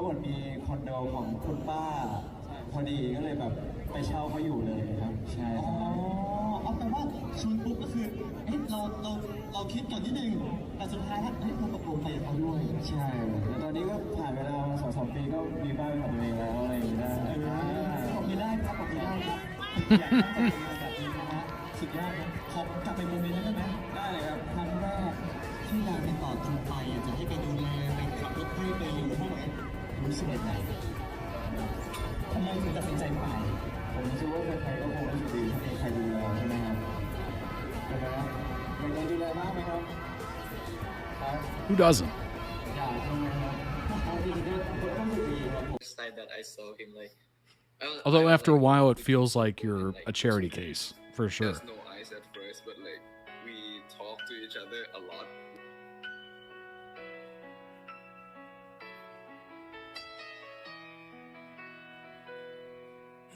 เหมือนมีคอนโดของคุณป้าพอดีก็เลยแบบไปเช่าเขาอยู่เลยครับใช่เอาแต่ว่าชวนปุ๊บก็คือเราคิดก่อนนิดนึงแต่สุดท้ายเราตกลงไปกับเขาด้วยใช่แล้วตอนนี้ก็ผ่านเวลามา2-3 ปีก็มีบ้านของตัวเองแล้วอะไรอย่างนี้ได้ผมมีได้ครับผมมีได้อยากให้ทำแบบนี้นะฮะสุดยอดครับขอกลับไปโมเมนต์นั้นได้ไหมได้เลยครับครั้งแรกที่เราติดต่อจูไปจะให้ไปดูแลไปขับรถให้ไปอยู่ห้องรู้สึกยังไงทำไมถึงตัดสินใจไปผมรู้สึกว่าใครๆก็คงรู้สึกดีถ้ามีใครดูแลใช่ไหมครับใช่ไหมครับมีใครดูแลบ้างไหมครับ Who doesn't? That I saw him like. Although after a while, it feels like you're a charity case, for sure. There's no eyes at first, but like we talk to each other a lot.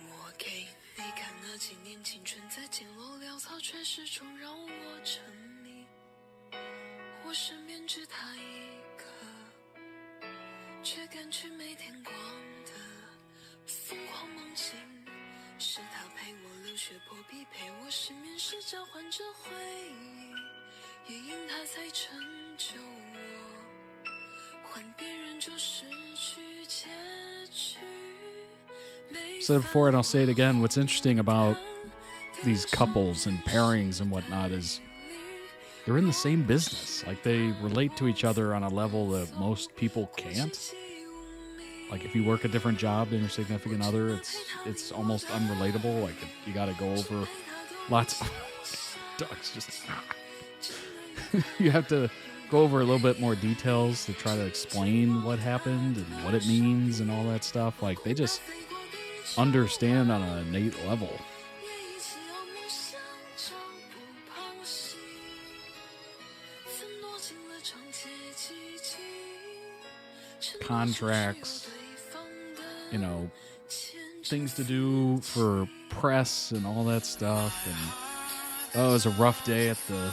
我给你看那几年青春在简陋潦草，却始终让我沉迷。我身边只他一个，却感觉每天光的疯狂梦境。是他陪我流血破壁，陪我失眠时交换着回忆，也因他才成就我，换别人就失去结局。 Said it before, and I'll say it again. What's interesting about these couples and pairings and whatnot is they're in the same business. Like, they relate to each other on a level that most people can't. Like, if you work a different job than your significant other, it's almost unrelatable. Like, you got to go over lots of dogs. Just you have to go over a little bit more details to try to explain what happened and what it means and all that stuff. Like, they just understand on an innate level. Contracts, you know, things to do for press and all that stuff. And it was a rough day at the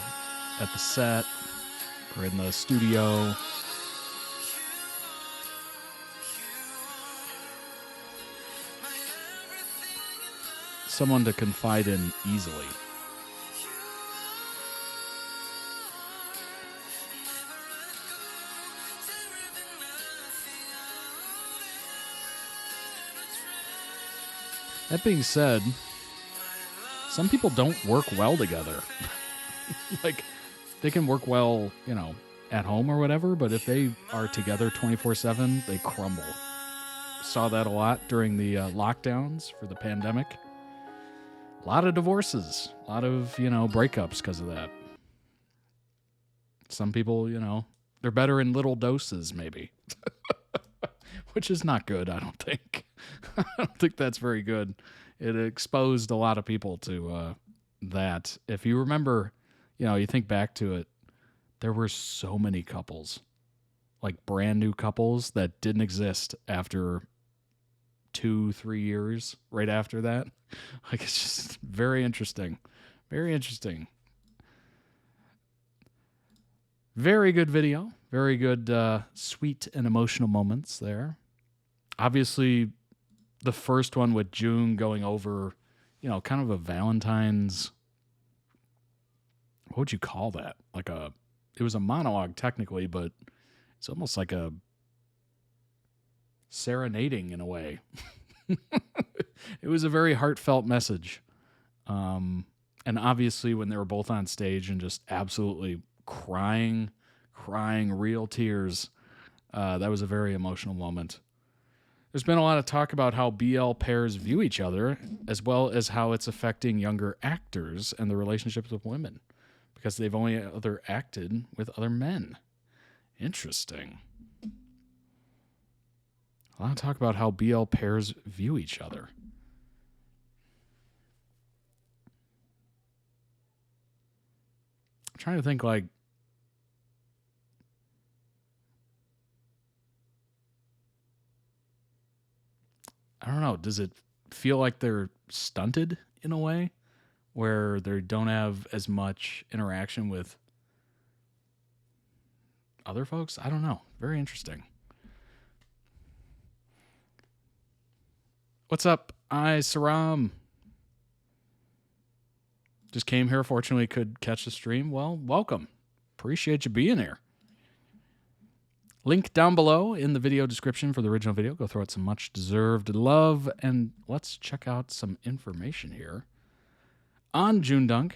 set or in the studio. Someone to confide in easily. That being said, some people don't work well together. Like, they can work well, you know, at home or whatever, but if they are together 24/7, they crumble. Saw that a lot during the lockdowns for the pandemic. A lot of divorces, a lot of, you know, breakups because of that. Some people, you know, they're better in little doses, maybe. Which is not good, I don't think. I don't think that's very good. It exposed a lot of people to that. If you remember, you know, you think back to it, there were so many couples, like brand new couples that didn't exist after 2-3 years right after that. Like, it's just very interesting. Very interesting. Very good video. Very good, sweet and emotional moments there. Obviously, the first one with June going over, you know, kind of a Valentine's, what would you call that? Like it was a monologue technically, but it's almost like a serenading in a way. It was a very heartfelt message. And obviously when they were both on stage and just absolutely crying real tears, that was a very emotional moment. There's been a lot of talk about how BL pairs view each other, as well as how it's affecting younger actors and the relationships with women, because they've only ever acted with other men. Interesting. A lot of talk about how BL pairs view each other. I'm trying to think, like, I don't know, does it feel like they're stunted in a way where they don't have as much interaction with other folks? I don't know. Very interesting. What's up, Saram? Just came here, fortunately could catch the stream. Well, welcome. Appreciate you being here. Link down below in the video description for the original video. Go throw it some much-deserved love, and let's check out some information here on JoongDunk.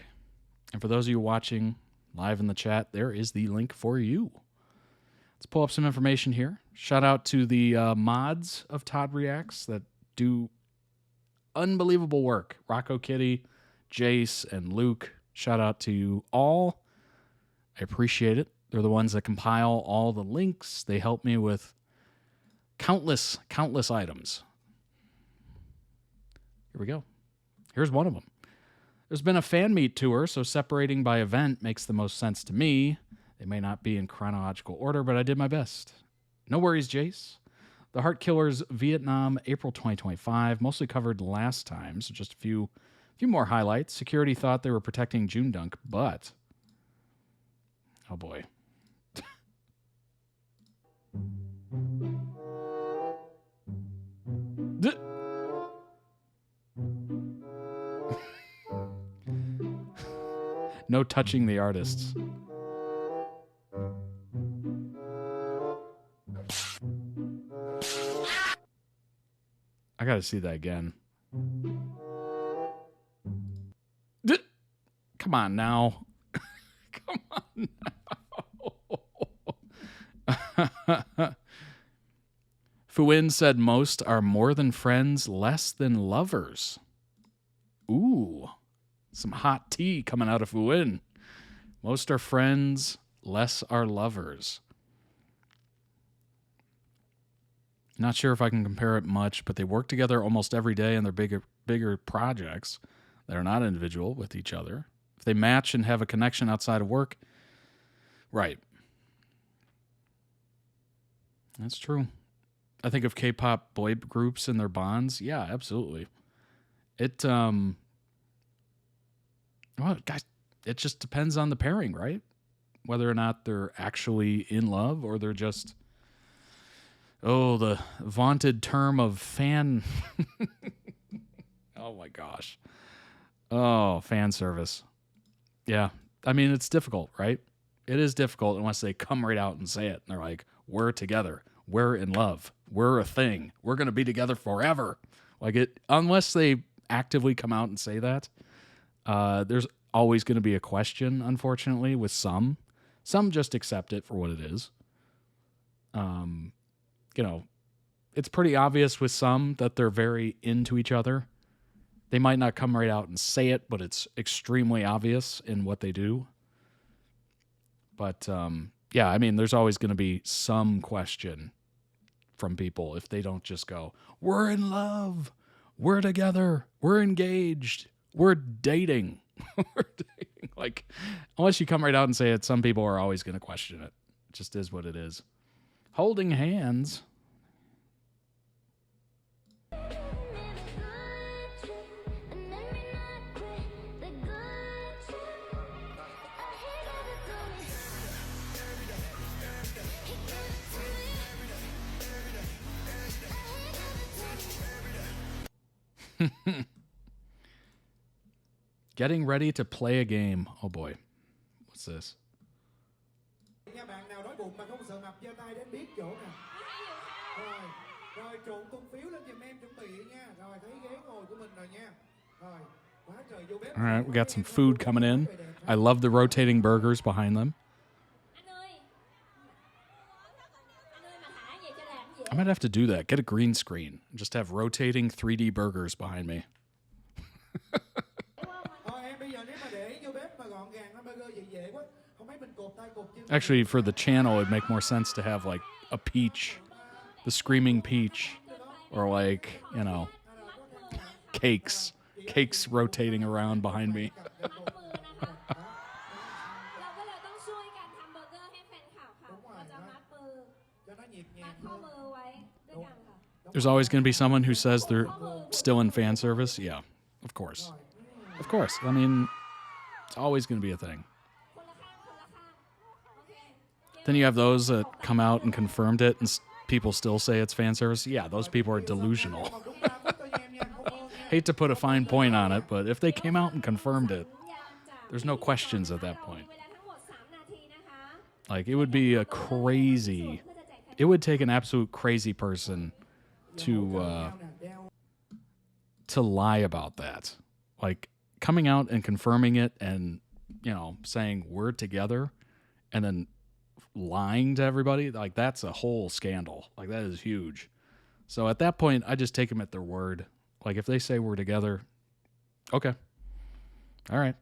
And for those of you watching live in the chat, there is the link for you. Let's pull up some information here. Shout out to the mods of Todd Reacts that do unbelievable work. Rocco Kitty, Jace, and Luke. Shout out to you all. I appreciate it. They're the ones that compile all the links. They help me with countless items. Here we go. Here's one of them. There's been a fan meet tour, so separating by event makes the most sense to me. They may not be in chronological order, but I did my best. No worries, Jace. The Heart Killers Vietnam, April 2025, mostly covered last time, so just a few more highlights. Security thought they were protecting JoongDunk, but oh boy. No touching the artists. I gotta see that again. Come on now. Come on now. Fuin said most are more than friends, less than lovers. Ooh. Some hot tea coming out of Fuin. Most are friends, less are lovers. Not sure if I can compare it much, but they work together almost every day on their bigger projects that are not individual with each other. If they match and have a connection outside of work, right. That's true. I think of K-pop boy groups and their bonds. Yeah, absolutely. Well, guys, it just depends on the pairing, right? Whether or not they're actually in love or they're just, the vaunted term of fan. Oh my gosh. Oh, fan service. Yeah. I mean, it's difficult, right? It is difficult unless they come right out and say it. And they're like, we're together. We're in love. We're a thing. We're going to be together forever. Unless they actively come out and say that, there's always going to be a question, unfortunately, with some. Some just accept it for what it is. It's pretty obvious with some that they're very into each other. They might not come right out and say it, but it's extremely obvious in what they do. But, yeah, I mean, there's always going to be some question from people if they don't just go, we're in love, we're together, we're engaged, we're dating. We're dating. Unless you come right out and say it, some people are always going to question it. It just is what it is. Holding hands. Getting ready to play a game. Oh boy. What's this? All right, we got some food coming in. I love the rotating burgers behind them. I might have to do that. Get a green screen. Just have rotating 3D burgers behind me. Actually, for the channel, it'd make more sense to have like a peach, the screaming peach, or cakes rotating around behind me. There's always going to be someone who says they're still in fan service. Yeah, of course. Of course. I mean, it's always going to be a thing. Then you have those that come out and confirmed it, and people still say it's fan service. Yeah, those people are delusional. Hate to put a fine point on it, but if they came out and confirmed it, there's no questions at that point. It would be it would take an absolute crazy person to lie about that. Coming out and confirming it and, saying we're together and then lying to everybody, that's a whole scandal. That is huge. So at that point, I just take them at their word. If they say we're together, okay. All right.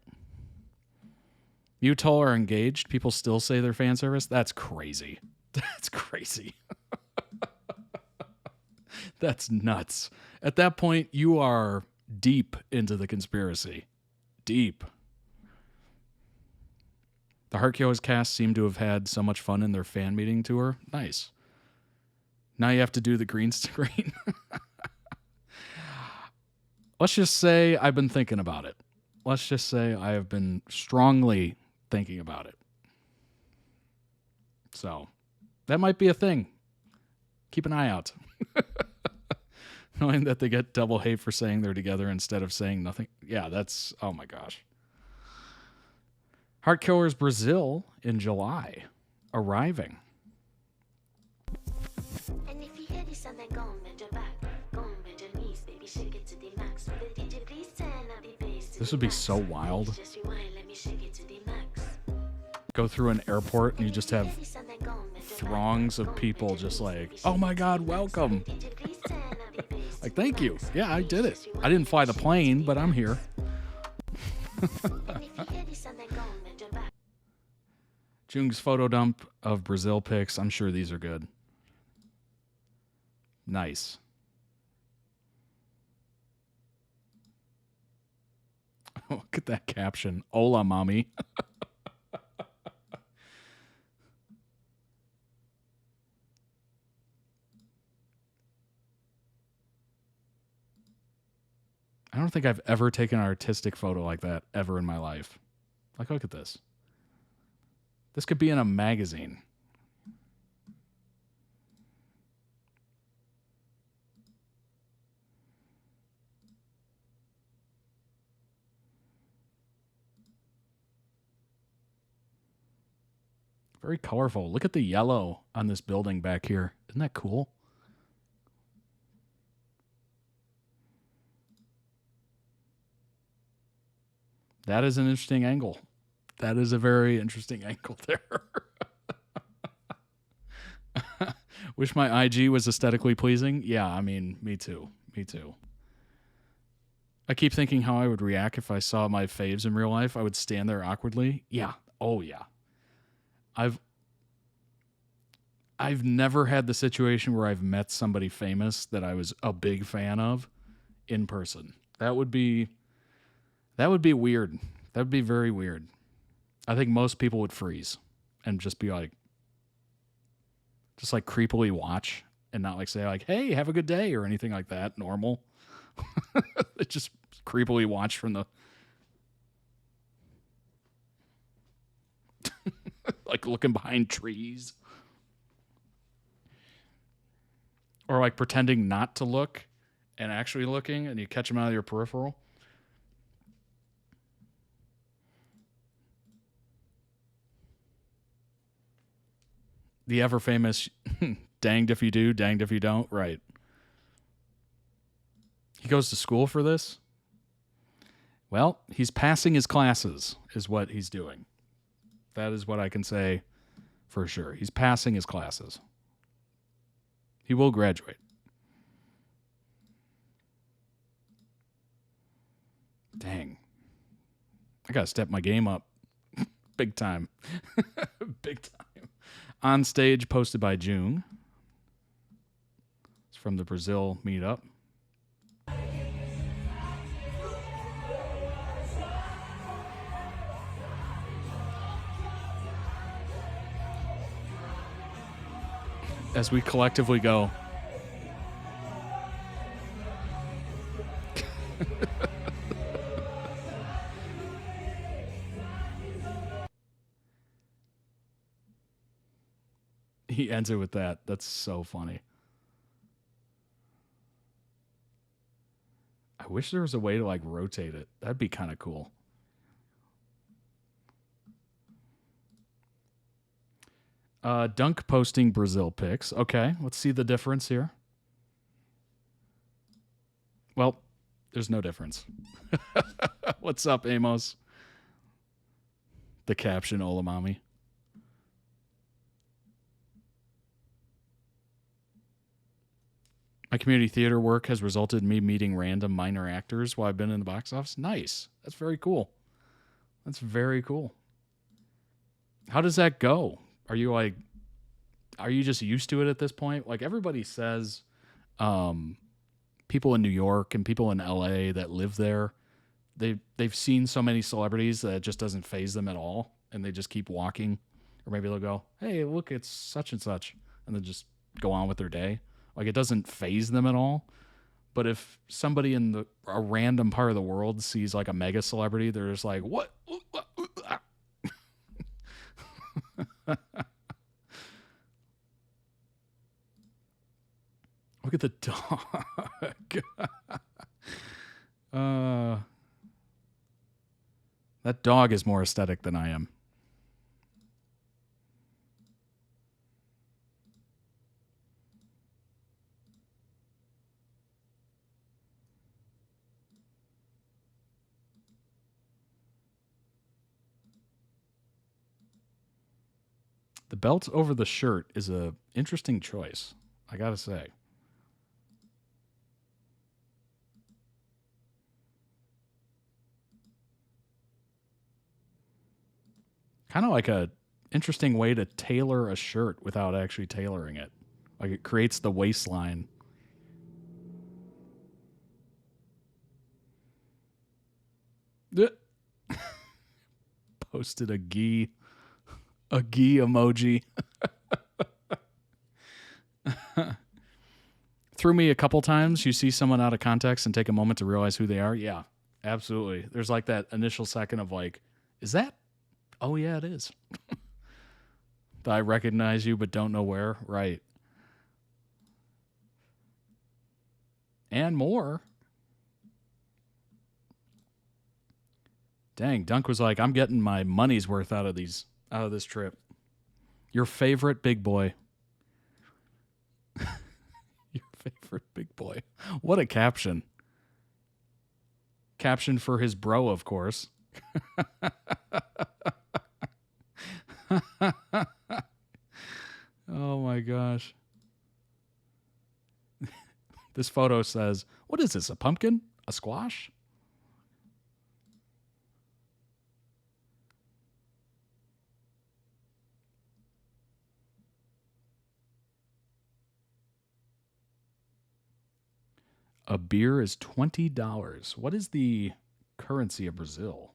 You told are engaged, people still say they're fan service? That's crazy. That's crazy. That's nuts. At that point, you are deep into the conspiracy. Deep. The Hercules cast seem to have had so much fun in their fan meeting tour. Nice. Now you have to do the green screen. Let's just say I've been thinking about it. Let's just say I have been strongly thinking about it. So, that might be a thing. Keep an eye out. Knowing that they get double hate for saying they're together instead of saying nothing. Yeah, that's, oh my gosh. Heart Killers Brazil in July. Arriving. And if you hear this sound, then go and bend your back. Go and bend your knees, baby, shake it to the max. With the DJ, please turn up the bass. This would be so wild. Go through an airport and you just have throngs of people just oh my God, welcome. Thank you. Yeah, I did it. I didn't fly the plane, but I'm here. Joong's photo dump of Brazil pics. I'm sure these are good. Nice. Look at that caption. Hola, mommy. I don't think I've ever taken an artistic photo like that ever in my life. Like, look at this. This could be in a magazine. Very colorful. Look at the yellow on this building back here. Isn't that cool? That is an interesting angle. That is a very interesting angle there. Wish my IG was aesthetically pleasing. Yeah, I mean, me too. Me too. I keep thinking how I would react if I saw my faves in real life. I would stand there awkwardly. Yeah. Oh, yeah. I've never had the situation where I've met somebody famous that I was a big fan of in person. That would be weird. That would be very weird. I think most people would freeze and just be like, just like creepily watch and not like say like, hey, have a good day or anything like that. Normal. Just creepily watch from the like looking behind trees. Or like pretending not to look and actually looking and you catch them out of your peripheral. The ever famous danged if you do, danged if you don't. Right. He goes to school for this? Well, he's passing his classes is what he's doing. That is what I can say for sure. He's passing his classes. He will graduate. Dang. I got to step my game up. Big time. Big time. On stage, posted by Joong. It's from the Brazil meetup. As we collectively go. He ends it with that. That's so funny. I wish there was a way to like rotate it. That'd be kind of cool. Dunk posting Brazil pics. Okay, let's see the difference here. Well, there's no difference. What's up, Amos? The caption, Ola Mommy. My community theater work has resulted in me meeting random minor actors while I've been in the box office. Nice. That's very cool. That's very cool. How does that go? Are you just used to it at this point? Like everybody says, people in New York and people in LA that live there, they've seen so many celebrities that it just doesn't faze them at all. And they just keep walking. Or maybe they'll go, hey, look, it's such and such. And then just go on with their day. Like it doesn't faze them at all. But if somebody in a random part of the world sees like a mega celebrity, they're just like, what? Look at the dog. That dog is more aesthetic than I am. The belt over the shirt is a interesting choice, I gotta say. Kind of like a interesting way to tailor a shirt without actually tailoring it. Like it creates the waistline. Posted a gee emoji. Threw me a couple times. You see someone out of context and take a moment to realize who they are. Yeah, absolutely. There's like that initial second of like, is that? Oh yeah, it is. I recognize you but don't know where. Right. And more. Dang, Dunk was like, I'm getting my money's worth out of this trip. Your favorite big boy. Your favorite big boy. What a caption. Caption for his bro, of course. Oh my gosh. This photo says, what is this, a pumpkin? A squash? A beer is $20. What is the currency of Brazil?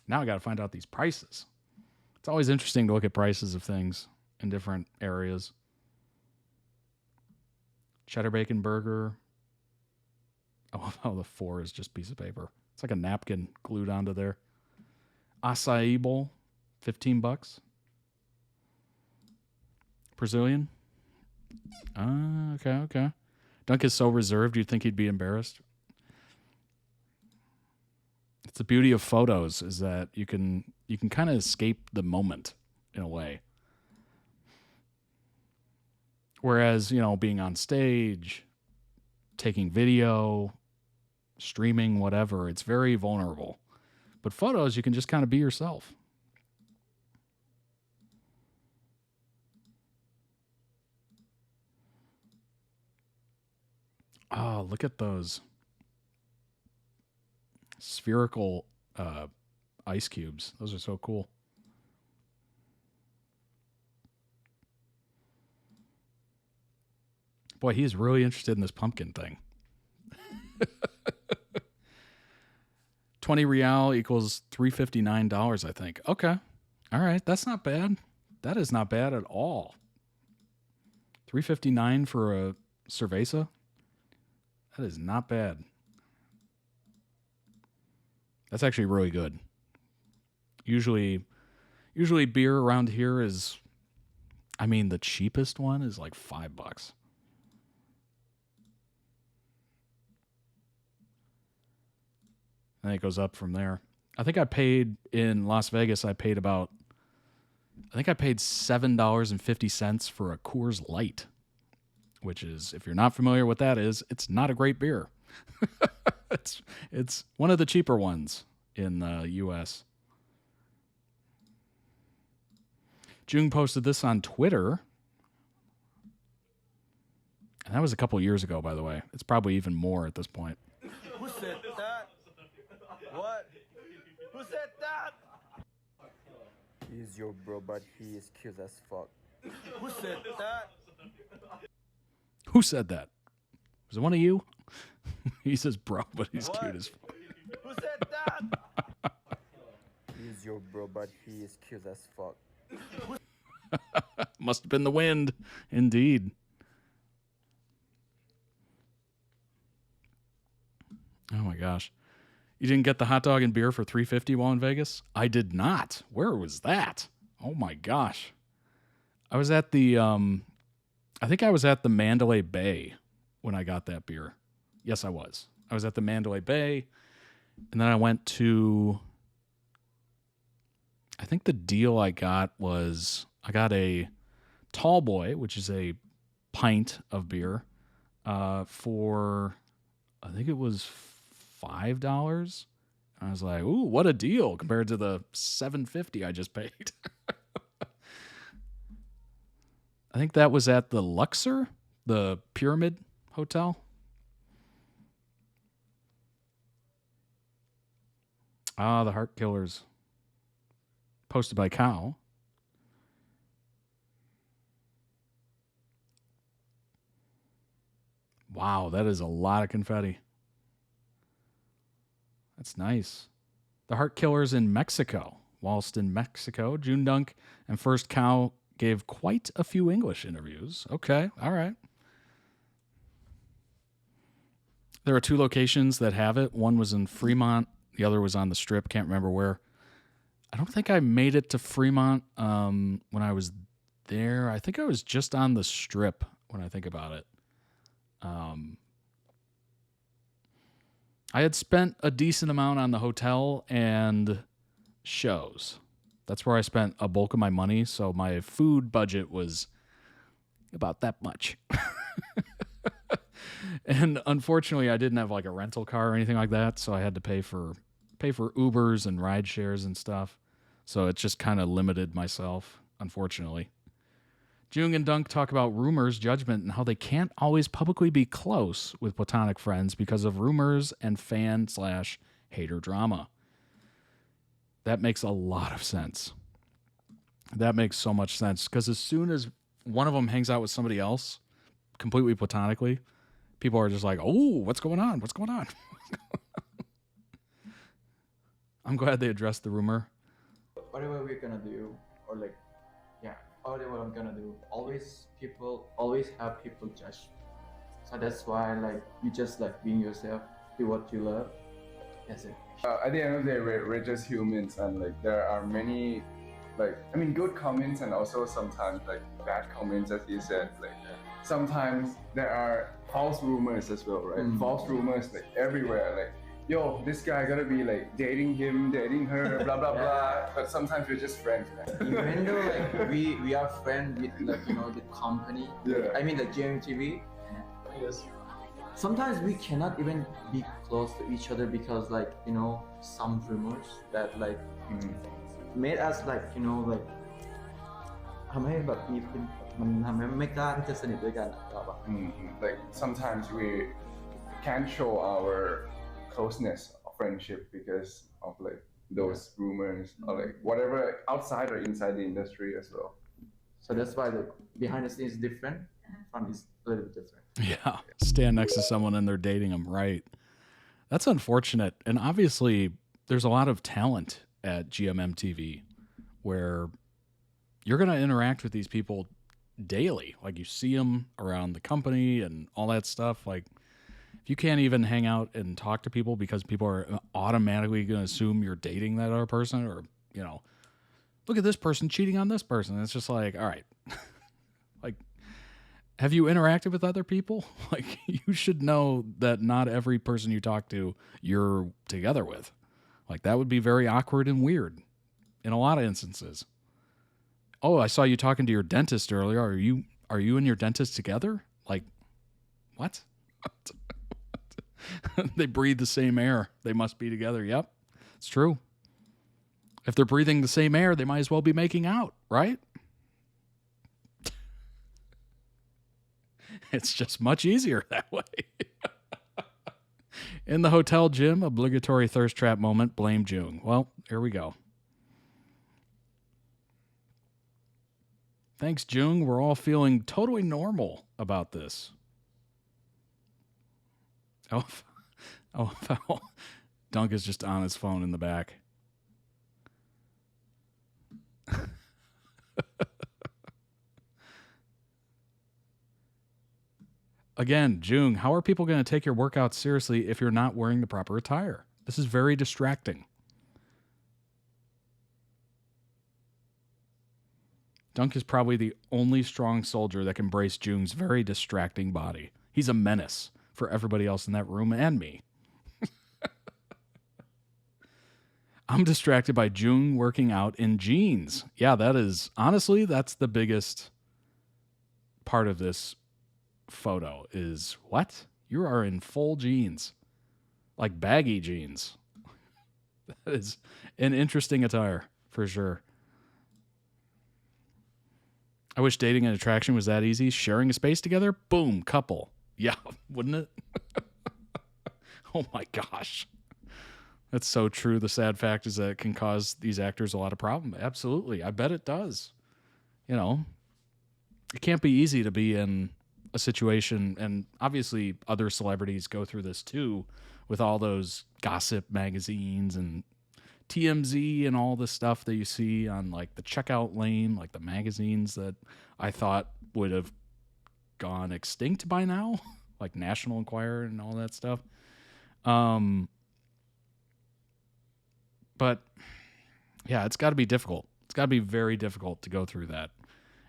Now I got to find out these prices. It's always interesting to look at prices of things in different areas. Cheddar bacon burger. Oh, the 4 is just piece of paper. It's like a napkin glued onto there. Acai bowl, $15. Brazilian. Okay. Dunk is so reserved, you'd think he'd be embarrassed. It's the beauty of photos is that you can kind of escape the moment in a way. Whereas, being on stage, taking video, streaming, whatever, it's very vulnerable. But photos, you can just kind of be yourself. Oh, look at those spherical ice cubes. Those are so cool. Boy, he's really interested in this pumpkin thing. 20 real equals $359, I think. Okay. All right. That's not bad. That is not bad at all. $359 for a cerveza? That is not bad. That's actually really good. Usually beer around here is, the cheapest one is like $5. And it goes up from there. I think I paid in Las Vegas, I paid $7.50 for a Coors Light, which is, if you're not familiar with that is, it's not a great beer. It's one of the cheaper ones in the U.S. Joong posted this on Twitter. And that was a couple years ago, by the way. It's probably even more at this point. Who said that? What? Who said that? He's your bro, but he is cute as fuck. Who said that? Who said that? Was it one of you? He says bro, but he's cute as fuck. Who said that? He's your bro, but he is cute as fuck. Must have been the wind. Indeed. Oh my gosh. You didn't get the hot dog and beer for $3.50 while in Vegas? I did not. Where was that? Oh my gosh. I was at the I think I was at the Mandalay Bay when I got that beer. Yes, I was. I was at the Mandalay Bay, and then I went to, I think the deal I got was, I got a tall boy, which is a pint of beer, for, I think it was $5. And I was like, ooh, what a deal compared to the $7.50 I just paid. I think that was at the Luxor, the Pyramid Hotel. Ah, the Heart Killers. Posted by Cow. Wow, that is a lot of confetti. That's nice. The Heart Killers in Mexico. Whilst in Mexico, JoongDunk and First Cow gave quite a few English interviews. Okay, all right. There are 2 locations that have it. One was in Fremont. The other was on the Strip. Can't remember where. I don't think I made it to Fremont when I was there. I think I was just on the Strip when I think about it. I had spent a decent amount on the hotel and shows. That's where I spent a bulk of my money, so my food budget was about that much. And unfortunately, I didn't have like a rental car or anything like that, so I had to pay for Ubers and ride shares and stuff. So it just kind of limited myself, unfortunately. Joong and Dunk talk about rumors, judgment, and how they can't always publicly be close with platonic friends because of rumors and fan/hater drama. That makes a lot of sense. That makes so much sense because as soon as one of them hangs out with somebody else, completely platonically, people are just like, oh, what's going on? What's going on? I'm glad they addressed the rumor. Whatever we're gonna do, or like, yeah, whatever I'm gonna do, always have people judge. So that's why, like, you just like being yourself, do what you love. That's it. At the end of the day, we're just humans, and like there are many, like, I mean, good comments and also sometimes like bad comments, as you said. Like sometimes there are false rumors as well, right? False rumors like everywhere, like, yo, this guy gotta be like dating him, dating her, blah blah blah. But sometimes we're just friends, man. Even though like we are friends with, like, you know, the company. Yeah. I mean the JMTV. Yes. Sometimes we cannot even be close to each other because, like, you know, some rumors that like made us like, you know, like ทำให้แบบมีมันทำให้ไม่กล้าที่จะสนิทด้วยกันครับ Like sometimes we can't show our closeness or friendship because of like those rumors or like whatever outside or inside the industry as well. So that's why the behind the scenes is different, front is a little bit different. Yeah, stand next to someone and they're dating them, right? That's unfortunate. And obviously, there's a lot of talent at GMMTV where you're going to interact with these people daily. Like, you see them around the company and all that stuff. Like, if you can't even hang out and talk to people because people are automatically going to assume you're dating that other person, or, you know, look at this person cheating on this person. It's just like, all right. Like, have you interacted with other people? Like, you should know that not every person you talk to, you're together with. Like, that would be very awkward and weird in a lot of instances. Oh, I saw you talking to your dentist earlier. Are you and your dentist together? Like, what? They breathe the same air. They must be together. Yep, it's true. If they're breathing the same air, they might as well be making out, right? It's just much easier that way. In the hotel gym, obligatory thirst trap moment, blame Joong. Well, here we go. Thanks, Joong. We're all feeling totally normal about this. Oh, Dunk is just on his phone in the back. Again, Joong, how are people going to take your workouts seriously if you're not wearing the proper attire? This is very distracting. Dunk is probably the only strong soldier that can brace Joong's very distracting body. He's a menace for everybody else in that room and me. I'm distracted by Joong working out in jeans. Yeah, that is, honestly, that's the biggest part of this photo is, what? You are in full jeans, like baggy jeans. That is an interesting attire for sure. I wish dating an attraction was that easy. Sharing a space together, boom, couple. Yeah, wouldn't it? Oh my gosh. That's so true. The sad fact is that it can cause these actors a lot of problem. Absolutely. I bet it does. You know, it can't be easy to be in a situation, and obviously other celebrities go through this too, with all those gossip magazines and TMZ and all the stuff that you see on like the checkout lane, like the magazines that I thought would have gone extinct by now, like National Enquirer and all that stuff. But yeah, it's got to be difficult. It's got to be very difficult to go through that.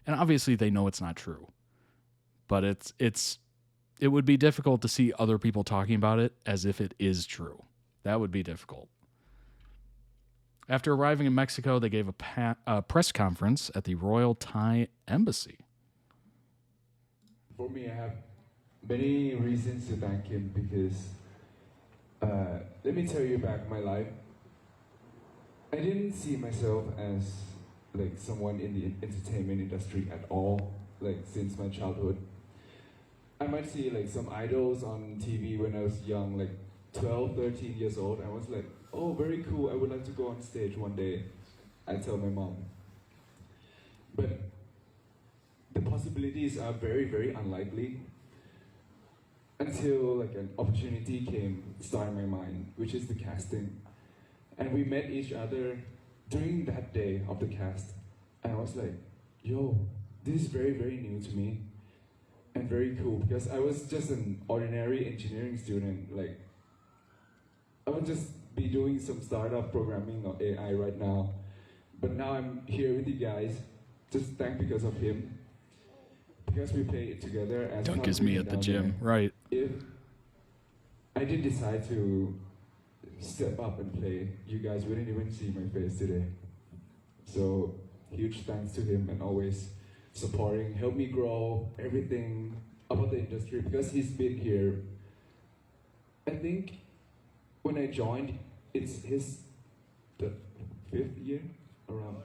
And obviously they know it's not true. But it would be difficult to see other people talking about it as if it is true. That would be difficult. After arriving in Mexico, they gave a press conference at the Royal Thai Embassy. For me, I have many reasons to thank him because, let me tell you about my life. I didn't see myself as like someone in the entertainment industry at all, like since my childhood. I might see like some idols on TV when I was young, like 12, 13 years old. I was like, oh, very cool, I would like to go on stage one day. I tell my mom. But the possibilities are very, very unlikely until like an opportunity came, started in my mind, which is the casting. And we met each other during that day of the cast. And I was like, yo, this is very, very new to me. And very cool, because I was just an ordinary engineering student. Like, I would just be doing some startup programming or AI right now. But now I'm here with you guys, just because of him. Because we play it together as Dunk is me at the gym, right. If I did decide to step up and play, you guys wouldn't even see my face today. So huge thanks to him, and always supporting, help me grow everything about the industry, because he's been here. I think when I joined, it's the 5th year, around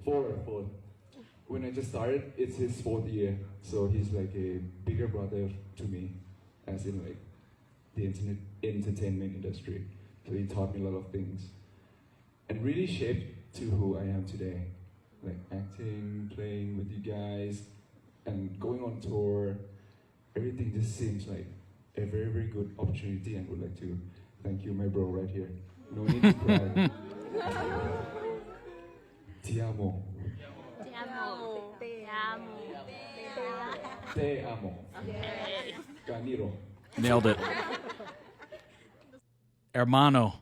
fourth. When I just started, it's his 4th year. So he's like a bigger brother to me, as in like the entertainment industry. So he taught me a lot of things and really shaped to who I am today. Like acting, playing with you guys, and going on tour. Everything just seems like a very, very good opportunity, and would like to thank you, my bro, right here. No need to cry. Ti amo. Te amo. Te amo. Te amo. Ganiro. Nailed it. Hermano.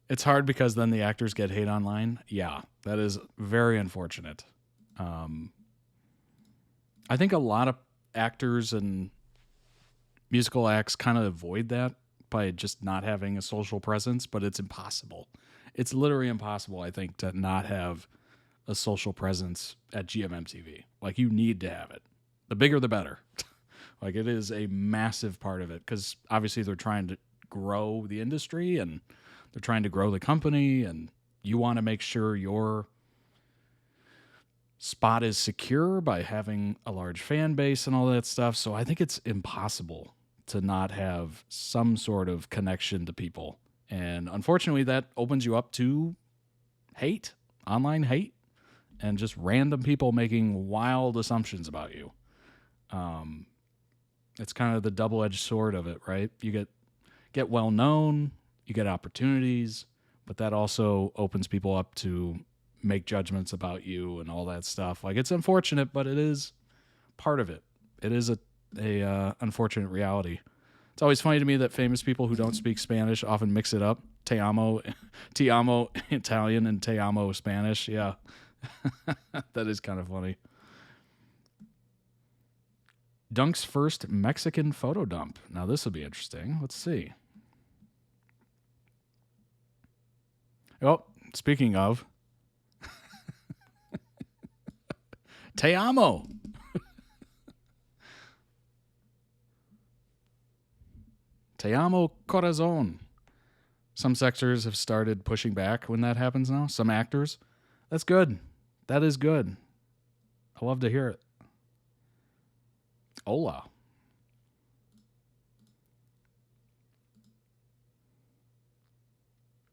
It's hard because then the actors get hate online. Yeah, that is very unfortunate. I think a lot of actors and musical acts kind of avoid that by just not having a social presence, but it's impossible. It's literally impossible, I think, to not have a social presence at GMMTV. Like, you need to have it. The bigger, the better. Like, it is a massive part of it, because obviously they're trying to grow the industry and they're trying to grow the company, and you want to make sure your spot is secure by having a large fan base and all that stuff. So I think it's impossible to not have some sort of connection to people. And unfortunately, that opens you up to hate, online hate, and just random people making wild assumptions about you. It's kind of the double-edged sword of it, right? You get well known, you get opportunities, but that also opens people up to make judgments about you and all that stuff. Like, it's unfortunate, but it is part of it. It is a unfortunate reality. It's always funny to me that famous people who don't speak Spanish often mix it up. Te amo Italian and te amo Spanish. Yeah. That is kind of funny. Dunk's first Mexican photo dump. Now this will be interesting. Let's see. Oh, speaking of, te amo. Te amo corazon. Some sectors have started pushing back when that happens now. Some actors. That's good. That is good. I love to hear it. Hola.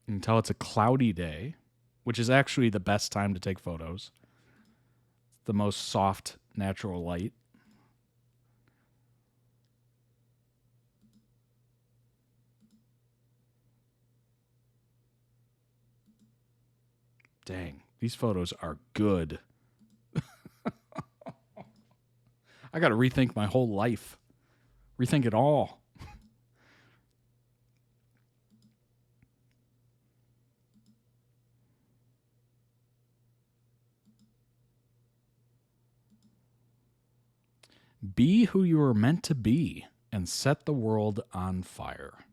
You can tell it's a cloudy day, which is actually the best time to take photos. The most soft, natural light. Dang, these photos are good. I got to rethink my whole life. Rethink it all. Be who you are meant to be and set the world on fire.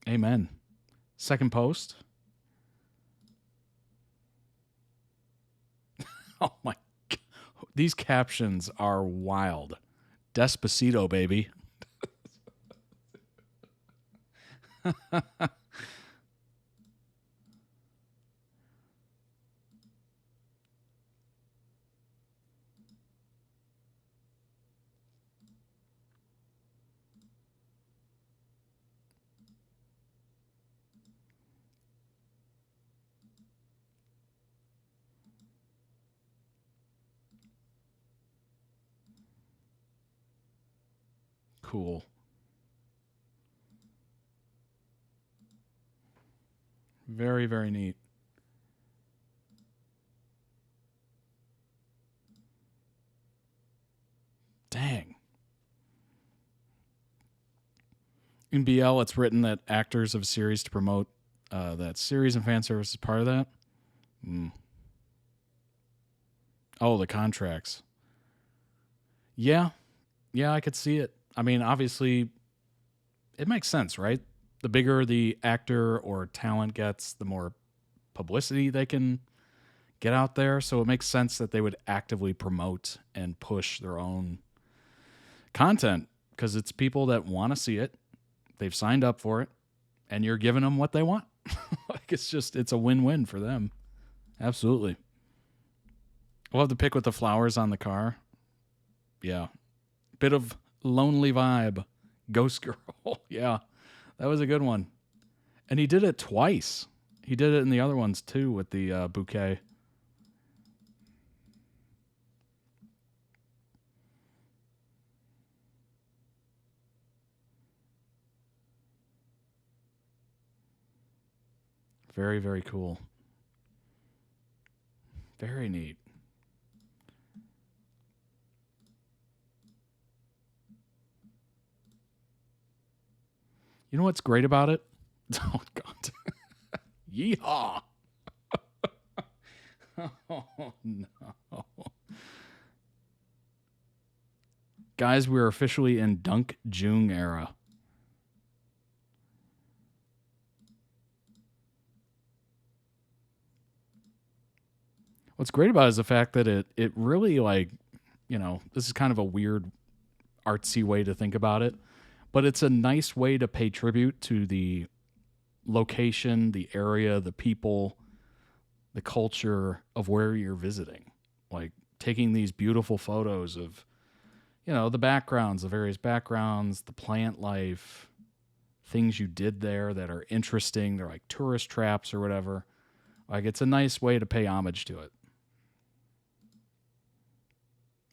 Amen. Second post. Oh my God. These captions are wild. Despacito, baby. Cool. Very, very neat. Dang. In BL, it's written that actors of a series to promote that series and fan service is part of that. Oh, the contracts. Yeah. Yeah, I could see it. I mean, obviously, it makes sense, right? The bigger the actor or talent gets, the more publicity they can get out there. So it makes sense that they would actively promote and push their own content because it's people that want to see it. They've signed up for it, and you're giving them what they want. Like it's a win-win for them. Absolutely. I love the pic with the flowers on the car. Yeah. Bit of lonely vibe. Ghost girl. Yeah. That was a good one. And he did it twice. He did it in the other ones too with the bouquet. Very, very cool. Very neat. You know what's great about it? Oh, God. Yeehaw. Oh, no. Guys, we're officially in Dunk Joong era. What's great about it is the fact that it really, like, you know, this is kind of a weird artsy way to think about it, but it's a nice way to pay tribute to the location, the area, the people, the culture of where you're visiting. Like taking these beautiful photos of, you know, the backgrounds, the various backgrounds, the plant life, things you did there that are interesting. They're like tourist traps or whatever. Like it's a nice way to pay homage to it.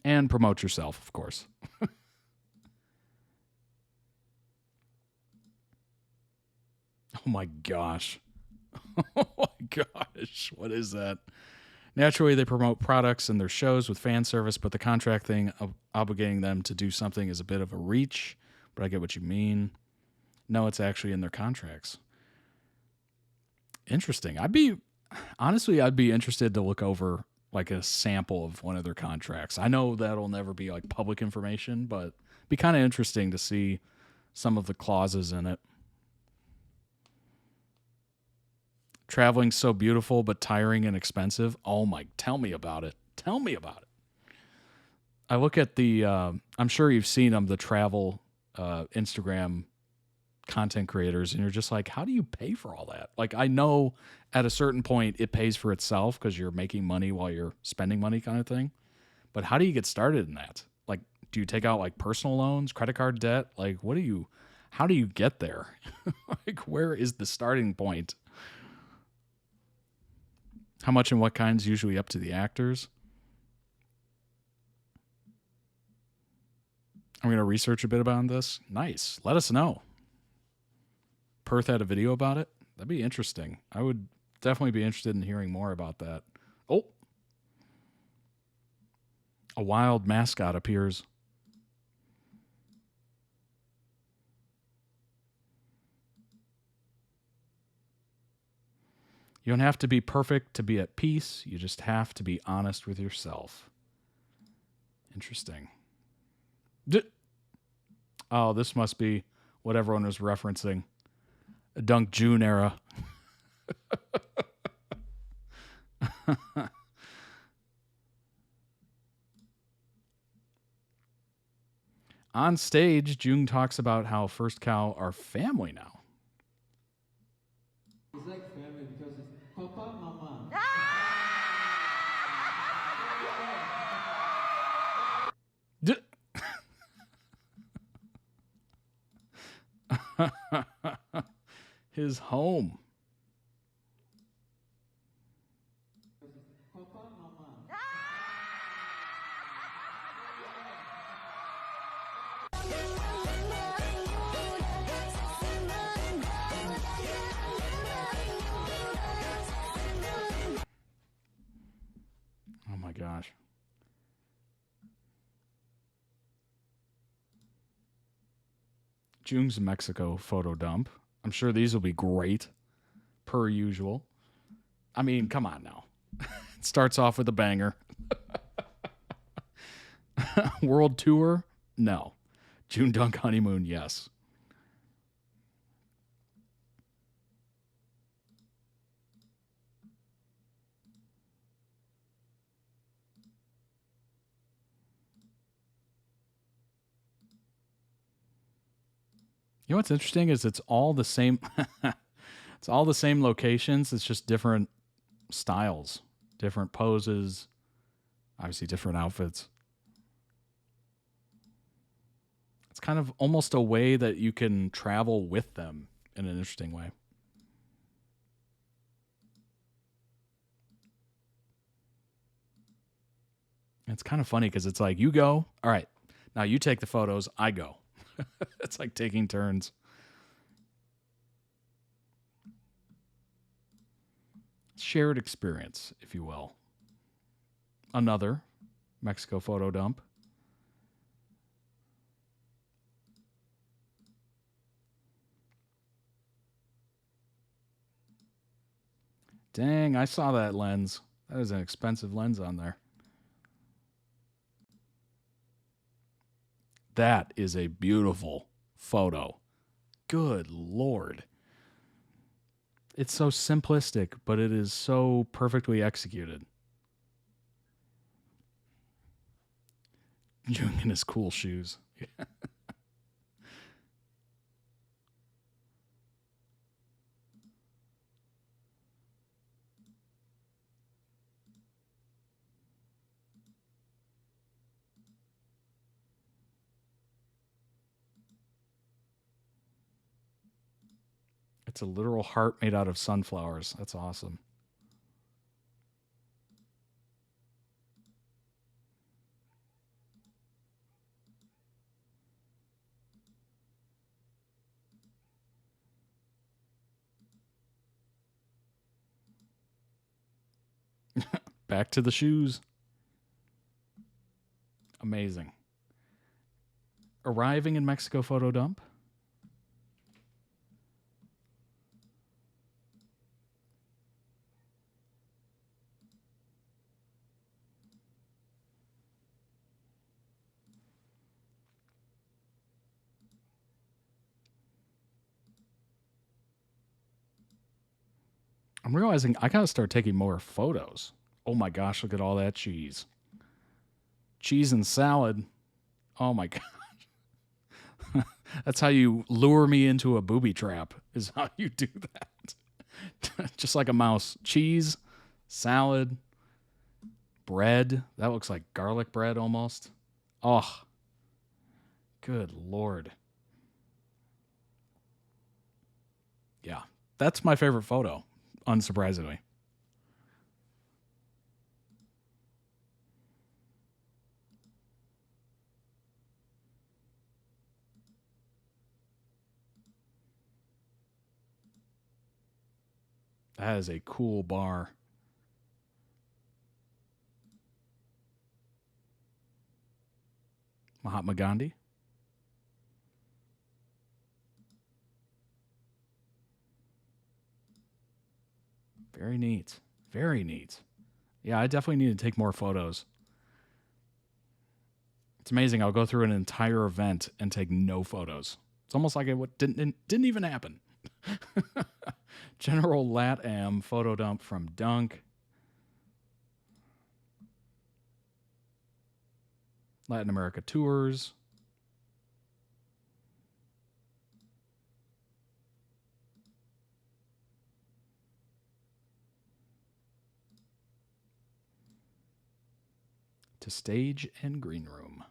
And promote yourself, of course. Oh my gosh. Oh my gosh. What is that? Naturally, they promote products and their shows with fan service, but the contract thing of obligating them to do something is a bit of a reach, but I get what you mean. No, it's actually in their contracts. Interesting. I'd be interested to look over like a sample of one of their contracts. I know that'll never be like public information, but it'd be kind of interesting to see some of the clauses in it. Traveling's so beautiful, but tiring and expensive. Oh my, tell me about it. Tell me about it. I look at the, I'm sure you've seen them, the travel Instagram content creators, and you're just like, how do you pay for all that? Like, I know at a certain point it pays for itself because you're making money while you're spending money kind of thing. But how do you get started in that? Like, do you take out like personal loans, credit card debt? Like, How do you get there? Like, where is the starting point? How much and what kind's usually up to the actors? I'm going to research a bit about this. Nice. Let us know. Perth had a video about it. That'd be interesting. I would definitely be interested in hearing more about that. Oh. A wild mascot appears. You don't have to be perfect to be at peace. You just have to be honest with yourself. Interesting. Oh, this must be what everyone was referencing. A Dunk June era. On stage, Jung talks about how First Cow are family now. It's like family because it's Papa, Mama. His home. Papa, Mama. Oh my gosh. Jung's Mexico photo dump. I'm sure these will be great, per usual. I mean, come on now. It starts off with a banger. World tour? No. JoongDunk honeymoon? Yes. You know what's interesting is it's all the same. It's all the same locations. It's just different styles, different poses, obviously different outfits. It's kind of almost a way that you can travel with them in an interesting way. It's kind of funny because it's like, you go, all right, now you take the photos, I go. It's like taking turns. Shared experience, if you will. Another Mexico photo dump. Dang, I saw that lens. That is an expensive lens on there. That is a beautiful photo. Good Lord. It's so simplistic, but it is so perfectly executed. Jung in his cool shoes. It's a literal heart made out of sunflowers. That's awesome. Back to the shoes. Amazing. Arriving in Mexico photo dump. I'm realizing I gotta start taking more photos. Oh my gosh, look at all that cheese. Cheese and salad. Oh my gosh. That's how you lure me into a booby trap, is how you do that. Just like a mouse. Cheese, salad, bread. That looks like garlic bread almost. Oh, good Lord. Yeah, that's my favorite photo, unsurprisingly. That is a cool bar. Mahatma Gandhi. Very neat. Very neat. Yeah, I definitely need to take more photos. It's amazing. I'll go through an entire event and take no photos. It's almost like it didn't even happen. General LatAm photo dump from Dunk. Latin America tours. To stage and green room.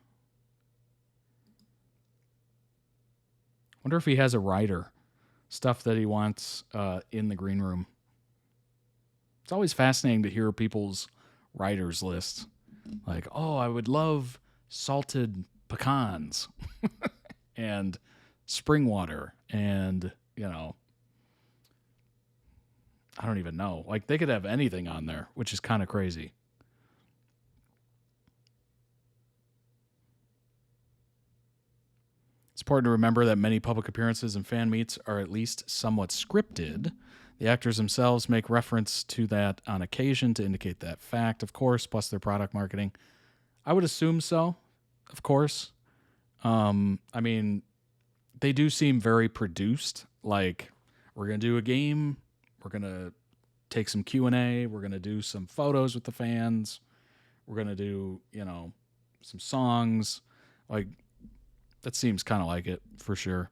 Wonder if he has a writer. Stuff that he wants in the green room. It's always fascinating to hear people's writers lists. Like, oh, I would love salted pecans and spring water and, you know, I don't even know. Like, they could have anything on there, which is kind of crazy. It's important to remember that many public appearances and fan meets are at least somewhat scripted. The actors themselves make reference to that on occasion to indicate that fact, of course, plus their product marketing. I would assume so, of course. I mean, they do seem very produced. Like, we're going to do a game. We're going to take some Q&A. We're going to do some photos with the fans. We're going to do, you know, some songs. Like, that seems kind of like it, for sure.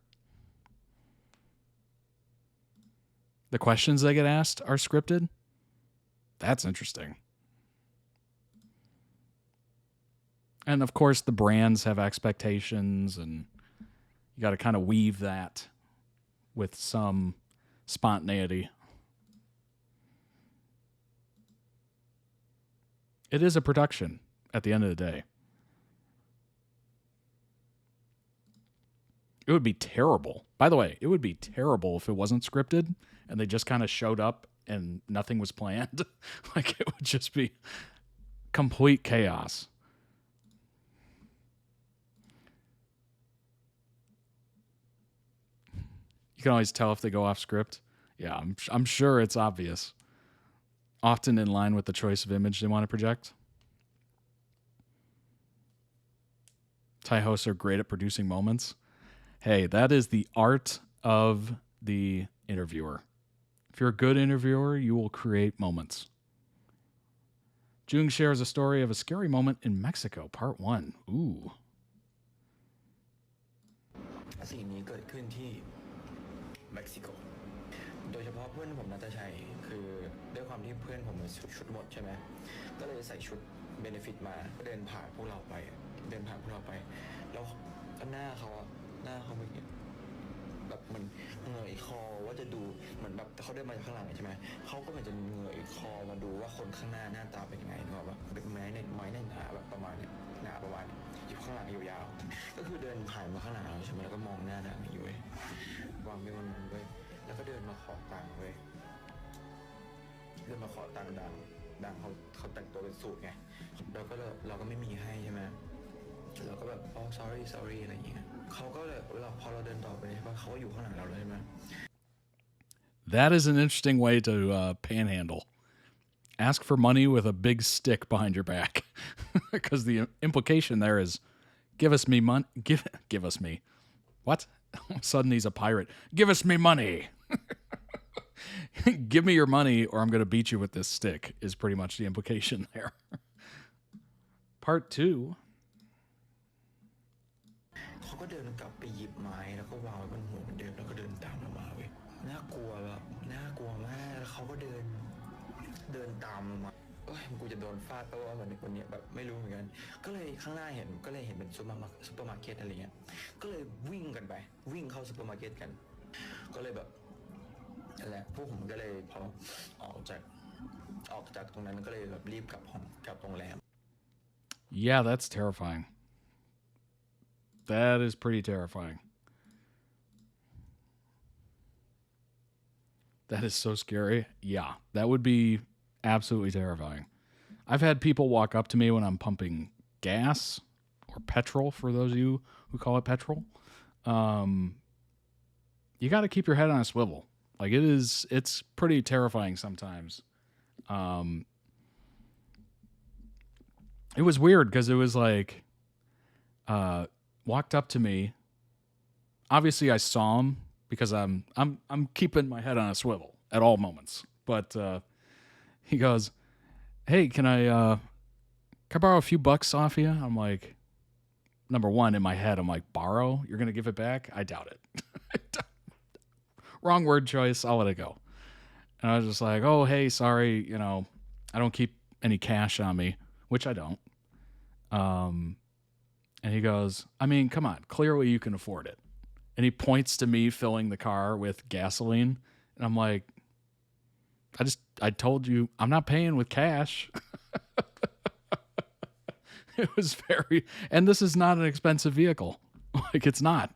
The questions they get asked are scripted? That's interesting. And, of course, the brands have expectations, and you got to kind of weave that with some spontaneity. It is a production at the end of the day. It would be terrible. By the way, it would be terrible if it wasn't scripted and they just kind of showed up and nothing was planned. Like, it would just be complete chaos. You can always tell if they go off script. Yeah, I'm sure it's obvious. Often in line with the choice of image they want to project. Thai hosts are great at producing moments. Hey, that is the art of the interviewer. If you're a good interviewer, you will create moments. Joong shares a story of a scary moment in Mexico, part 1. Ooh. สิ่งนี้เกิดขึ้นที่เม็กซิโกโดยเฉพาะเพื่อนผมนัทชัยคือด้วยความที่เพื่อนผมชุดหมดใช่ไหมก็เลยใส่ชุดเบเนฟิตมาเดินผ่านพวกเราไปแล้วหน้าเขาไม่แบบเหมือนเงยคอว่าจะดูเหมือนแบบเขาเดินมาจากข้างหลังใช่ไหมเขาก็เหมือนจะเงยคอมาดูว่าคนข้างหน้าหน้าตาเป็นยังไงนึกออกปะเป็นไม้ในหนาแบบประมาณนี้หนาประมาณนี้อยู่ข้างหลังยาวๆก็คือเดินผ่านมาข้างหลังเราใช่ไหมแล้วก็มองหน้าอยู่เว้ยวางไปบนนั้นเว้ยแล้วก็เดินมาขอตังค์เว้ยเดินมาขอตังค์ดังเขาแต่งตัวเป็นสูทไงเราก็ไม่มีให้ใช่ไหมเราก็แบบอ๋อ sorry อะไรอย่างเงี้ยเขาก็เลยพอเราเดินต่อไปใช่ปะเขาก็อยู่ข้างหลังเราเลยใช่ไหม That is an interesting way to panhandle. Ask for money with a big stick behind your back. Because the implication there is, give us me money. Give us me. What? All of a sudden he's a pirate. Give us me money. Give me your money or I'm going to beat you with this stick is pretty much the implication there. Part 2. เขาก็เดินกลับไปหยิบไม้แล้วก็วางไว้บนหัวเหมือนเดิมแล้วก็เดินตามเรามาเว้ยน่ากลัวมากแล้วเขาก็เดินตามเรามากูจะโดนฟาดตัวเหมือนคนนี้แบบไม่รู้เหมือนกันก็เลยข้างหน้าเห็นเป็นซูเปอร์มาร์เก็ตอะไรเงี้ยก็เลยวิ่งเข้าซูเปอร์มาร์เก็ตกันก็เลยแบบ นั่นแหละพวกผมก็เลยพอออกจากตรงนั้นก็เลยแบบรีบกลับโรงแรม Yeah, that's terrifying. That is pretty terrifying. That is so scary. Yeah, that would be absolutely terrifying. I've had people walk up to me when I'm pumping gas or petrol, for those of you who call it petrol. You got to keep your head on a swivel. Like it's pretty terrifying sometimes. It was weird because it was like, walked up to me. Obviously I saw him because I'm keeping my head on a swivel at all moments. But he goes, "Hey, can I borrow a few bucks off you?" I'm like, number one, in my head, I'm like, borrow? You're gonna give it back? I doubt it. Wrong word choice. I'll let it go. And I was just like, "Oh, hey, sorry, I don't keep any cash on me," which I don't. And he goes, "I mean, come on, clearly you can afford it." And he points to me filling the car with gasoline. And I'm like, I told you I'm not paying with cash. It was and this is not an expensive vehicle. Like, it's not.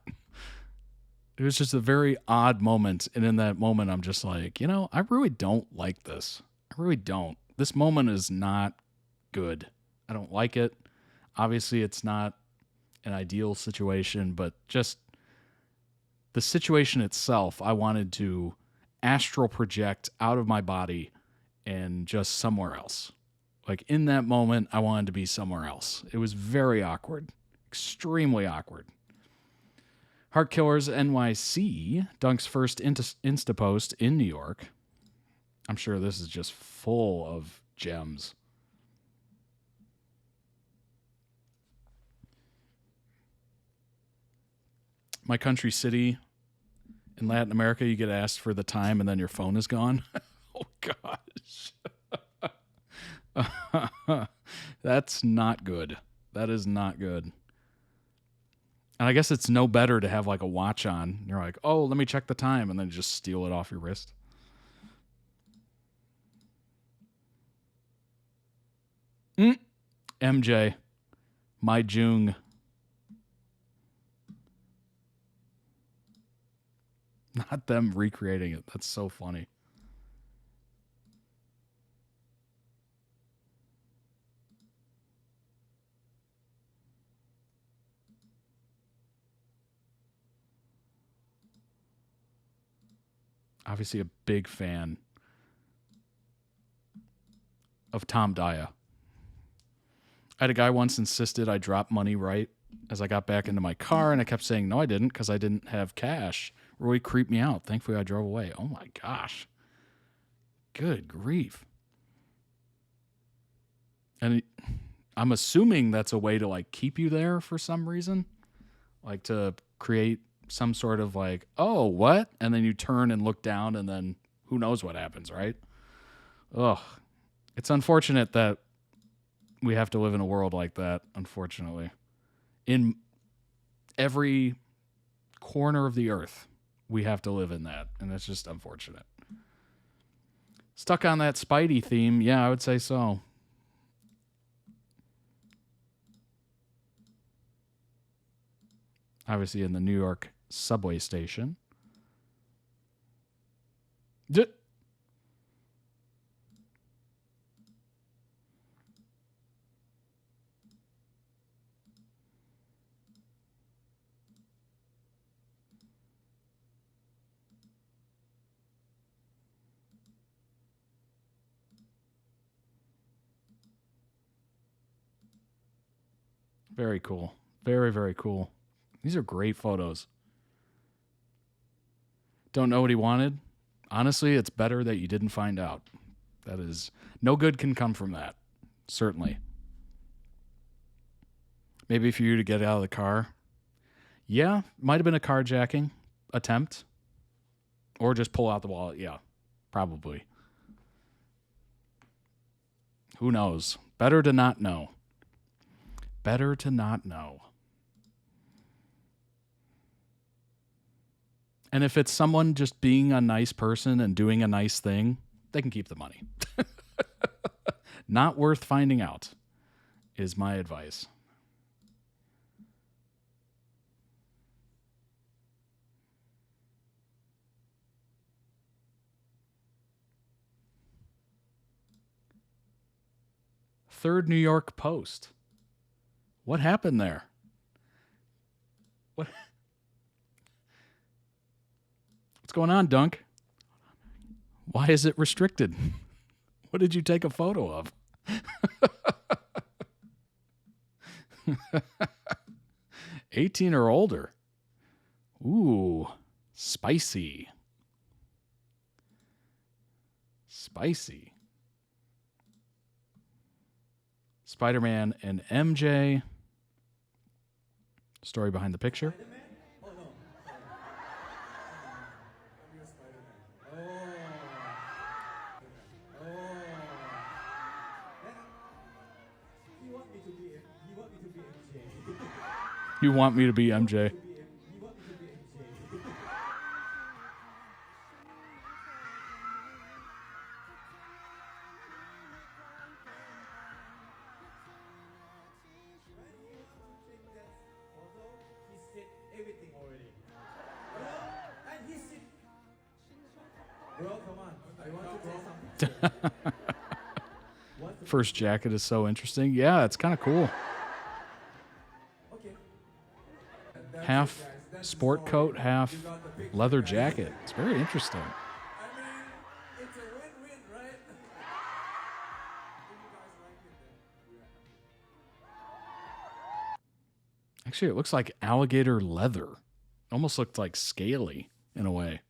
It was just a very odd moment. And in that moment, I'm just like, I really don't like this. I really don't. This moment is not good. I don't like it. Obviously, it's not an ideal situation, but just the situation itself, I wanted to astral project out of my body and just somewhere else. Like, in that moment, I wanted to be somewhere else. It was very awkward, extremely awkward. Heart Killers NYC, Dunk's first Insta post in New York. I'm sure this is just full of gems. My country city in Latin America, you get asked for the time and then your phone is gone. Oh, gosh. That's not good. That is not good. And I guess it's no better to have like a watch on. You're like, "Oh, let me check the time," and then just steal it off your wrist. MJ, my Joong. Not them recreating it. That's so funny. Obviously a big fan of Tom Daya. I had a guy once insisted I drop money right as I got back into my car, and I kept saying, "No, I didn't," because I didn't have cash. Really creeped me out. Thankfully, I drove away. Oh, my gosh. Good grief. And I'm assuming that's a way to, like, keep you there for some reason. Like, to create some sort of, like, "Oh, what?" And then you turn and look down, and then who knows what happens, right? Ugh. It's unfortunate that we have to live in a world like that, unfortunately. In every corner of the earth, we have to live in that, and it's just unfortunate. Stuck on that Spidey theme, yeah, I would say so. Obviously in the New York subway station. Very cool. Very, very cool. These are great photos. Don't know what he wanted? Honestly, it's better that you didn't find out. That is, no good can come from that. Certainly. Maybe for you to get out of the car. Yeah, might have been a carjacking attempt. Or just pull out the wallet. Yeah, probably. Who knows? Better to not know. Better to not know. And if it's someone just being a nice person and doing a nice thing, they can keep the money. Not worth finding out is my advice. Third New York Post. What happened there? What's going on, Dunk? Why is it restricted? What did you take a photo of? 18 or older. Ooh, spicy. Spicy. Spider-Man and MJ. Story behind the picture. You want me to be MJ? First jacket is so interesting. Yeah, it's kind of cool. Half sport coat, half leather jacket. It's very interesting. Actually, it looks like alligator leather. Almost looked like scaly in a way.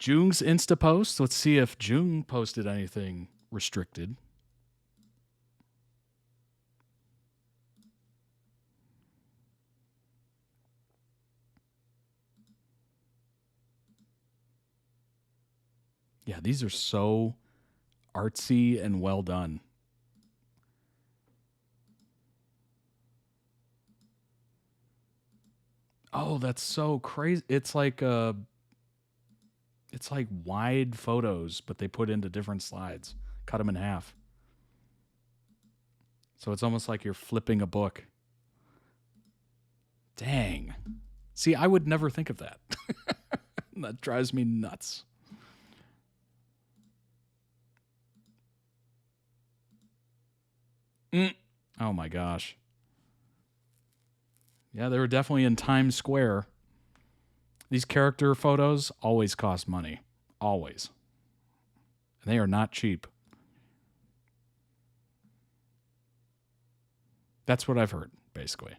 Joong's Insta post. Let's see if Joong posted anything restricted. Yeah, these are so artsy and well done. Oh, that's so crazy. It's like wide photos, but they put into different slides. Cut them in half. So it's almost like you're flipping a book. Dang. See, I would never think of that. That drives me nuts. Oh my gosh. Yeah, they were definitely in Times Square. These character photos always cost money. Always. And they are not cheap. That's what I've heard, basically.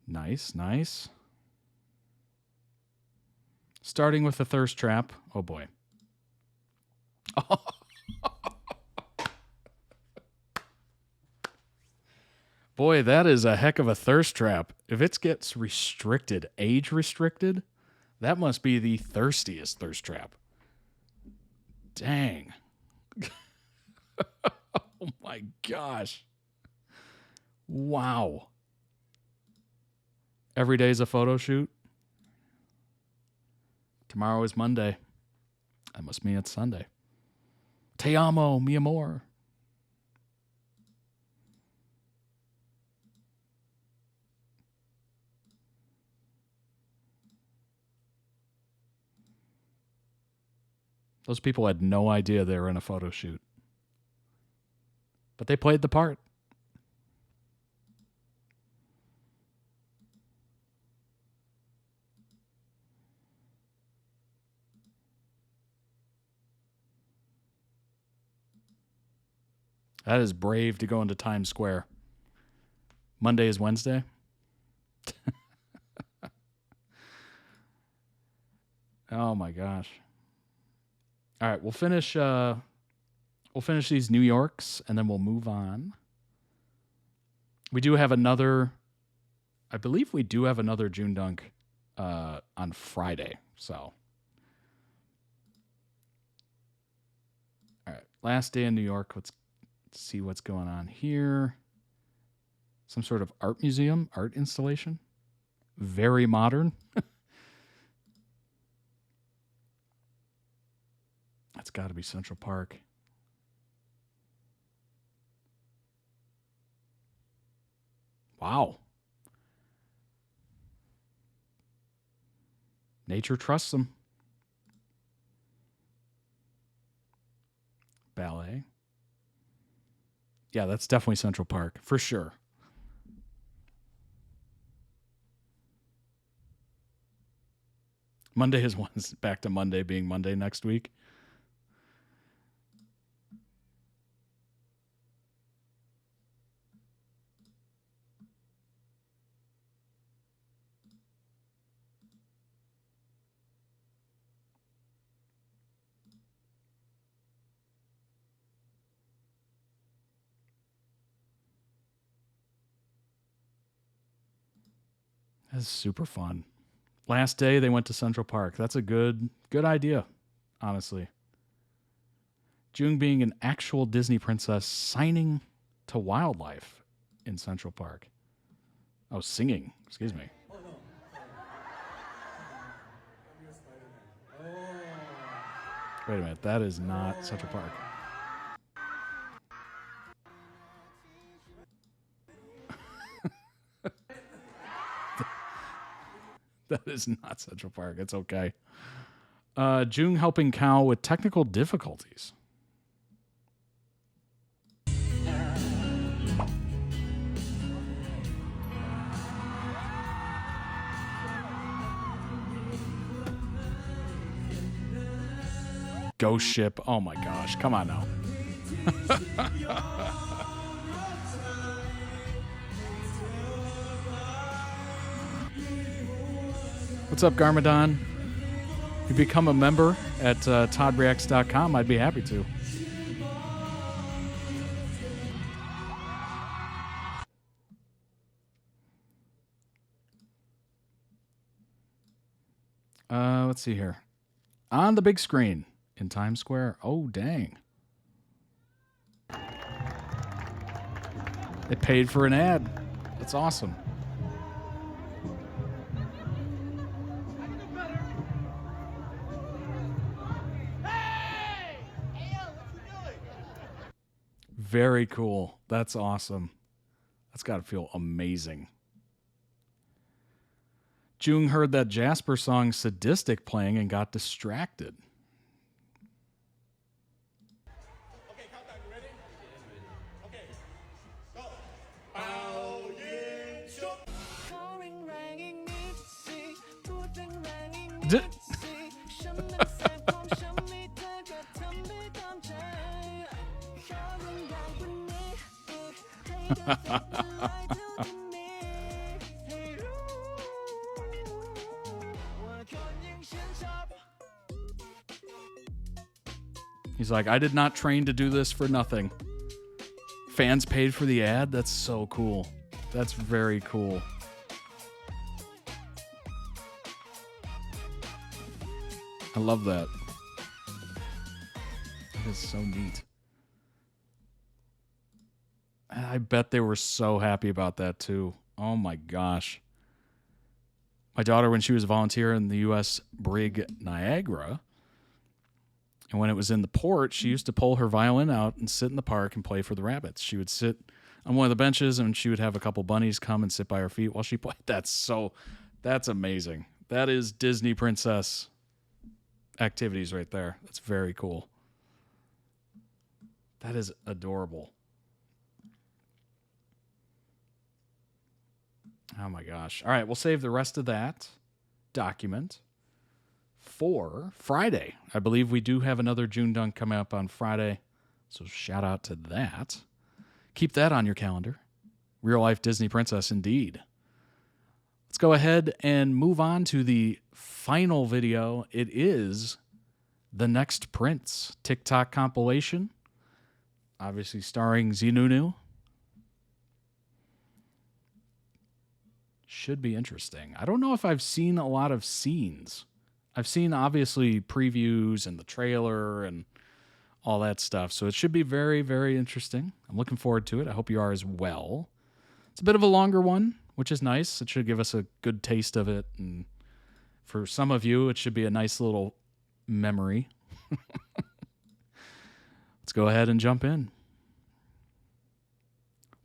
Nice, nice. Starting with the thirst trap. Oh, boy. Boy, that is a heck of a thirst trap. If it gets restricted, age restricted, that must be the thirstiest thirst trap. Dang. Oh my gosh. Wow. Every day's a photo shoot. Tomorrow is Monday. That must mean it's Sunday. Te amo, mi amor. Those people had no idea they were in a photo shoot. But they played the part. That is brave to go into Times Square. Monday is Wednesday. Oh my gosh. All right, we'll finish these New Yorks and then we'll move on. We do have another, I believe we do have another JoongDunk on Friday. So, all right, Last day in New York. Let's see what's going on here. Some sort of art museum, art installation. Very modern. That's got to be Central Park. Wow. Nature trusts them. Ballet. Yeah, that's definitely Central Park, for sure. Monday is once back to Monday being Monday next week. That's super fun. Last day they went to Central Park. That's a good idea, honestly. Jung being an actual Disney princess signing to wildlife in Central Park. Oh, singing. Excuse me. Wait a minute. That is not Central Park. That is not Central Park. It's okay. Jung helping Cow with technical difficulties. Ghost ship. Oh my gosh. Come on now. What's up, Garmadon? If you become a member at toddreacts.com, I'd be happy to. Let's see here. On the big screen in Times Square. Oh, dang. They paid for an ad. That's awesome. Very cool. That's awesome. That's got to feel amazing. Jung heard that Jasper song Sadistic playing and got distracted. He's like, I did not train to do this for nothing. Fans paid for the ad? That's so cool. That's very cool. I love that. That is so neat. I bet they were so happy about that too. Oh my gosh. My daughter, when she was a volunteer in the U.S. Brig Niagara, and when it was in the port, she used to pull her violin out and sit in the park and play for the rabbits. She would sit on one of the benches and she would have a couple bunnies come and sit by her feet while she played. That's amazing. That is Disney princess activities right there. That's very cool. That is adorable. Oh my gosh. All right, we'll save the rest of that document for Friday. I believe we do have another JoongDunk coming up on Friday, so shout out to that. Keep that on your calendar. Real life Disney princess indeed. Let's go ahead and move on to the final video. It is The Next Prince TikTok compilation, obviously starring ZeeNunew. Should be interesting. I don't know if I've seen a lot of scenes. I've seen obviously previews and the trailer and all that stuff. So it should be very, very interesting. I'm looking forward to it. I hope you are as well. It's a bit of a longer one, which is nice. It should give us a good taste of it. And for some of you, it should be a nice little memory. Let's go ahead and jump in.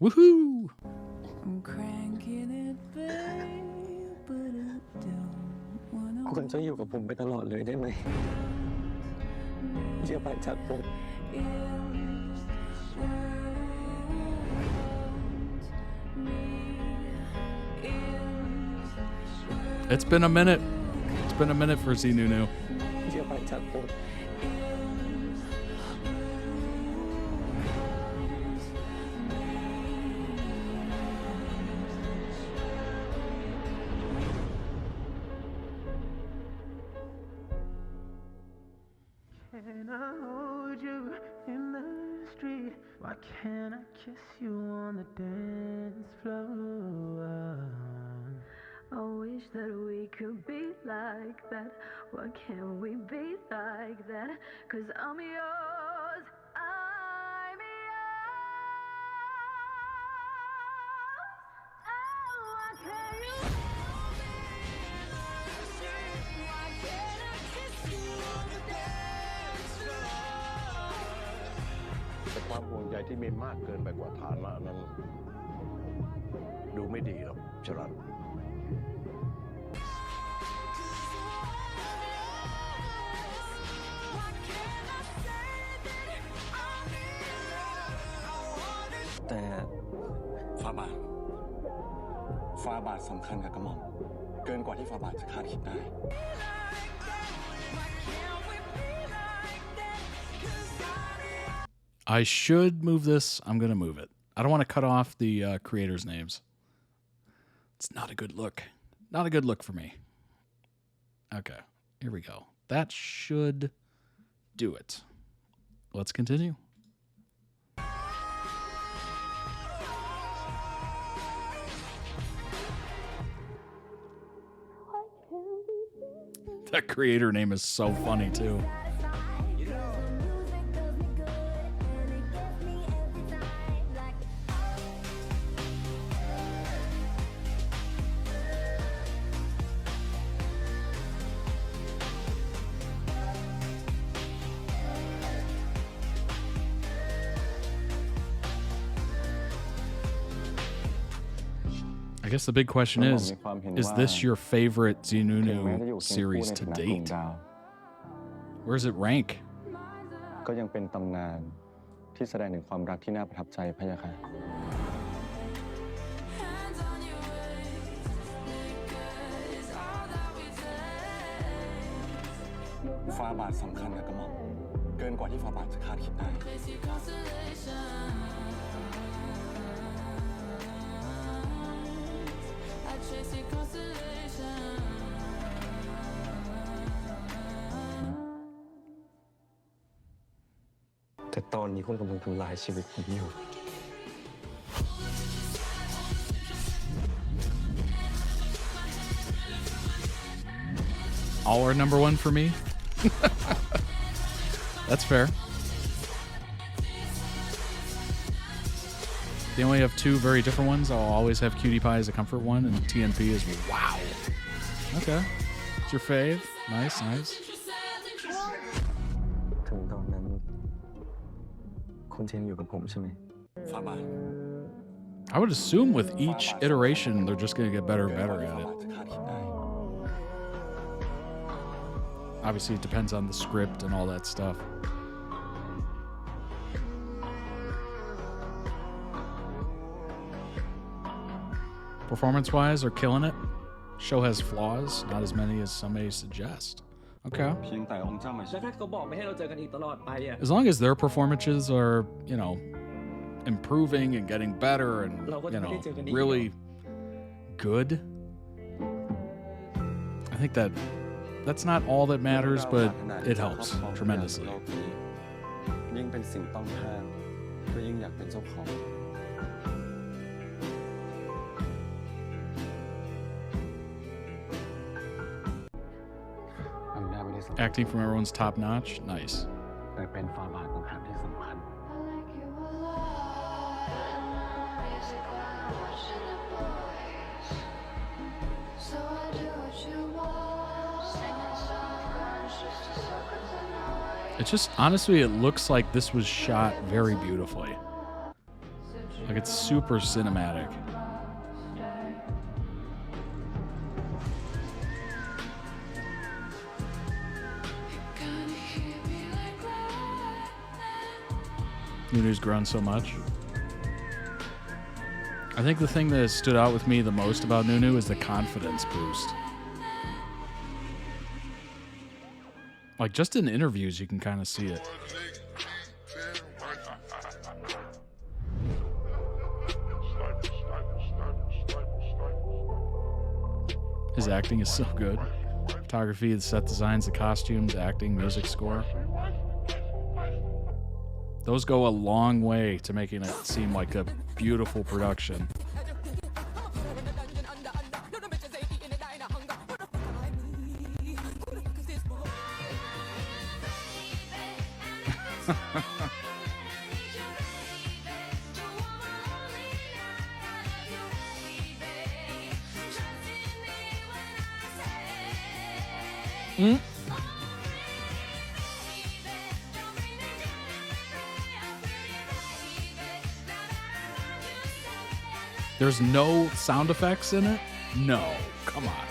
Woohoo! I'm cranking it, babe, but I don't wanna คุณจะอยู่กับผมไปตลอดเลยได้ไหมอย่าไปจากผม It's been a minute. It's been a minute for ZeeNunew. อย่าไปจากผม Can I hold you in the street? Why can't I kiss you on the dance floor? I wish that we could be like that. Why can't we be like that? 'Cause I'm yours. I'm yours. Oh, why can't you hold me in the street? Why can't I kiss you on the dance floor? แต่ความห่วงใยที่มีมากเกินไปกว่าฐานะนั้น ดูไม่ดีหรอกชรัน แต่ฟาบาทสำคัญกับกระหม่อมเกินกว่าที่ฟาบาทจะคาดคิดได้ I should move this. I'm going to move it. I don't want to cut off the creators' names. It's not a good look. Not a good look for me. Okay, here we go. That should do it. Let's continue. That creator name is so funny too. I guess the big question is this your favorite ZeeNunew series to date? Where does it rank? ก็ยังเป็นตำนานที่แสดงถึงความรักที่น่าประทับใจพะยะค่ะ ฟาบาทสำคัญกับกระหม่อมเกินกว่าที่ฟาบาทจะคาดคิดได้ แต่ตอนนี้คุณกำลังทำลายชีวิตผมอยู่ All are number one for me. That's fair. They only have two very different ones. I'll always have Cutie Pie as a comfort one, and TNP is wow. Okay. It's your fave. Nice, nice. ถึงตอนนั้นคุณจะยังอยู่กับผมใช่ไหม ฟาบาท I would assume with each iteration, they're just going to get better and better at it. Obviously, it depends on the script and all that stuff. Performance-wise, they're killing it. Show has flaws, not as many as some may suggest. Okay. As long as their performances are, you know, improving and getting better and, you know, really good, I think that's not all that matters, but it helps tremendously. ยิ่งเป็นสิ่งต้องห้ามก็ยิ่งอยากเป็นเจ้าของ Acting from everyone's top notch. Nice. แต่ แต่เป็นฝ่าบาทต่างหากที่สำคัญ It's just, honestly, it looks like this was shot very beautifully. Like, it's super cinematic. Nunew's grown so much. I think the thing that stood out with me the most about Nunu is the confidence boost. Like, just in interviews, you can kind of see it. His acting is so good. Photography, the set designs, the costumes, acting, music score. Those go a long way to making it seem like a beautiful production. There's no sound effects in it? No, come on.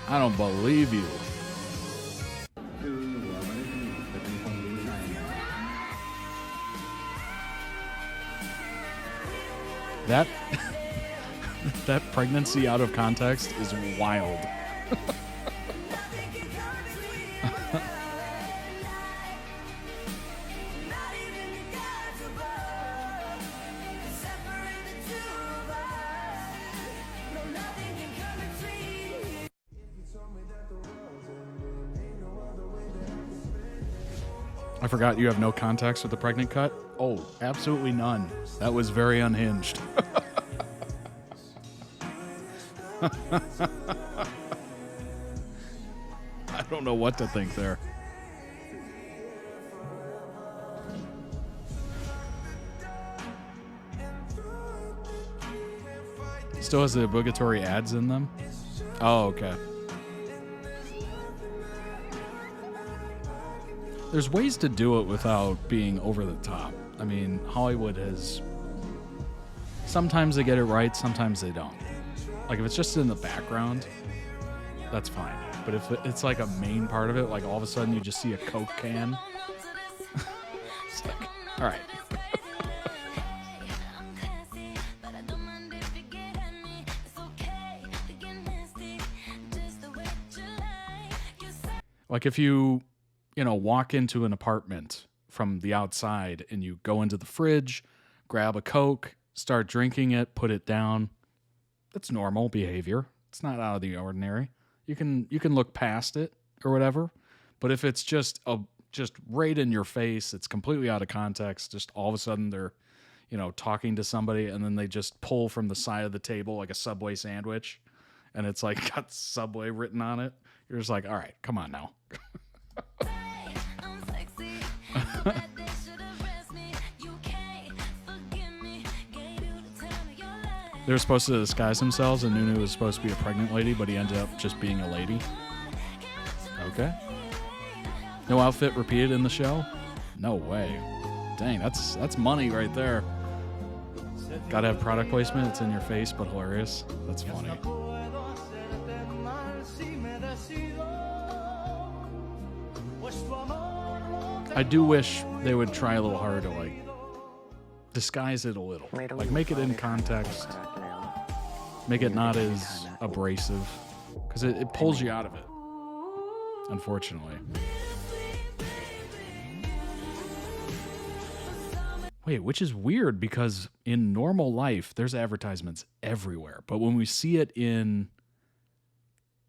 I don't believe you. That that pregnancy out of context is wild. I forgot you have no context with the pregnant cut. Oh, absolutely none. That was very unhinged. I don't know what to think there. Still has the obligatory ads in them? Oh, okay. There's ways to do it without being over the top. I mean, Hollywood has... Sometimes they get it right, sometimes they don't. Like, if it's just in the background, that's fine. But if it's like a main part of it, like all of a sudden you just see a Coke can, it's like, all right. Like if you walk into an apartment from the outside and you go into the fridge, grab a Coke, start drinking it, put it down. That's normal behavior. It's not out of the ordinary. You can look past it or whatever. But if it's just right in your face, it's completely out of context. Just all of a sudden they're, talking to somebody and then they just pull from the side of the table like a Subway sandwich, and it's like got Subway written on it. You're just like, all right, come on now. They were supposed to disguise themselves, and Nunu was supposed to be a pregnant lady, but he ended up just being a lady. Okay. No outfit repeated in the show? No way. Dang, that's money right there. Gotta have product placement. It's in your face, but hilarious. That's funny. I do wish they would try a little harder to, like, disguise it a little. Like, make it in context. Make it not as abrasive. Because it pulls you out of it. Unfortunately. Wait, which is weird because in normal life, there's advertisements everywhere. But when we see it in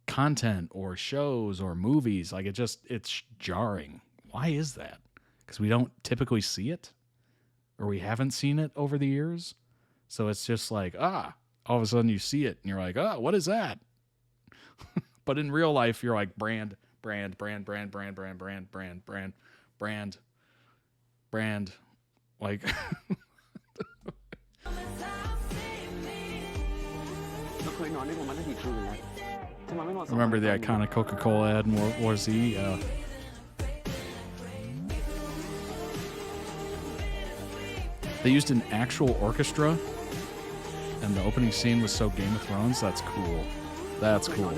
content or shows or movies, like it's jarring. Why is that? Because we don't typically see it, or we haven't seen it over the years. So it's just like, all of a sudden you see it and you're like, what is that? But in real life, you're like, brand, brand. Like, remember the iconic Coca-Cola ad in World War Z? They used an actual orchestra, and the opening scene was so Game of Thrones. That's cool. That's cool.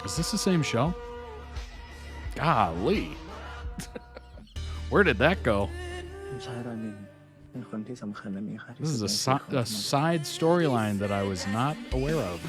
Is this the same show? Golly. Where did that go? This is a side storyline that I was not aware of.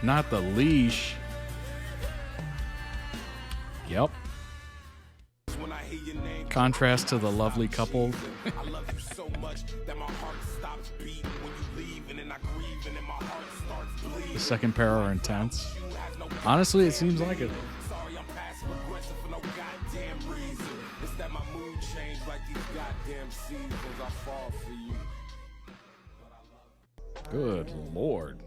Not the leash. Yep. Contrast to the lovely couple. The second pair are intense. Honestly, it seems like it. Good Lord.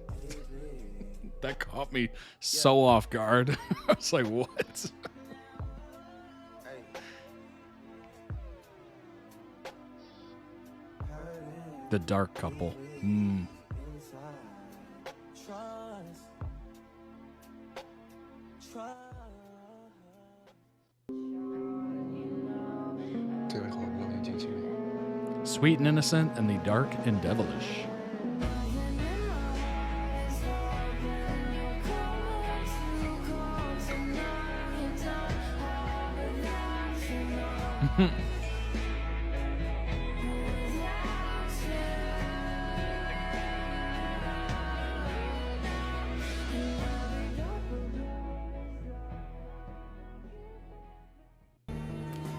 That caught me so off guard. I was like, what? The dark couple. Sweet and innocent, and the dark and devilish.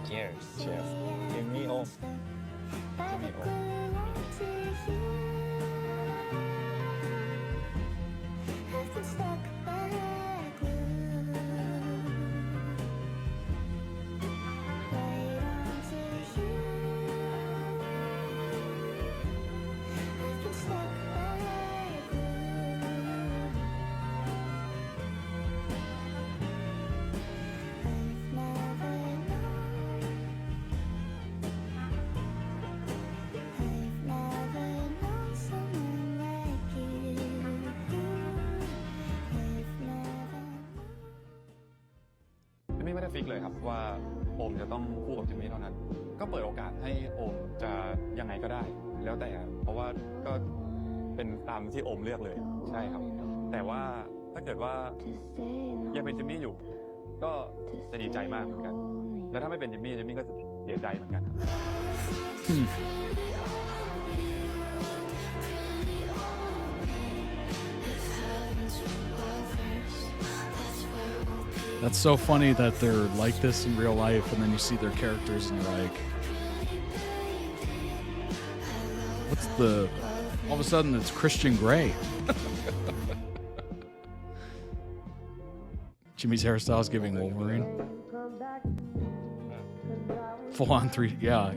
Cheers. Cheers. Give me all. Give me all.ไม่ได้ฟิกเลยครับว่าโอมจะต้องคู่กับจิมมี่เท่านั้นก็เปิดโอกาสให้โอมจะยังไงก็ได้แล้วแต่เพราะว่าก็เป็นตามที่โอมเลือกเลยใช่ครับแต่ว่าถ้าเกิดว่ายังเป็นจิมมี่อยู่ก็จะดีใจมากเหมือนกันแล้วถ้าไม่เป็นจิมมี่ก็จะเสียใจเหมือนกัน That's so funny that they're like this in real life, and then you see their characters and you're like, what's the... All of a sudden, it's Christian Grey. Jimmy's hairstyle's giving Wolverine. Full on 3, yeah.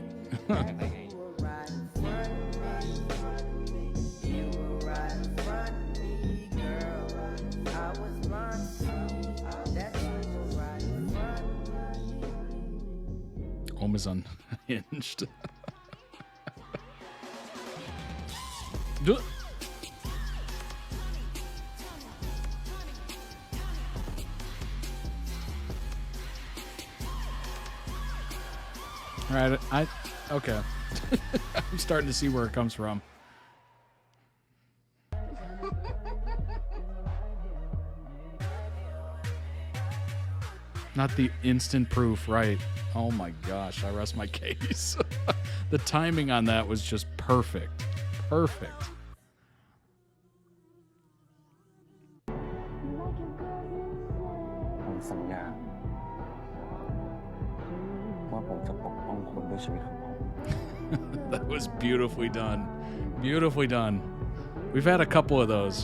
Home is unhinged. All right, okay. I'm starting to see where it comes from. Not the instant proof, right? Oh my gosh, I rest my case. The timing on that was just perfect. Perfect. ผมสัญญาว่าผมจะปกป้องคุณด้วยชีวิตของผม That was beautifully done. Beautifully done. We've had a couple of those.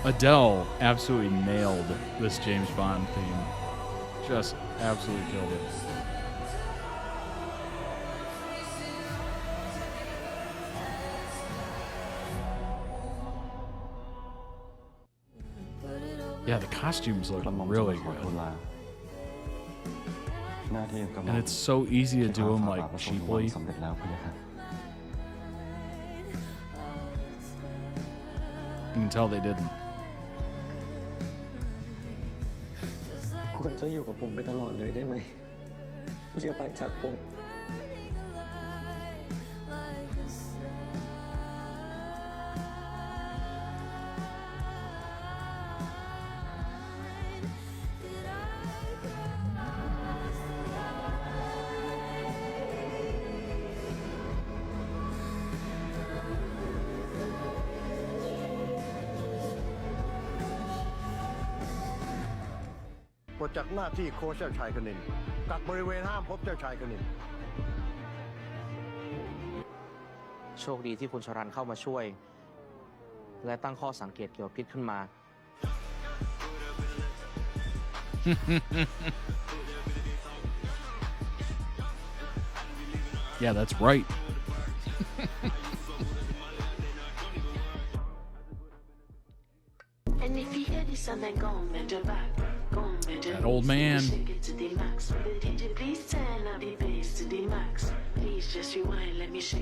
Adele absolutely nailed this James Bond theme. Just absolutely killed it. Yeah, the costumes look really good. And it's so easy to do them like cheaply. You can tell they didn't. คุณจะอยู่กับผมไปตลอดเลยได้ไหมอย่าไปจากผม ปลดจากหน้าที่โค้ชเจ้าชายคณินกักบริเวณห้ามพบเจ้าชายคณิน โชคดีที่คุณชรันเข้ามาช่วยและตั้งข้อสังเกตเกี่ยวกับพิษขึ้นมา Yeah, that's right. That old man.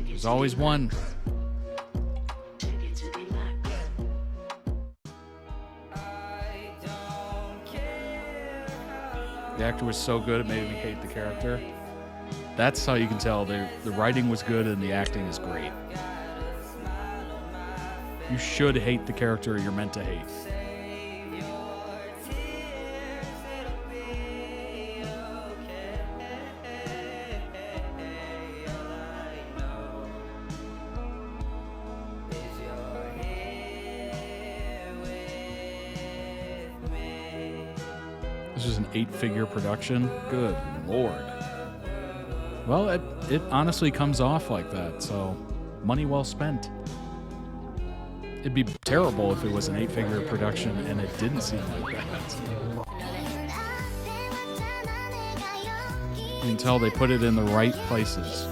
There's always one. The actor was so good it made me hate the character. That's how you can tell the writing was good and the acting is great. You should hate the character you're meant to hate. This was an 8-figure production. Good Lord. Well, it honestly comes off like that, so money well spent. It'd be terrible if it was an 8-figure production and it didn't seem like that. You can tell they put it in the right places.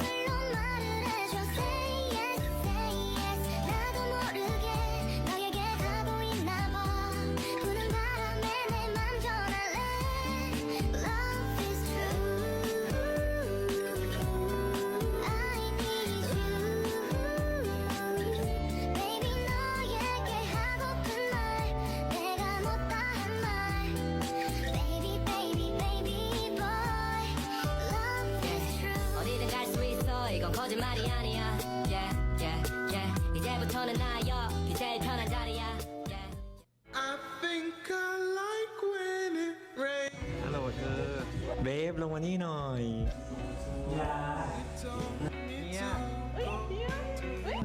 Babe ลงมานี่หน่อย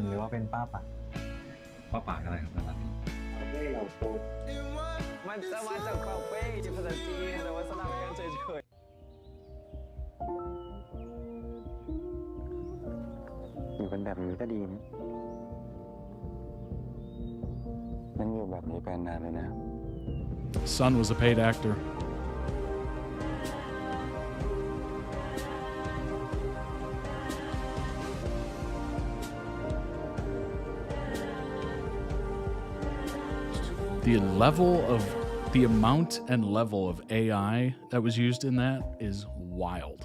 หรือว่าเป็นป้าปากอะไรครับนั่นมันจะมาจากคาเฟ่ที่ภาษาจีนแต่ว่าสลับกันเฉย เป็นแบบนี้ก็ดีนะนั่นอยู่แบบนี้เป็นนานเลยนะ Son was a paid actor. The amount and level of AI that was used in that is wild.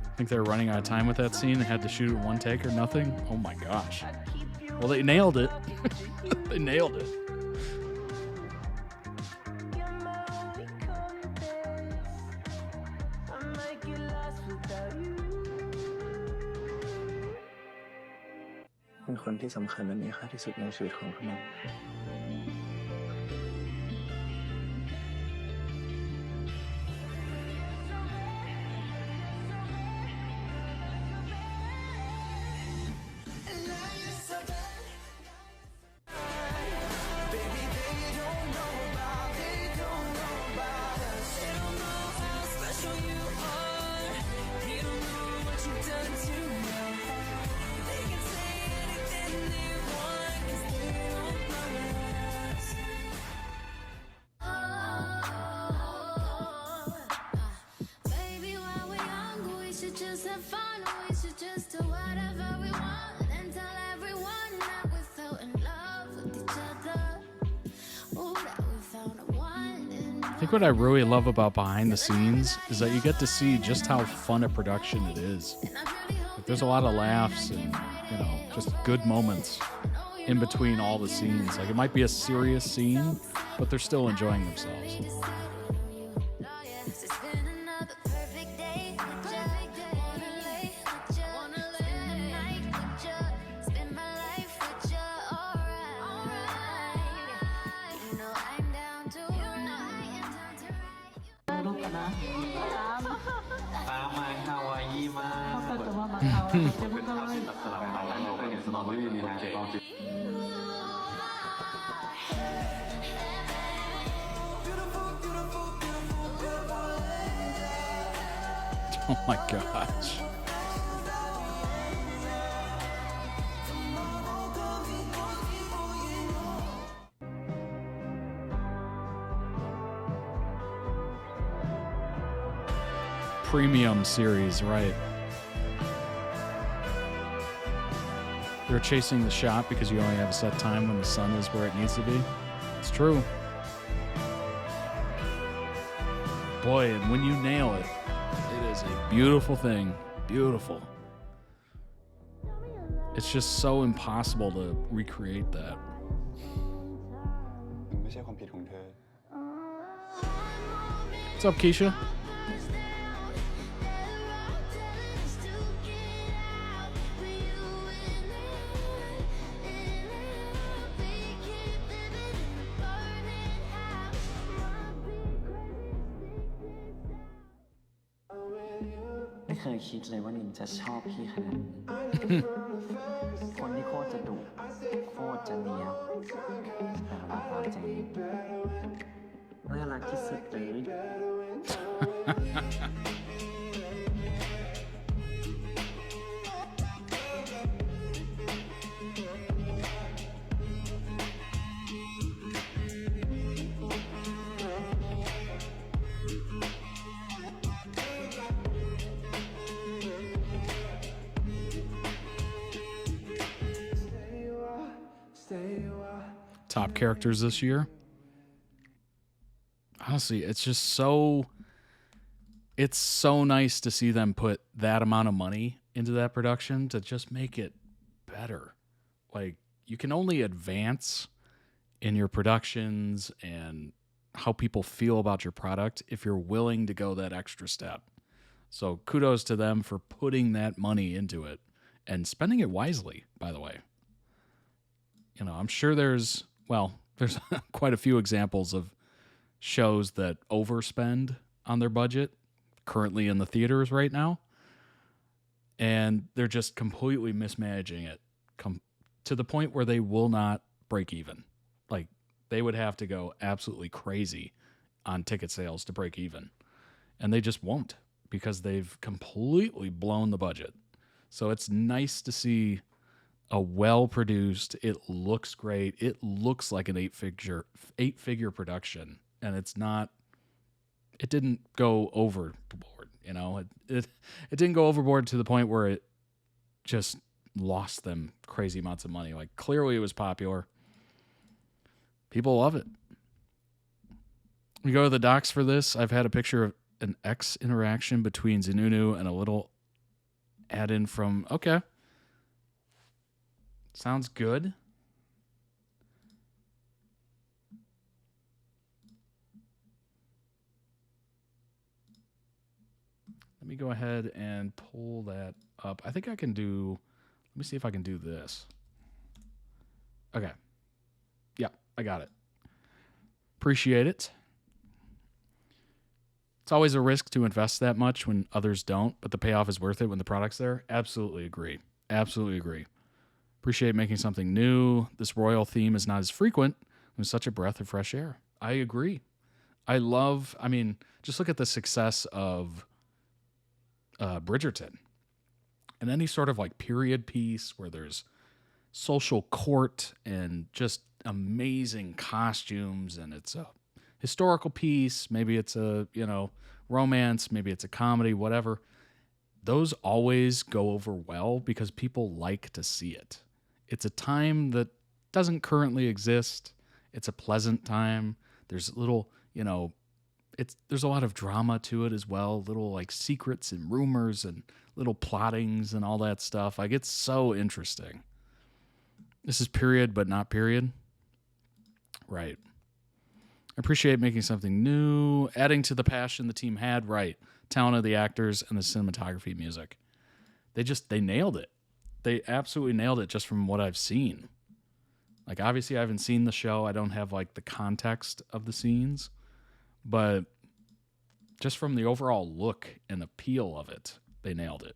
I think they were running out of time with that scene. They had to shoot it in one take or nothing. Oh my gosh. Well, they nailed it. They nailed it.เป็นคนที่สำคัญและมีค่าที่สุดในชีวิตของเขา I think what I really love about behind the scenes is that you get to see just how fun a production it is. Like, there's a lot of laughs and, you know, just good moments in between all the scenes. Like, it might be a serious scene, but they're still enjoying themselves. Oh my gosh. Premium series, right? You're chasing the shot because you only have a set time when the sun is where it needs to be. It's true. Boy, and when you nail it, it is a beautiful thing. Beautiful. It's just so impossible to recreate that. ไม่ใช่ความผิดของเธอ What's up, Keisha?ไม่เคยคิดเลยว่านินจะชอบพี่ขนาดนี้ คนที่โคตรจะดุโคตรจะเนียบแต่เราตามใจน่ารักที่สุดเลย Top characters this year. Honestly, it's so nice to see them put that amount of money into that production to just make it better. Like, you can only advance in your productions and how people feel about your product if you're willing to go that extra step. So kudos to them for putting that money into it and spending it wisely, by the way. You know, I'm sure there's quite a few examples of shows that overspend on their budget currently in the theaters right now. and they're just completely mismanaging it to the point where they will not break even. Like, they would have to go absolutely crazy on ticket sales to break even, and they just won't because they've completely blown the budget. So it's nice to see a well-produced, it looks great, it looks like an eight-figure production, and it didn't go overboard, you know. It didn't go overboard to the point where it just lost them crazy amounts of money. Like, clearly it was popular. People love it. We go to the docs for this. I've had a picture of an X interaction between ZeeNunew and a little add-in from, okay. Sounds good. Let me go ahead and pull that up. I think I can do, let me see if I can do this. Okay. Yeah, I got it. Appreciate it. It's always a risk to invest that much when others don't, but the payoff is worth it when the product's there. Absolutely agree. Absolutely agree. Appreciate making something new. This royal theme is not as frequent. It was such a breath of fresh air. I agree. I mean, just look at the success of Bridgerton. And any sort of like period piece where there's social court and just amazing costumes, and it's a historical piece, maybe it's a, romance, maybe it's a comedy, whatever. Those always go over well because people like to see it. It's a time that doesn't currently exist. It's a pleasant time. There's little, there's a lot of drama to it as well, little like secrets and rumors and little plottings and all that stuff. Like, it's so interesting. This is period, but not period. Right. I appreciate making something new, adding to the passion the team had. Right. Talent of the actors and the cinematography, music. They nailed it. They absolutely nailed it just from what I've seen. Like, obviously I haven't seen the show. I don't have like the context of the scenes, but just from the overall look and appeal of it, they nailed it.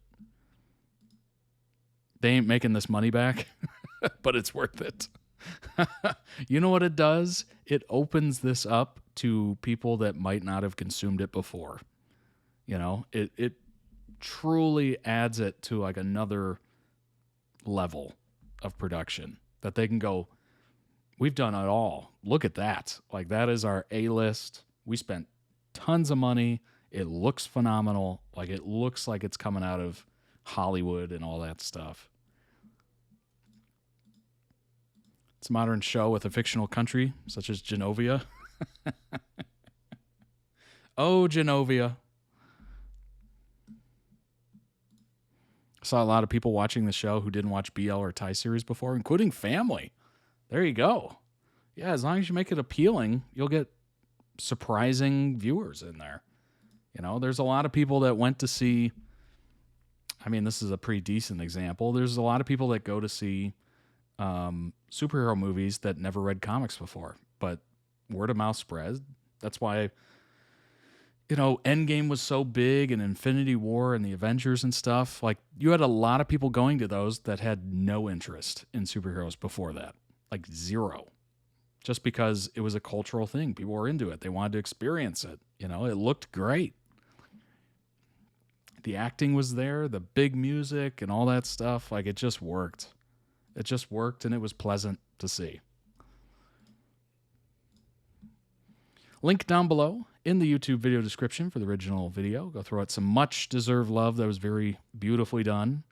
They ain't making this money back, but it's worth it. You know what it does? It opens this up to people that might not have consumed it before. It truly adds it to like another level of production that they can go, we've done it all. Look at that. Like, that is our A-list. We spent tons of money. It looks phenomenal. Like, it looks like it's coming out of Hollywood and all that stuff. It's a modern show with a fictional country, such as Genovia. Oh, Genovia. I saw a lot of people watching the show who didn't watch BL or Thai series before, including family. There you go. Yeah, as long as you make it appealing, you'll get surprising viewers in there. There's a lot of people that went to see, I mean, this is a pretty decent example. There's a lot of people that go to see superhero movies that never read comics before, but word of mouth spread. That's why, Endgame was so big, and Infinity War and the Avengers and stuff. Like, you had a lot of people going to those that had no interest in superheroes before that. Like, zero. Just because it was a cultural thing. People were into it. They wanted to experience it. It looked great. The acting was there, the big music and all that stuff. Like, it just worked. It just worked, and it was pleasant to see. Link down below in the YouTube video description for the original video. Go throw it some much-deserved love. That was very beautifully done.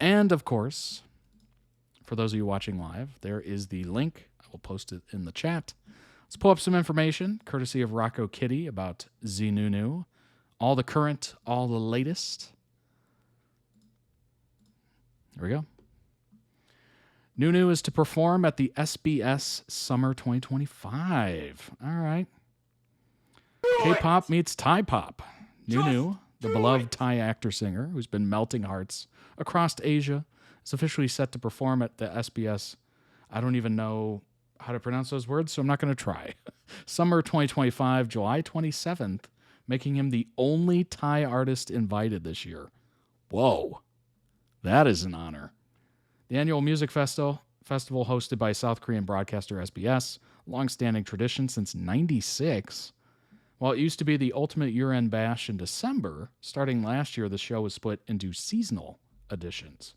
And, of course, for those of you watching live, there is the link. I will post it in the chat. Let's pull up some information, courtesy of Rocco Kitty, about ZeeNunew. All the current, all the latest. There we go. Nunu is to perform at the SBS Summer 2025. All right. K-pop meets Thai pop. Nunu, the beloved Thai actor-singer who's been melting hearts across Asia, is officially set to perform at the SBS. I don't even know how to pronounce those words, so I'm not going to try. Summer 2025, July 27th, making him the only Thai artist invited this year. Whoa. That is an honor. The annual music festival hosted by South Korean broadcaster SBS, long-standing tradition since 96. While it used to be the ultimate year-end bash in December, starting last year, the show was split into seasonal editions.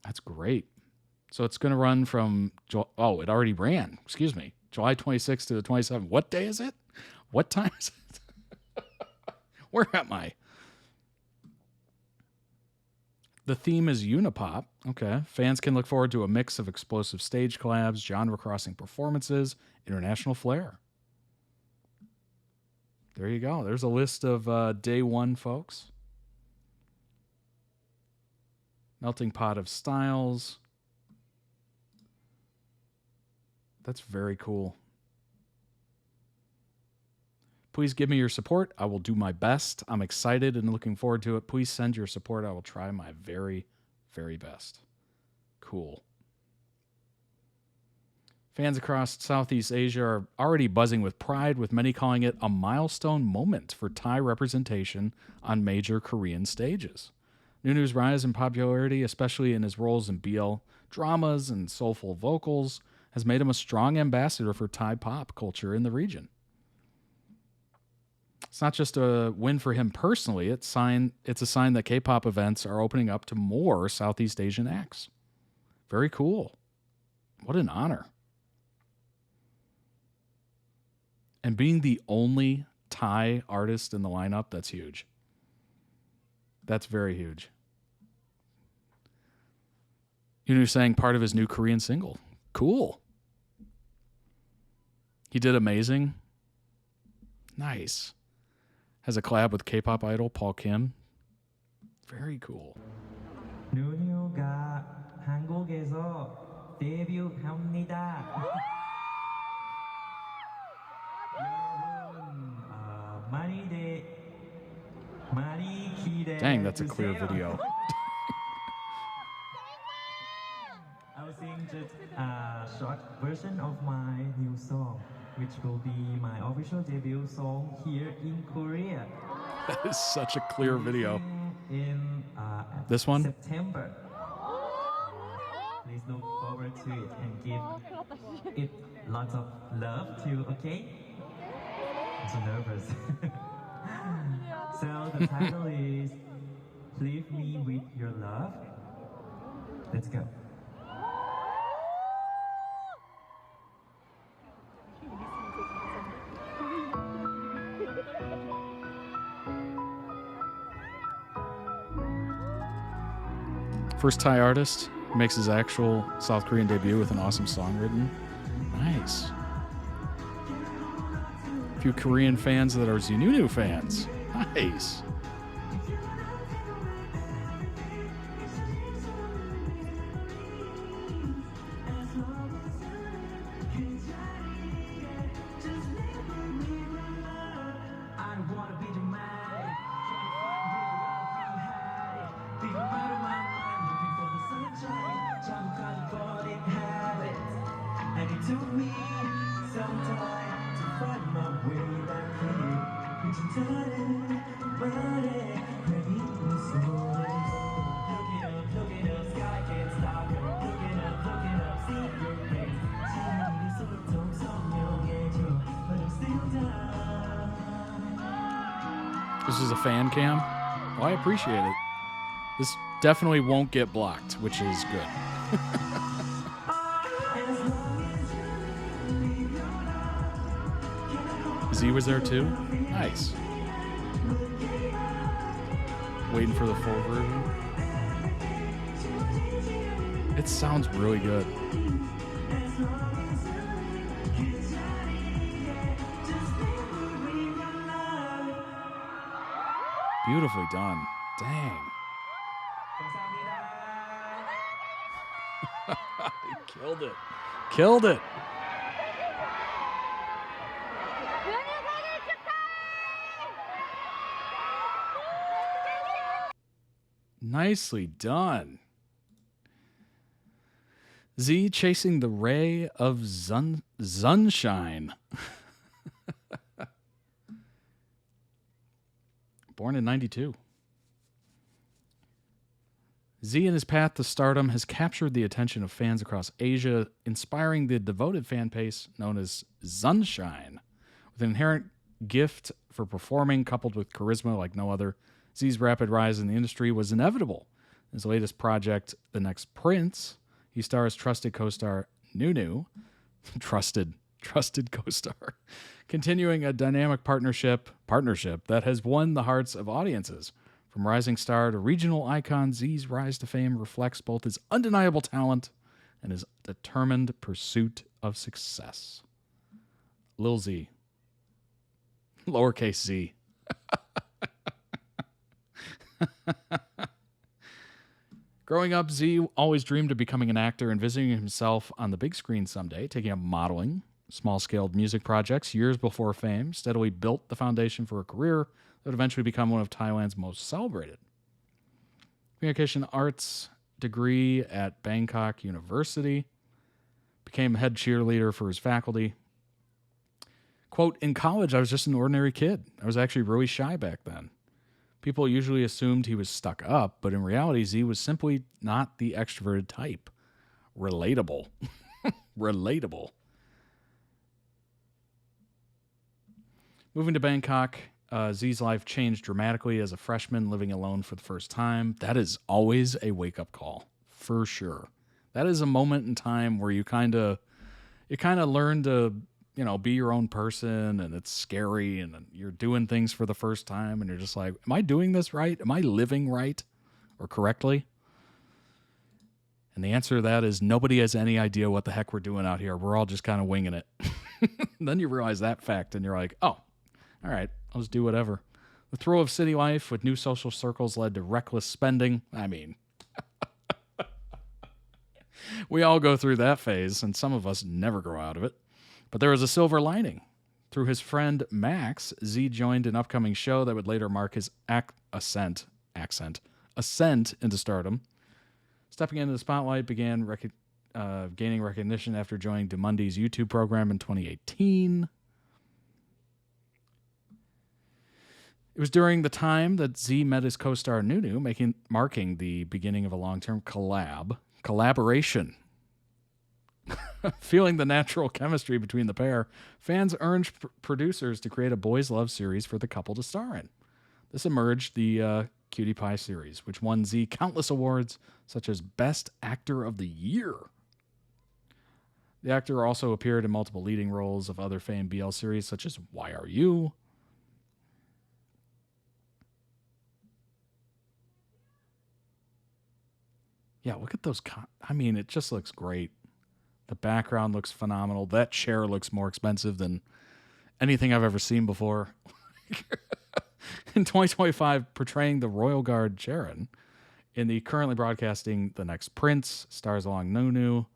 That's great. So it's going to run from, it already ran, July 26th to the 27th. What day is it? What time is it? Where am I? The theme is Unipop. Okay. Fans can look forward to a mix of explosive stage collabs, genre-crossing performances, international flair. There you go. There's a list of day one folks. Melting pot of styles. That's very cool. Please give me your support. I will do my best. I'm excited and looking forward to it. Please send your support. I will try my very, very best. Cool. Fans across Southeast Asia are already buzzing with pride, with many calling it a milestone moment for Thai representation on major Korean stages. Nunew's rise in popularity, especially in his roles in BL dramas and soulful vocals, has made him a strong ambassador for Thai pop culture in the region. It's not just a win for him personally, it's a sign that K-pop events are opening up to more Southeast Asian acts. Very cool. What an honor. And being the only Thai artist in the lineup, that's huge. That's very huge. Yunu sang part of his new Korean single. Cool. He did amazing. Nice. Has a collab with K-pop idol Paul Kim. Very cool. 누뉴가 한국에서 데뷔합니다. 여러분 많이 기대해 주세요. Dang, that's a clear video. I will sing just a short version of my new song, which will be my official debut song here in Korea. That is such a clear video. In This one? September. Please look forward to it and give it lots of love too, okay? I'm so nervous. So the title is Leave Me With Your Love. Let's go. First Thai artist makes his actual South Korean debut with an awesome song written. Nice. A few Korean fans that are ZeeNunew fans. Nice. This is a fan cam. Well, I appreciate it. This definitely won't get blocked, which is good. Z was there too? Nice. Waiting for the full version. It sounds really good. Beautifully done. Dang. He killed it. Killed it. Nicely done. Z chasing the ray of sunshine. Born in 92. Z in his path to stardom has captured the attention of fans across Asia, inspiring the devoted fan base known as Sunshine. With an inherent gift for performing coupled with charisma like no other, Z's rapid rise in the industry was inevitable. In his latest project, The Next Prince, he stars trusted co-star ZeeNunew, trusted co-star, continuing a dynamic partnership that has won the hearts of audiences. From rising star to regional icon, Z's rise to fame reflects both his undeniable talent and his determined pursuit of success. Lil Z. Lowercase z. Growing up, Z always dreamed of becoming an actor and visiting himself on the big screen someday, taking up modeling, small-scale music projects years before fame, steadily built the foundation for a career that would eventually become one of Thailand's most celebrated. Communication arts degree at Bangkok University, became head cheerleader for his faculty. Quote, in college, I was just an ordinary kid. I was actually really shy back then. People usually assumed he was stuck up, but in reality, Z was simply not the extroverted type. Relatable. Relatable. Moving to Bangkok, Z's life changed dramatically as a freshman living alone for the first time. That is always a wake-up call, for sure. That is a moment in time where you kind of learn to, be your own person, and it's scary, and you're doing things for the first time, and you're just like, am I doing this right? Am I living right or correctly? And the answer to that is nobody has any idea what the heck we're doing out here. We're all just kind of winging it. Then you realize that fact, and you're like, oh, all right, I'll just do whatever. The thrill of city life with new social circles led to reckless spending. I mean, we all go through that phase, and some of us never grow out of it. But there was a silver lining. Through his friend Max, Z joined an upcoming show that would later mark his ascent into stardom. Stepping into the spotlight began gaining recognition after joining Demundi's YouTube program in 2018. It was during the time that Z met his co-star ZeeNunew, marking the beginning of a long-term collaboration. Feeling the natural chemistry between the pair, fans urged producers to create a boys' love series for the couple to star in. This emerged the Cutie Pie series, which won Z countless awards, such as Best Actor of the Year. The actor also appeared in multiple leading roles of other famed BL series, such as Why Are You? Yeah, look at those. It just looks great. The background looks phenomenal. That chair looks more expensive than anything I've ever seen before. In 2025, portraying the Royal Guard Charon in the currently broadcasting The Next Prince, stars along ZeeNunew.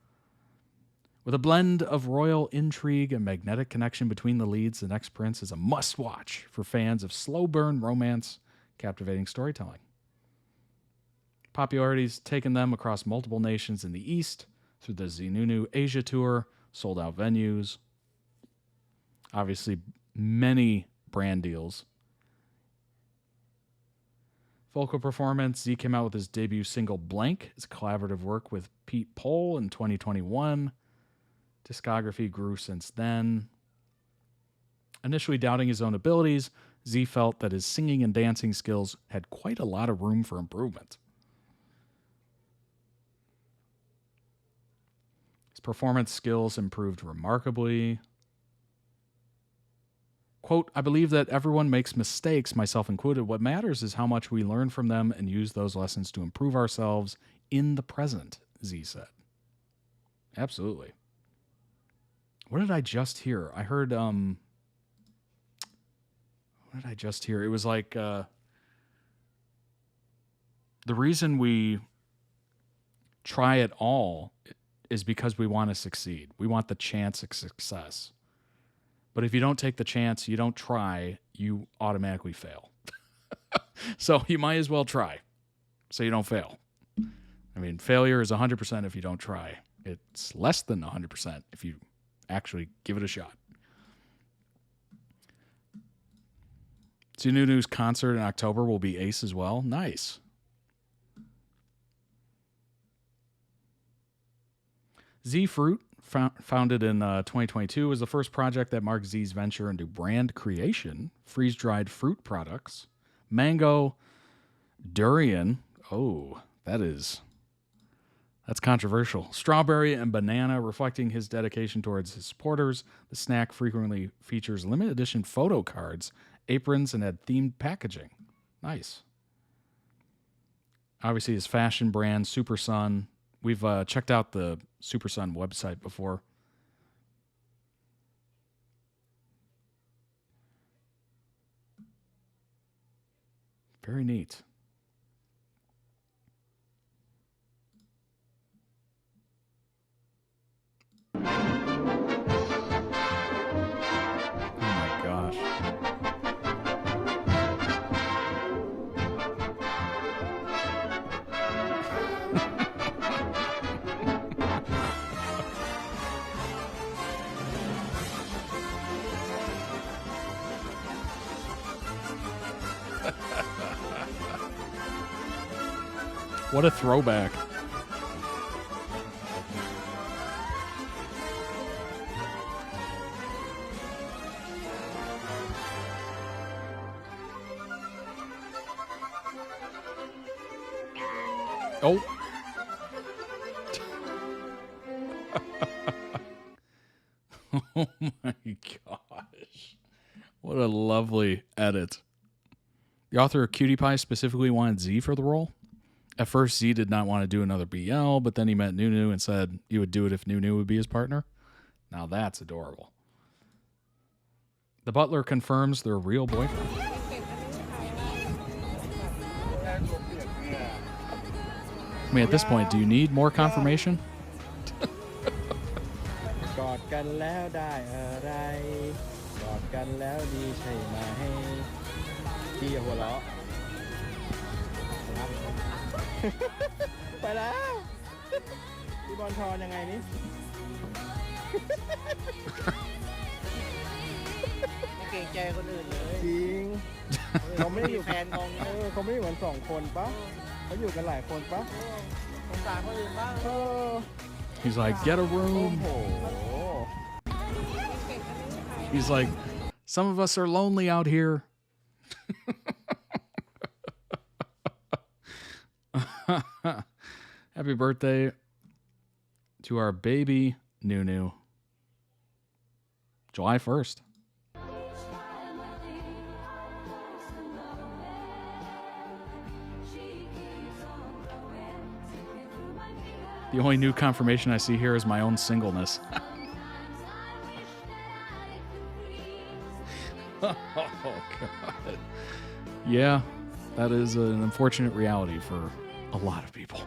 With a blend of royal intrigue and magnetic connection between the leads, The Next Prince is a must-watch for fans of slow-burn romance, captivating storytelling. Popularity's taken them across multiple nations in the East, through the ZeeNunew Asia Tour, sold-out venues. Obviously, many brand deals. Vocal performance, Z came out with his debut single, Blank. It's a collaborative work with Pete Pohl in 2021. Discography grew since then. Initially doubting his own abilities, Z felt that his singing and dancing skills had quite a lot of room for improvement. Performance skills improved remarkably. Quote, I believe that everyone makes mistakes, myself included. What matters is how much we learn from them and use those lessons to improve ourselves in the present, Z said. Absolutely. What did I just hear? I heard, what did I just hear? It was like, the reason we try it all is because we want to succeed. We want the chance of success. But if you don't take the chance, you don't try, you automatically fail. So you might as well try so you don't fail. Failure is 100% if you don't try. It's less than 100% if you actually give it a shot. ZeeNunew's concert in October will be ace as well. Nice. Z Fruit, founded in 2022, was the first project that marked Z's venture into brand creation, freeze-dried fruit products, mango, durian. Oh, that's controversial. Strawberry and banana, reflecting his dedication towards his supporters. The snack frequently features limited edition photo cards, aprons, and had themed packaging. Nice. Obviously, his fashion brand, Super Sun. We've checked out the Super Sun website before. Very neat. Oh my gosh. What a throwback. Oh. Oh my gosh. What a lovely edit. The author of Cutie Pie specifically wanted Z for the role. At first, Z did not want to do another BL, but then he met ZeeNunew and said he would do it if ZeeNunew would be his partner. Now that's adorable. The butler confirms their real boyfriend. I mean, at this point, do you need more confirmation? กอดกันแล้วได้อะไรกอดกันแล้วดีใช่ไหมพี่อย่าหัวเราะไปแล้วพี่บอลทอนยังไงนี่ไม่เกรงใจคนอื่นเลยจริงเขาไม่ได้อยู่แฟนงงเขาไม่ได้เหมือนสองคนปะเขาอยู่กันหลายคนปะสงสารคนอื่นบ้าง He's like, get a room. He's like, some of us are lonely out here. Happy birthday to our baby ZeeNunew. July 1st. The only new confirmation I see here is my own singleness. Oh, God. Yeah, that is an unfortunate reality for a lot of people.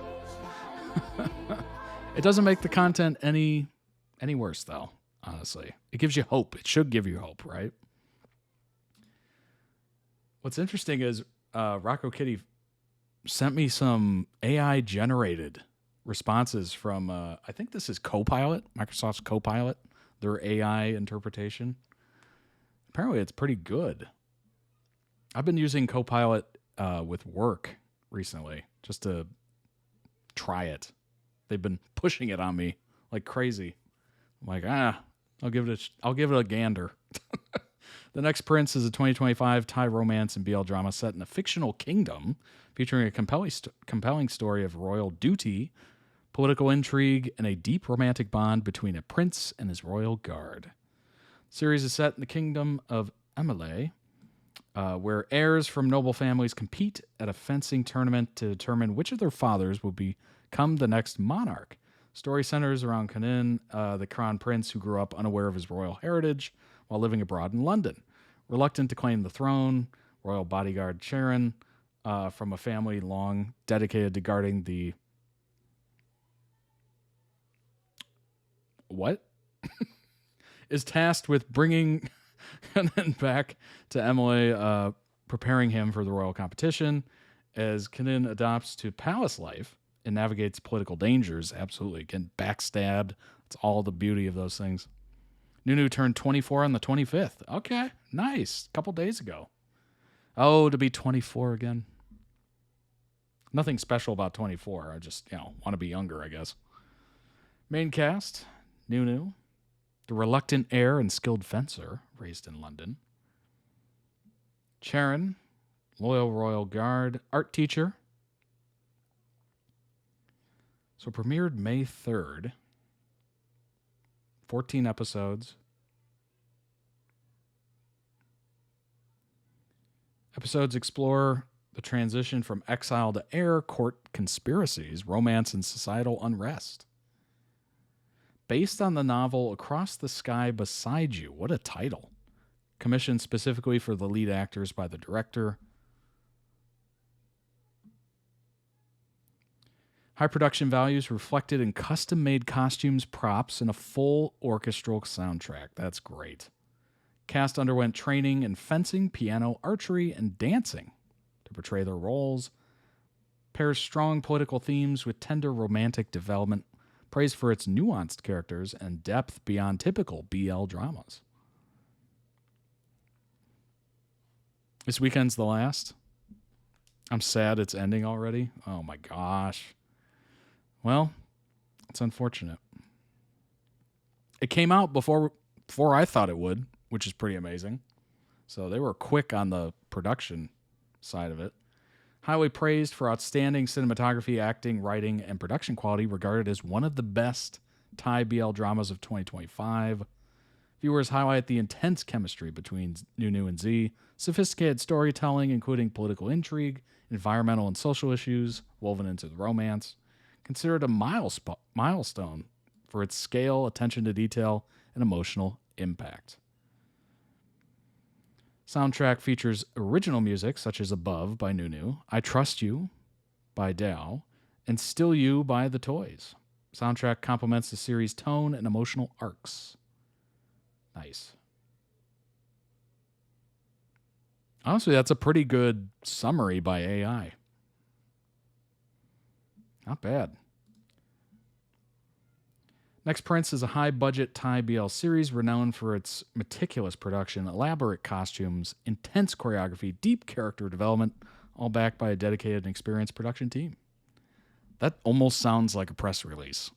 It doesn't make the content any worse, though, honestly. It gives you hope. It should give you hope, right? What's interesting is Rocco Kitty sent me some AI-generated responses from, I think this is Copilot, Microsoft's Copilot, their AI interpretation. Apparently, it's pretty good. I've been using Copilot with work recently just to try it. They've been pushing it on me like crazy. I'm like, I'll give it a gander. The Next Prince is a 2025 Thai romance and BL drama set in a fictional kingdom featuring a compelling story of royal duty, political intrigue, and a deep romantic bond between a prince and his royal guard. The series is set in the kingdom of Emile, where heirs from noble families compete at a fencing tournament to determine which of their fathers will become the next monarch. Story centers around Kanin, the crown prince who grew up unaware of his royal heritage while living abroad in London. Reluctant to claim the throne, royal bodyguard Sharon, from a family long dedicated to guarding the... What? is tasked with bringing Kanin back to Emily, preparing him for the royal competition. As Kanin adopts to palace life and navigates political dangers, absolutely, getting backstabbed. It's all the beauty of those things. ZeeNunew turned 24 on the 25th. Okay, nice. A couple days ago. Oh, to be 24 again. Nothing special about 24. I just, want to be younger, I guess. Main cast, ZeeNunew, the reluctant heir and skilled fencer raised in London. Charon, loyal royal guard, art teacher. So premiered May 3rd. 14 episodes. Episodes explore the transition from exile to heir, court conspiracies, romance, and societal unrest. Based on the novel Across the Sky Beside You. What a title. Commissioned specifically for the lead actors by the director. High production values reflected in custom-made costumes, props, and a full orchestral soundtrack. That's great. Cast underwent training in fencing, piano, archery, and dancing to portray their roles. Pairs strong political themes with tender romantic development. Praised for its nuanced characters and depth beyond typical BL dramas. This weekend's the last. I'm sad it's ending already. Oh my gosh. Well, it's unfortunate. It came out before I thought it would, which is pretty amazing. So they were quick on the production side of it. Highly praised for outstanding cinematography, acting, writing, and production quality, regarded as one of the best Thai BL dramas of 2025. Viewers highlight the intense chemistry between ZeeNunew and Z, sophisticated storytelling, including political intrigue, environmental and social issues woven into the romance. Considered a milestone for its scale, attention to detail, and emotional impact. Soundtrack features original music such as Above by ZeeNunew, I Trust You by Dao, and Still You by The Toys. Soundtrack complements the series' tone and emotional arcs. Nice. Honestly, that's a pretty good summary by AI. Not bad. Next Prince is a high-budget Thai BL series renowned for its meticulous production, elaborate costumes, intense choreography, deep character development, all backed by a dedicated and experienced production team. That almost sounds like a press release.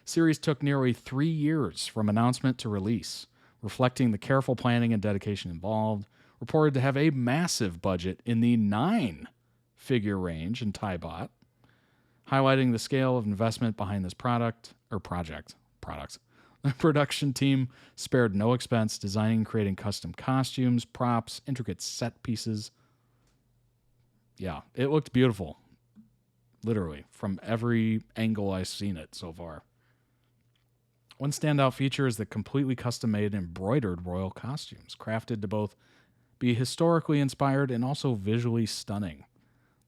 Series took nearly 3 years from announcement to release, reflecting the careful planning and dedication involved. Reported to have a massive budget in the 9-figure range in Thai baht, highlighting the scale of investment behind this project. The production team spared no expense designing and creating custom costumes, props, intricate set pieces. Yeah, it looked beautiful. Literally, from every angle I've seen it so far. One standout feature is the completely custom-made embroidered royal costumes, crafted to both be historically inspired and also visually stunning.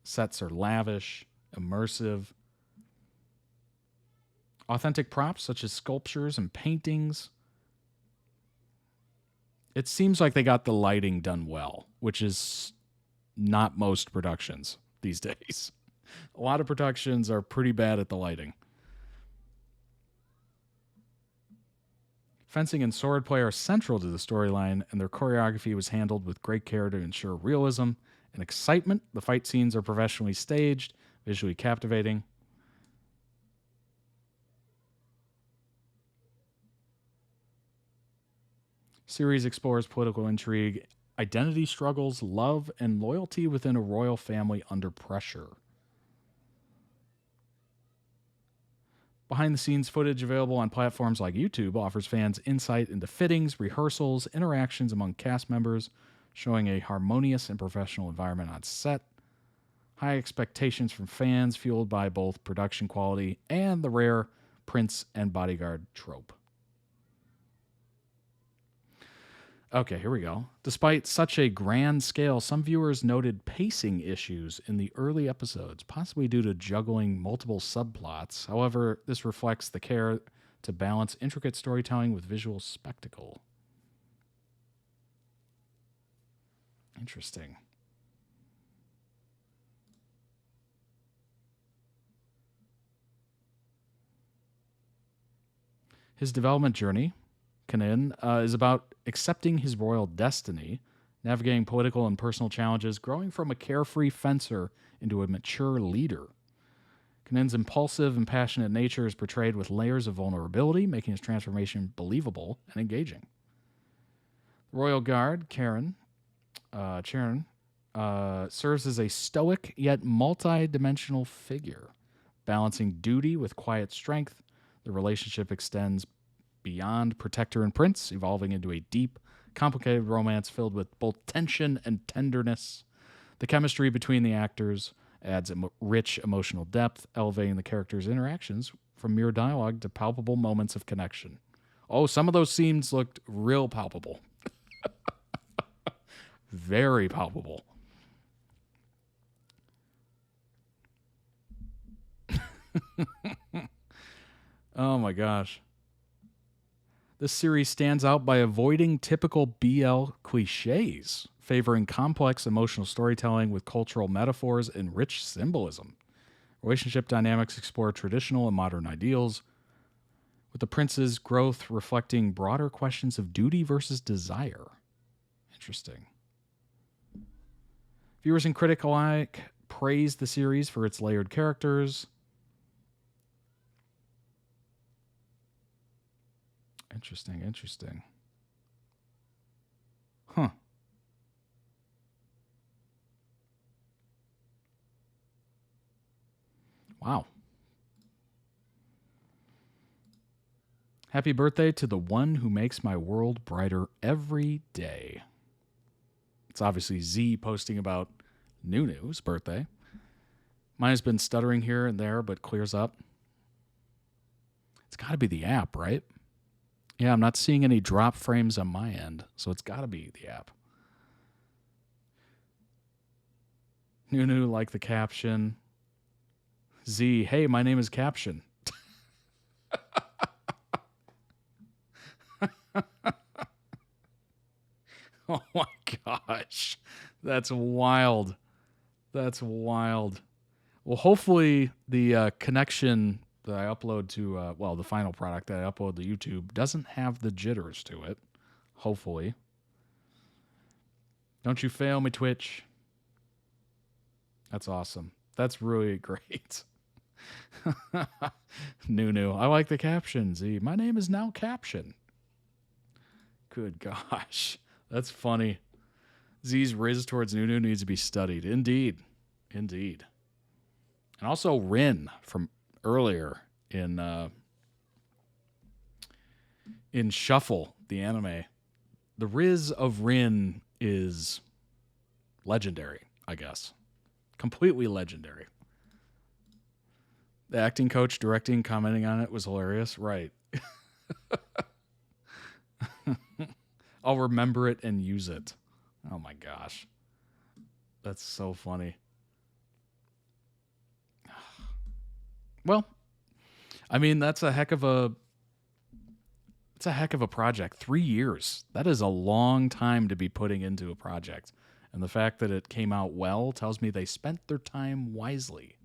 Sets are lavish, immersive. Authentic props such as sculptures and paintings. It seems like they got the lighting done well, which is not most productions these days. A lot of productions are pretty bad at the lighting. Fencing and swordplay are central to the storyline, and their choreography was handled with great care to ensure realism and excitement. The fight scenes are professionally staged, visually captivating. Series explores political intrigue, identity struggles, love, and loyalty within a royal family under pressure. Behind-the-scenes footage available on platforms like YouTube offers fans insight into fittings, rehearsals, interactions among cast members, showing a harmonious and professional environment on set. High expectations from fans fueled by both production quality and the rare prince and bodyguard trope. Okay, here we go. Despite such a grand scale, some viewers noted pacing issues in the early episodes, possibly due to juggling multiple subplots. However, this reflects the care to balance intricate storytelling with visual spectacle. Interesting. His development journey, Kanin, is about accepting his royal destiny, navigating political and personal challenges, growing from a carefree fencer into a mature leader. Kanin's impulsive and passionate nature is portrayed with layers of vulnerability, making his transformation believable and engaging. The Royal Guard, Charon, serves as a stoic yet multi-dimensional figure, balancing duty with quiet strength. The relationship extends beyond protector and prince, evolving into a deep, complicated romance filled with both tension and tenderness. The chemistry between the actors adds rich emotional depth, elevating the characters' interactions from mere dialogue to palpable moments of connection. Oh, some of those scenes looked real palpable. Very palpable. Oh my gosh. This series stands out by avoiding typical BL cliches, favoring complex emotional storytelling with cultural metaphors and rich symbolism. Relationship dynamics explore traditional and modern ideals, with the prince's growth reflecting broader questions of duty versus desire. Interesting. Viewers and critics alike praise the series for its layered characters. Interesting. Huh. Wow. Happy birthday to the one who makes my world brighter every day. It's obviously Z posting about ZeeNunew's birthday. Mine has been stuttering here and there, but clears up. It's got to be the app, right? Yeah, I'm not seeing any drop frames on my end, so it's got to be the app. ZeeNunew, like the caption. Z, hey, my name is Caption. Oh my gosh. That's wild. That's wild. Well, hopefully the connection that I upload to, the final product that I upload to YouTube doesn't have the jitters to it. Hopefully. Don't you fail me, Twitch. That's awesome. That's really great. ZeeNunew. I like the caption, Z. My name is now Caption. Good gosh. That's funny. Z's riz towards ZeeNunew needs to be studied. Indeed. And also Rin from earlier in Shuffle, the anime. The riz of Rin is legendary, I guess. Completely legendary. The acting coach directing, commenting on it was hilarious. Right. I'll remember it and use it. Oh my gosh. That's so funny. Well, I mean, that's a heck of a project. 3 years. That is a long time to be putting into a project. And the fact that it came out well tells me they spent their time wisely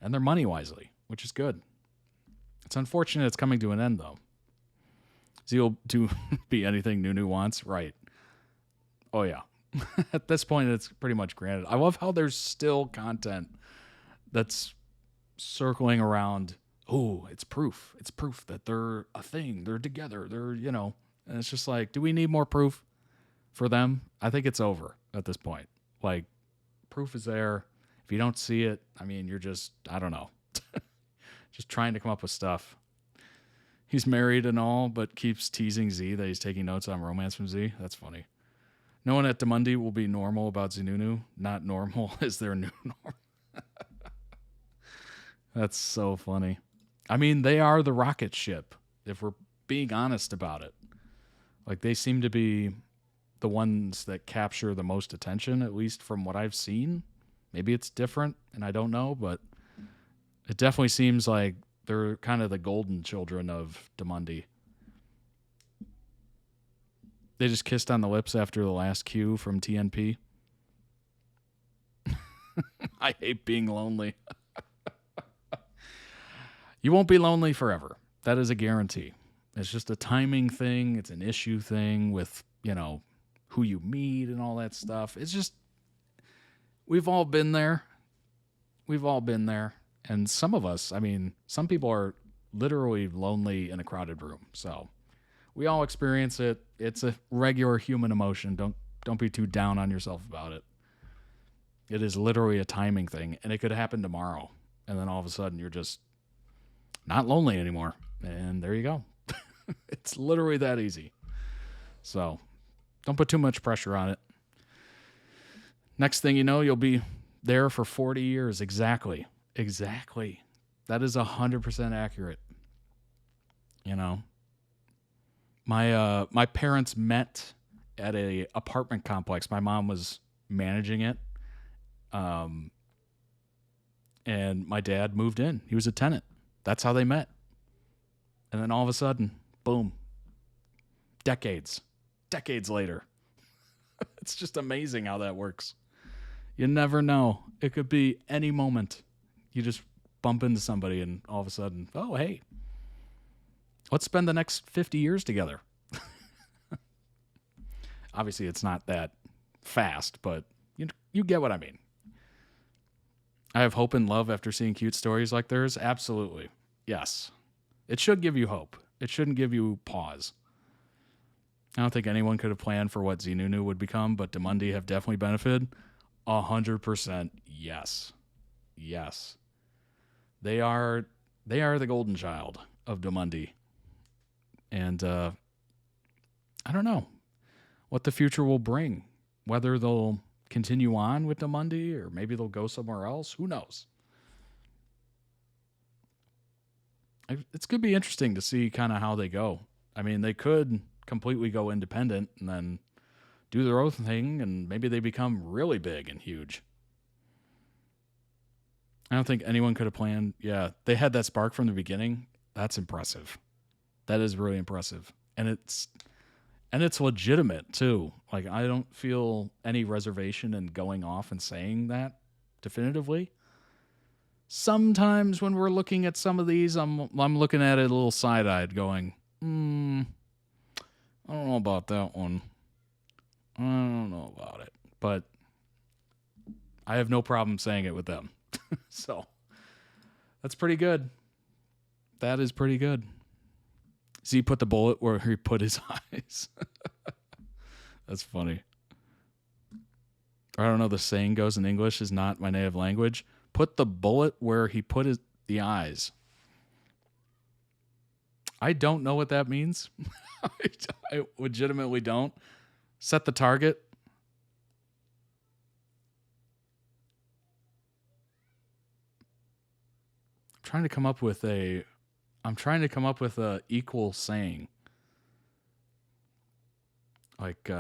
and their money wisely, which is good. It's unfortunate it's coming to an end, though. Z will be anything ZeeNunew wants, right? Oh, yeah. At this point, it's pretty much granted. I love how there's still content that's circling around. Oh, it's proof. It's proof that they're a thing. They're together. They're, and it's just like, do we need more proof for them? I think it's over at this point. Like, proof is there. If you don't see it, I mean, you're just, I don't know, just trying to come up with stuff. He's married and all, but keeps teasing Z that he's taking notes on romance from Z. That's funny. No one at Demundi will be normal about ZeeNunew. Not normal is their new norm. That's so funny. I mean, they are the rocket ship, if we're being honest about it. Like, they seem to be the ones that capture the most attention, at least from what I've seen. Maybe it's different, and I don't know, but it definitely seems like they're kind of the golden children of Demundi. They just kissed on the lips after the last cue from TNP. I hate being lonely. You won't be lonely forever. That is a guarantee. It's just a timing thing. It's an issue thing with, who you meet and all that stuff. It's just, we've all been there. And some of us, I mean, some people are literally lonely in a crowded room. So we all experience it. It's a regular human emotion. Don't be too down on yourself about it. It is literally a timing thing, and it could happen tomorrow. And then all of a sudden you're just not lonely anymore. And there you go. It's literally that easy. So don't put too much pressure on it. Next thing you know, you'll be there for 40 years. Exactly. That is 100% accurate. You know, my parents met at a apartment complex. My mom was managing it. And my dad moved in. He was a tenant. That's how they met. And then all of a sudden, boom. Decades later. It's just amazing how that works. You never know. It could be any moment. You just bump into somebody and all of a sudden, oh, hey, let's spend the next 50 years together. Obviously, it's not that fast, but you get what I mean. I have hope and love after seeing cute stories like theirs. Absolutely. Yes. It should give you hope. It shouldn't give you pause. I don't think anyone could have planned for what ZeeNunew would become, but Demundi have definitely benefited. 100% yes. Yes. They are the golden child of Demundi. And I don't know what the future will bring. Whether they'll continue on with Demundi or maybe they'll go somewhere else. Who knows? It's going to be interesting to see kind of how they go. I mean, they could completely go independent and then do their own thing, and maybe they become really big and huge. I don't think anyone could have planned. Yeah, they had that spark from the beginning. That's impressive. That is really impressive. And it's legitimate too. Like, I don't feel any reservation in going off and saying that definitively. Sometimes when we're looking at some of these, I'm looking at it a little side-eyed going, I don't know about that one. I don't know about it. But I have no problem saying it with them. So that's pretty good. That is pretty good. Z put the bullet where he put his eyes. That's funny. I don't know, the saying goes in English is not my native language. Put the bullet where he put the eyes. I don't know what that means. I legitimately don't. Set the target. I'm trying to come up with a equal saying. Like,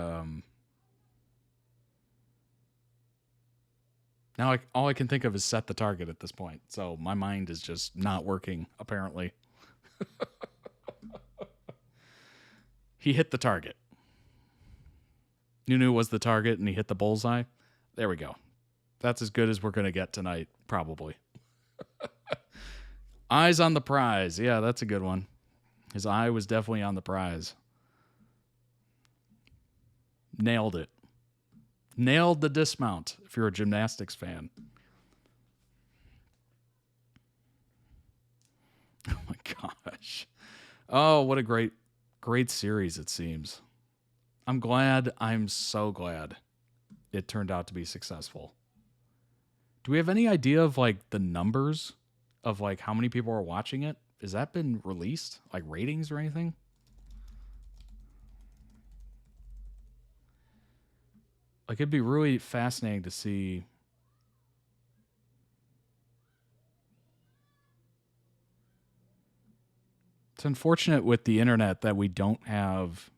now all I can think of is set the target at this point. So my mind is just not working, apparently. He hit the target. Nunu was the target and he hit the bullseye. There we go. That's as good as we're going to get tonight, probably. Eyes on the prize. Yeah, that's a good one. His eye was definitely on the prize. Nailed it. Nailed the dismount if you're a gymnastics fan. Oh my gosh. Oh, what a great series it seems. I'm so glad it turned out to be successful. Do we have any idea of like the numbers of like how many people are watching it? Has that been released? Like ratings or anything? Like, it'd be really fascinating to see. It's unfortunate with the internet that we don't have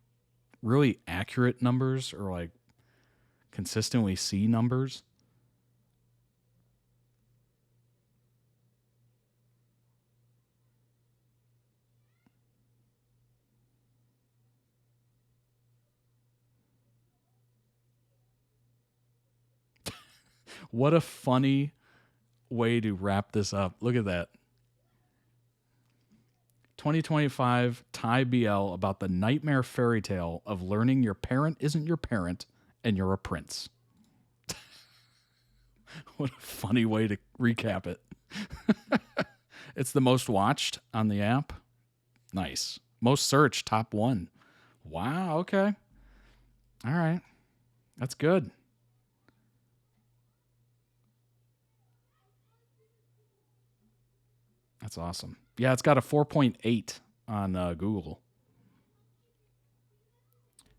really accurate numbers or like consistently see numbers. What a funny way to wrap this up. Look at that. 2025 Thai BL about the nightmare fairy tale of learning your parent isn't your parent and you're a prince. What a funny way to recap it. It's the most watched on the app. Nice. Most searched, top 1. Wow, okay. All right. That's good. That's awesome. Yeah, it's got a 4.8 on Google.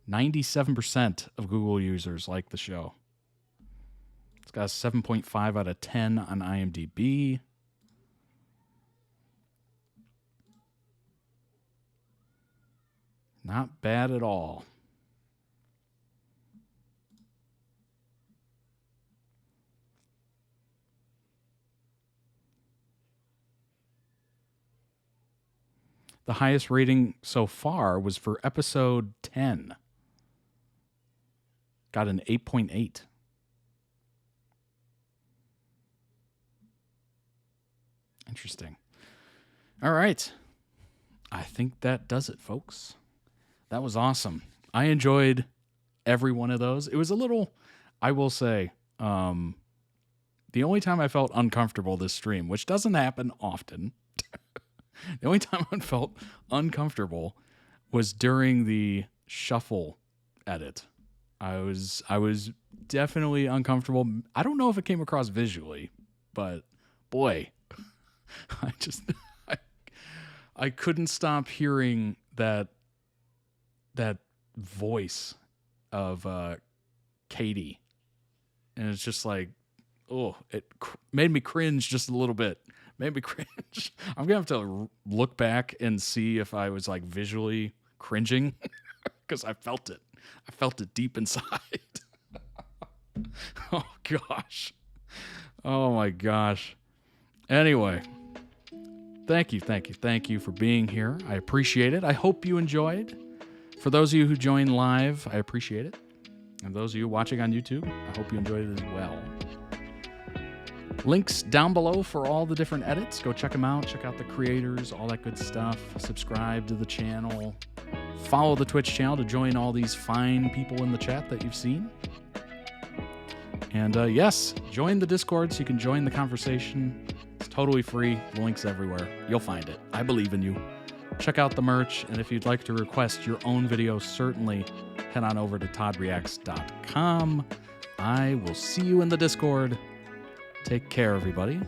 97% of Google users like the show. It's got a 7.5 out of 10 on IMDb. Not bad at all. The highest rating so far was for episode 10. Got an 8.8. Interesting. All right. I think that does it, folks. That was awesome. I enjoyed every one of those. It was a little, I will say, the only time I felt uncomfortable this stream, which doesn't happen often, the only time I felt uncomfortable was during the shuffle edit. I was definitely uncomfortable. I don't know if it came across visually, but boy, I couldn't stop hearing that voice of Katie, and it's just like, oh, it made me cringe just a little bit. Made me cringe. I'm gonna have to look back and see if I was like visually cringing because I felt it. I felt it deep inside. Oh gosh. Oh my gosh. Anyway, thank you for being here. I appreciate it. I hope you enjoyed. For those of you who joined live, I appreciate it. And those of you watching on YouTube, I hope you enjoyed it as well. Links down below for all the different edits. Go check them out. Check out the creators, all that good stuff. Subscribe to the channel. Follow the Twitch channel to join all these fine people in the chat that you've seen. And yes, join the Discord so you can join the conversation. It's totally free. The link's everywhere. You'll find it. I believe in you. Check out the merch. And if you'd like to request your own video, certainly head on over to toddreacts.com. I will see you in the Discord. Take care, everybody.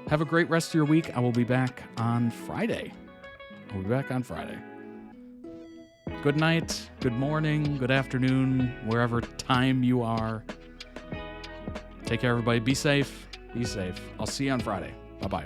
Have a great rest of your week. I will be back on Friday. Good night, good morning, good afternoon, wherever time you are. Take care, everybody. Be safe. Be safe. I'll see you on Friday. Bye-bye.